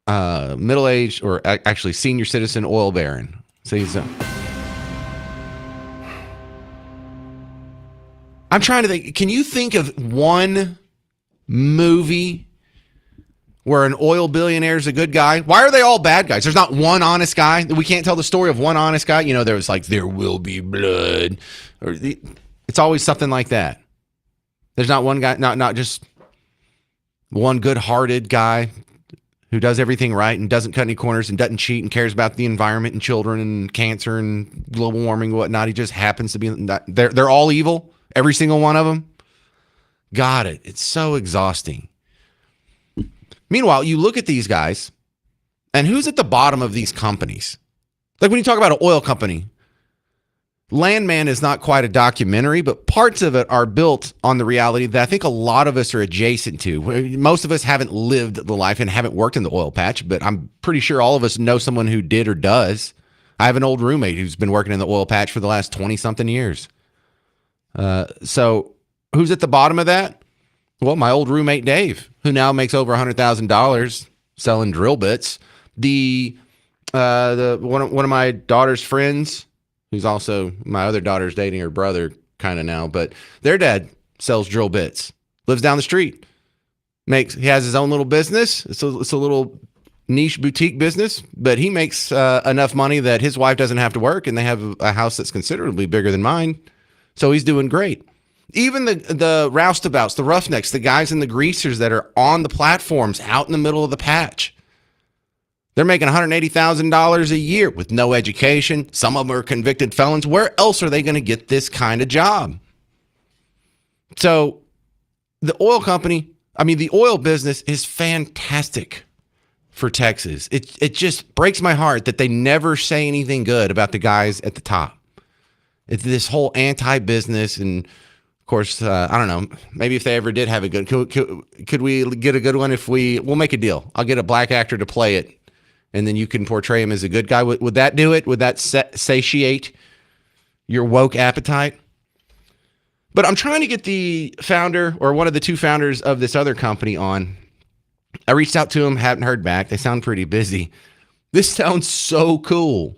middle-aged, or actually senior citizen oil baron. So he's I'm trying to think. Can you think of one movie where an oil billionaire is a good guy? Why are they all bad guys? There's not one honest guy. We can't tell the story of one honest guy. You know, there was like, there will be blood. It's always something like that. There's not one guy, not just one good-hearted guy who does everything right and doesn't cut any corners and doesn't cheat and cares about the environment and children and cancer and global warming and whatnot. He just happens to be, they're all evil, every single one of them. Got it. It's so exhausting. Meanwhile, you look at these guys, and who's at the bottom of these companies? Like when you talk about an oil company, Landman is not quite a documentary, but parts of it are built on the reality that I think a lot of us are adjacent to. Most of us haven't lived the life and haven't worked in the oil patch, but I'm pretty sure all of us know someone who did or does. I have an old roommate who's been working in the oil patch for the last 20-something years. So who's at the bottom of that? Well, my old roommate, Dave, who now makes over $100,000 selling drill bits. One of my daughter's friends, who's also my other daughter's dating her brother kind of now, but their dad sells drill bits, lives down the street, he has his own little business. It's a little niche boutique business, but he makes enough money that his wife doesn't have to work, and they have a house that's considerably bigger than mine. So he's doing great. Even the roustabouts, the roughnecks, the guys and the greasers that are on the platforms out in the middle of the patch, they're making $180,000 a year with no education. Some of them are convicted felons. Where else are they going to get this kind of job? So the oil business is fantastic for Texas. It just breaks my heart that they never say anything good about the guys at the top. It's this whole anti-business, and of course, I don't know, maybe if they ever did have a good, could we get a good one if we'll make a deal. I'll get a black actor to play it, and then you can portray him as a good guy. Would that do it? Would that satiate your woke appetite? But I'm trying to get the founder, or one of the two founders of this other company, on. I reached out to them, haven't heard back. They sound pretty busy. This sounds so cool.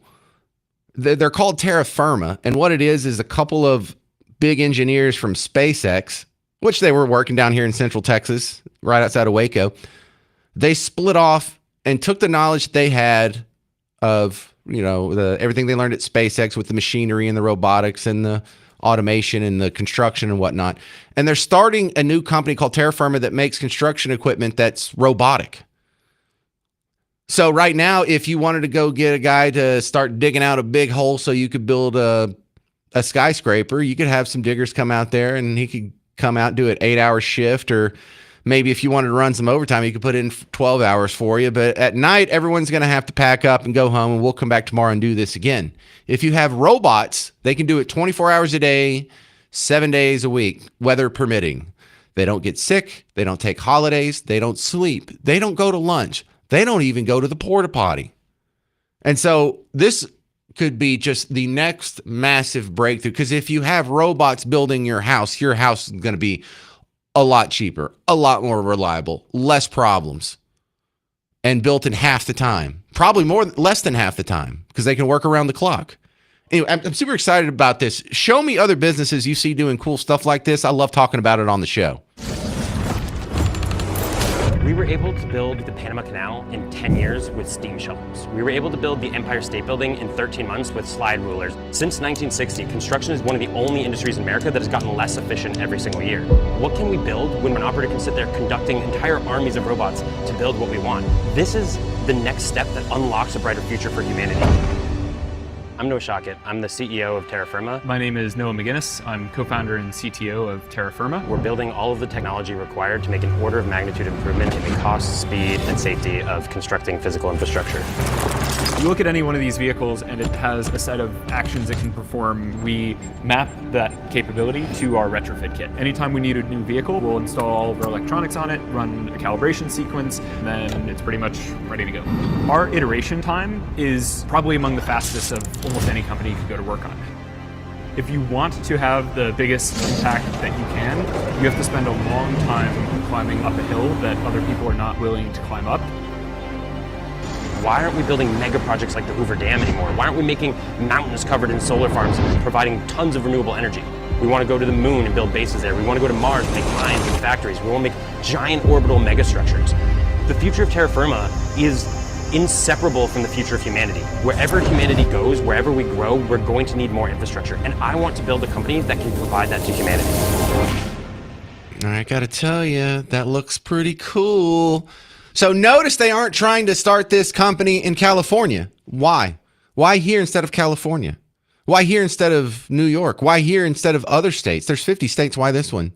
They're called Terra Firma, and what it is a couple of big engineers from SpaceX, which they were working down here in Central Texas, right outside of Waco. They split off and took the knowledge they had of, everything they learned at SpaceX with the machinery and the robotics and the automation and the construction and whatnot. And they're starting a new company called Terra Firma that makes construction equipment that's robotic. So right now, if you wanted to go get a guy to start digging out a big hole so you could build a skyscraper, you could have some diggers come out there, and he could come out and do an 8-hour shift, or maybe if you wanted to run some overtime, you could put in 12 hours for you. But at night, everyone's going to have to pack up and go home, and we'll come back tomorrow and do this again. If you have robots, they can do it 24 hours a day, 7 days a week, weather permitting. They don't get sick. They don't take holidays. They don't sleep. They don't go to lunch. They don't even go to the porta potty. And so this could be just the next massive breakthrough, because if you have robots building your house is going to be a lot cheaper, a lot more reliable, less problems, and built in half the time. Probably less than half the time, because they can work around the clock. Anyway, I'm super excited about this. Show me other businesses you see doing cool stuff like this. I love talking about it on the show. We were able to build the Panama Canal in 10 years with steam shovels. We were able to build the Empire State Building in 13 months with slide rulers. Since 1960, construction is one of the only industries in America that has gotten less efficient every single year. What can we build when an operator can sit there conducting entire armies of robots to build what we want? This is the next step that unlocks a brighter future for humanity. I'm Noah Shockett. I'm the CEO of Terra Firma. My name is Noah McGinnis. I'm co-founder and CTO of Terra Firma. We're building all of the technology required to make an order of magnitude improvement in the cost, speed, and safety of constructing physical infrastructure. You look at any one of these vehicles and it has a set of actions it can perform. We map that capability to our retrofit kit. Anytime we need a new vehicle, we'll install all of our electronics on it, run a calibration sequence, and then it's pretty much ready to go. Our iteration time is probably among the fastest of almost any company you could go to work on. If you want to have the biggest impact that you can, you have to spend a long time climbing up a hill that other people are not willing to climb up. Why aren't we building mega projects like the Hoover Dam anymore? Why aren't we making mountains covered in solar farms and providing tons of renewable energy? We want to go to the moon and build bases there. We want to go to Mars and make mines and factories. We want to make giant orbital megastructures. The future of Terra Firma is inseparable from the future of humanity. Wherever humanity goes, wherever we grow, we're going to need more infrastructure. And I want to build a company that can provide that to humanity. I gotta tell you, that looks pretty cool. So notice they aren't trying to start this company in California. Why? Why here instead of California? Why here instead of New York? Why here instead of other states? There's 50 states. Why this one?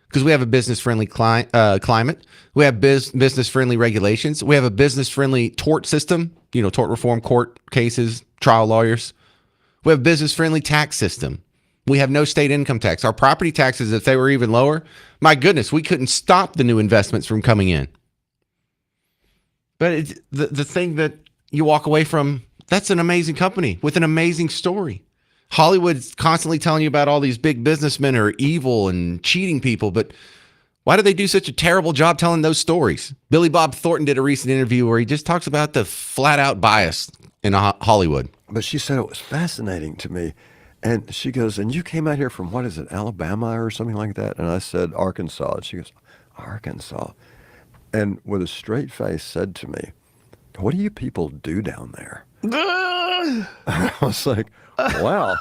Because we have a business-friendly climate. We have business-friendly regulations. We have a business-friendly tort system, tort reform, court cases, trial lawyers. We have a business-friendly tax system. We have no state income tax. Our property taxes, if they were even lower, my goodness, we couldn't stop the new investments from coming in. But it's the thing that you walk away from, that's an amazing company with an amazing story. Hollywood's constantly telling you about all these big businessmen are evil and cheating people, but why do they do such a terrible job telling those stories? Billy Bob Thornton did a recent interview where he just talks about the flat-out bias in Hollywood. But she said it was fascinating to me. And she goes, and you came out here from, what is it, Alabama or something like that? And I said, Arkansas. And she goes, Arkansas. And with a straight face said to me, what do you people do down there? I was like, wow.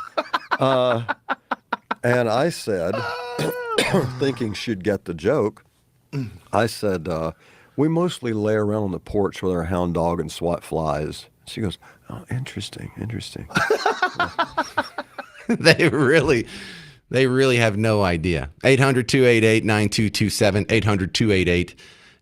And I said, thinking she'd get the joke, I said, we mostly lay around on the porch with our hound dog and swat flies. She goes, oh, interesting. They really have no idea. 800-288-9227,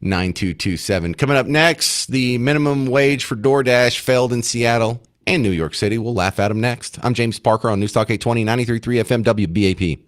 800-288-9227. Coming up next, the minimum wage for DoorDash failed in Seattle and New York City. We'll laugh at them next. I'm James Parker on News Talk 820, 93.3 FM WBAP.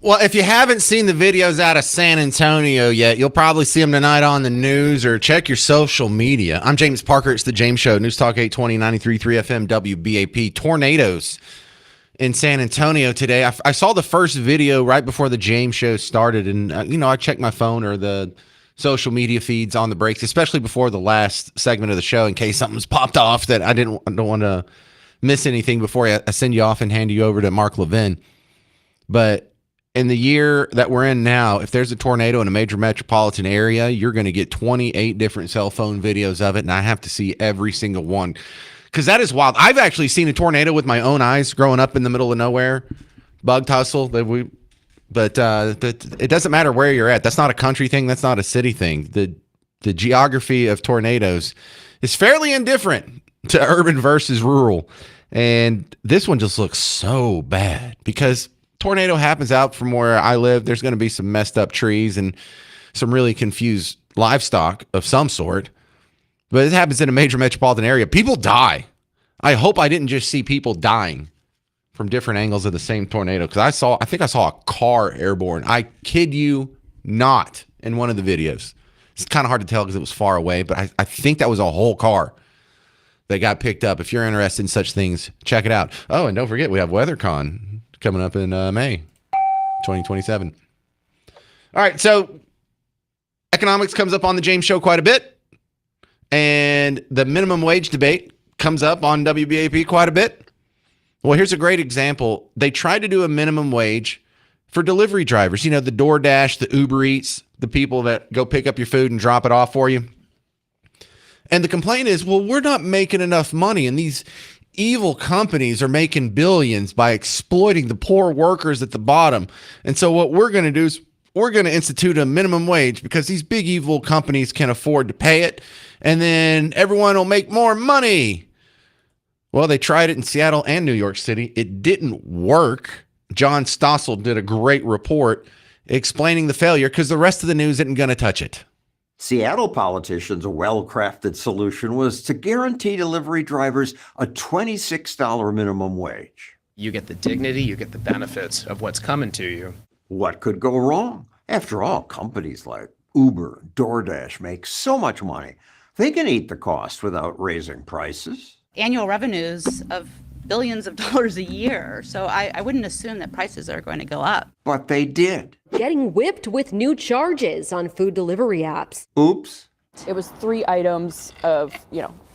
Well, if you haven't seen the videos out of San Antonio yet, you'll probably see them tonight on the news or check your social media. I'm James Parker. It's The James Show. News Talk 820, 93.3 FM, WBAP. Tornadoes in San Antonio today. I saw the first video right before the James Show started, and, I checked my phone or the social media feeds on the breaks, especially before the last segment of the show in case something's popped off that I don't want to miss anything before I send you off and hand you over to Mark Levin. But in the year that we're in now, if there's a tornado in a major metropolitan area, you're going to get 28 different cell phone videos of it, and I have to see every single one because that is wild. I've actually seen a tornado with my own eyes growing up in the middle of nowhere, bug tussle. But it doesn't matter where you're at. That's not a country thing. That's not a city thing. The geography of tornadoes is fairly indifferent to urban versus rural, and this one just looks so bad because tornado happens out from where I live. There's going to be some messed up trees and some really confused livestock of some sort. But it happens in a major metropolitan area. People die. I hope I didn't just see people dying from different angles of the same tornado because I think I saw a car airborne. I kid you not in one of the videos. It's kind of hard to tell because it was far away, but I think that was a whole car that got picked up. If you're interested in such things, check it out. Oh, and don't forget, we have WeatherCon coming up in May 2027. All right, so economics comes up on the James Show quite a bit, and the minimum wage debate comes up on WBAP quite a bit. Well, here's a great example. They tried to do a minimum wage for delivery drivers, the DoorDash, the Uber Eats, the people that go pick up your food and drop it off for you. And the complaint is, well, we're not making enough money, and these evil companies are making billions by exploiting the poor workers at the bottom. And so what we're going to do is we're going to institute a minimum wage because these big evil companies can afford to pay it, and then everyone will make more money. Well, they tried it in Seattle and New York City. It didn't work. John Stossel did a great report explaining the failure because the rest of the news isn't going to touch it. Seattle politicians' well-crafted solution was to guarantee delivery drivers a $26 minimum wage. You get the dignity, you get the benefits of what's coming to you. What could go wrong? After all, companies like Uber, DoorDash make so much money. They can eat the cost without raising prices. Annual revenues of billions of dollars a year. So I wouldn't assume that prices are going to go up. But they did. Getting whipped with new charges on food delivery apps. Oops. It was 3 items of,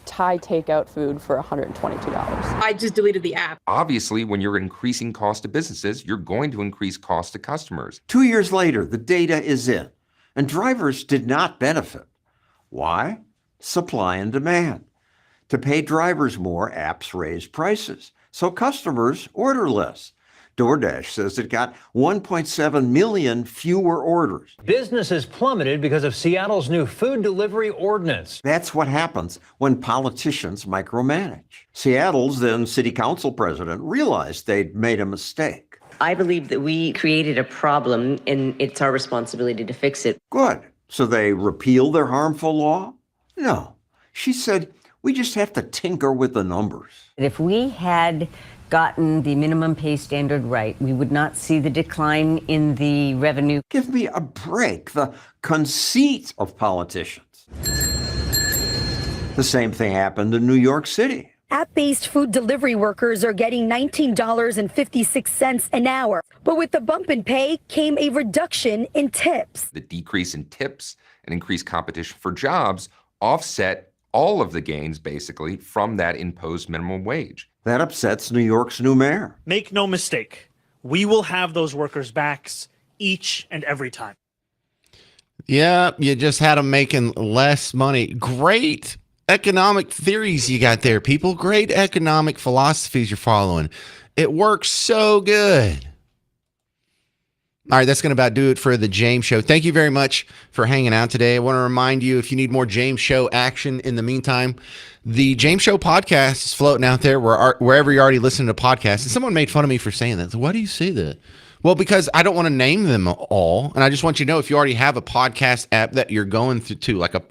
Thai takeout food for $122. I just deleted the app. Obviously, when you're increasing cost to businesses, you're going to increase cost to customers. 2 years later, the data is in, and drivers did not benefit. Why? Supply and demand. To pay drivers more, apps raised prices, so customers order less. DoorDash says it got 1.7 million fewer orders. Businesses plummeted because of Seattle's new food delivery ordinance. That's what happens when politicians micromanage. Seattle's then city council president realized they'd made a mistake. I believe that we created a problem and it's our responsibility to fix it. Good. So they repealed their harmful law? No. She said, we just have to tinker with the numbers. If we had gotten the minimum pay standard right, we would not see the decline in the revenue. Give me a break. The conceit of politicians. The same thing happened in New York City. App-based food delivery workers are getting $19.56 an hour. But with the bump in pay came a reduction in tips. The decrease in tips and increased competition for jobs offset all of the gains, basically, from that imposed minimum wage. That upsets New York's new mayor. Make no mistake, we will have those workers' backs each and every time. Yeah, you just had them making less money. Great economic theories you got there, people. Great economic philosophies you're following. It works so good. All right, that's going to about do it for the James Show. Thank you very much for hanging out today. I want to remind you, if you need more James Show action in the meantime, the James Show podcast is floating out there wherever you're already listening to podcasts. And someone made fun of me for saying that. So why do you say that? Well, because I don't want to name them all. And I just want you to know, if you already have a podcast app that you're going through to, like a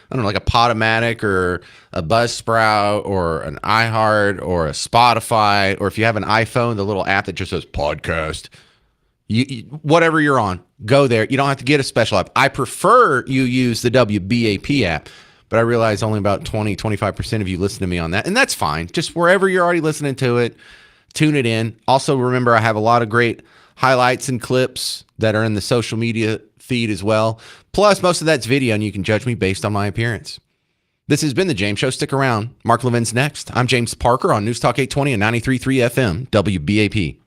Podomatic or a Buzzsprout or an iHeart or a Spotify, or if you have an iPhone, the little app that just says podcast, Whatever you're on, go there. You don't have to get a special app. I prefer you use the WBAP app, but I realize only about 20-25% of you listen to me on that, and that's fine. Just wherever you're already listening to it, tune it in. Also, remember, I have a lot of great highlights and clips that are in the social media feed as well. Plus, most of that's video, and you can judge me based on my appearance. This has been The James Show. Stick around. Mark Levin's next. I'm James Parker on News Talk 820 and 93.3 FM, WBAP.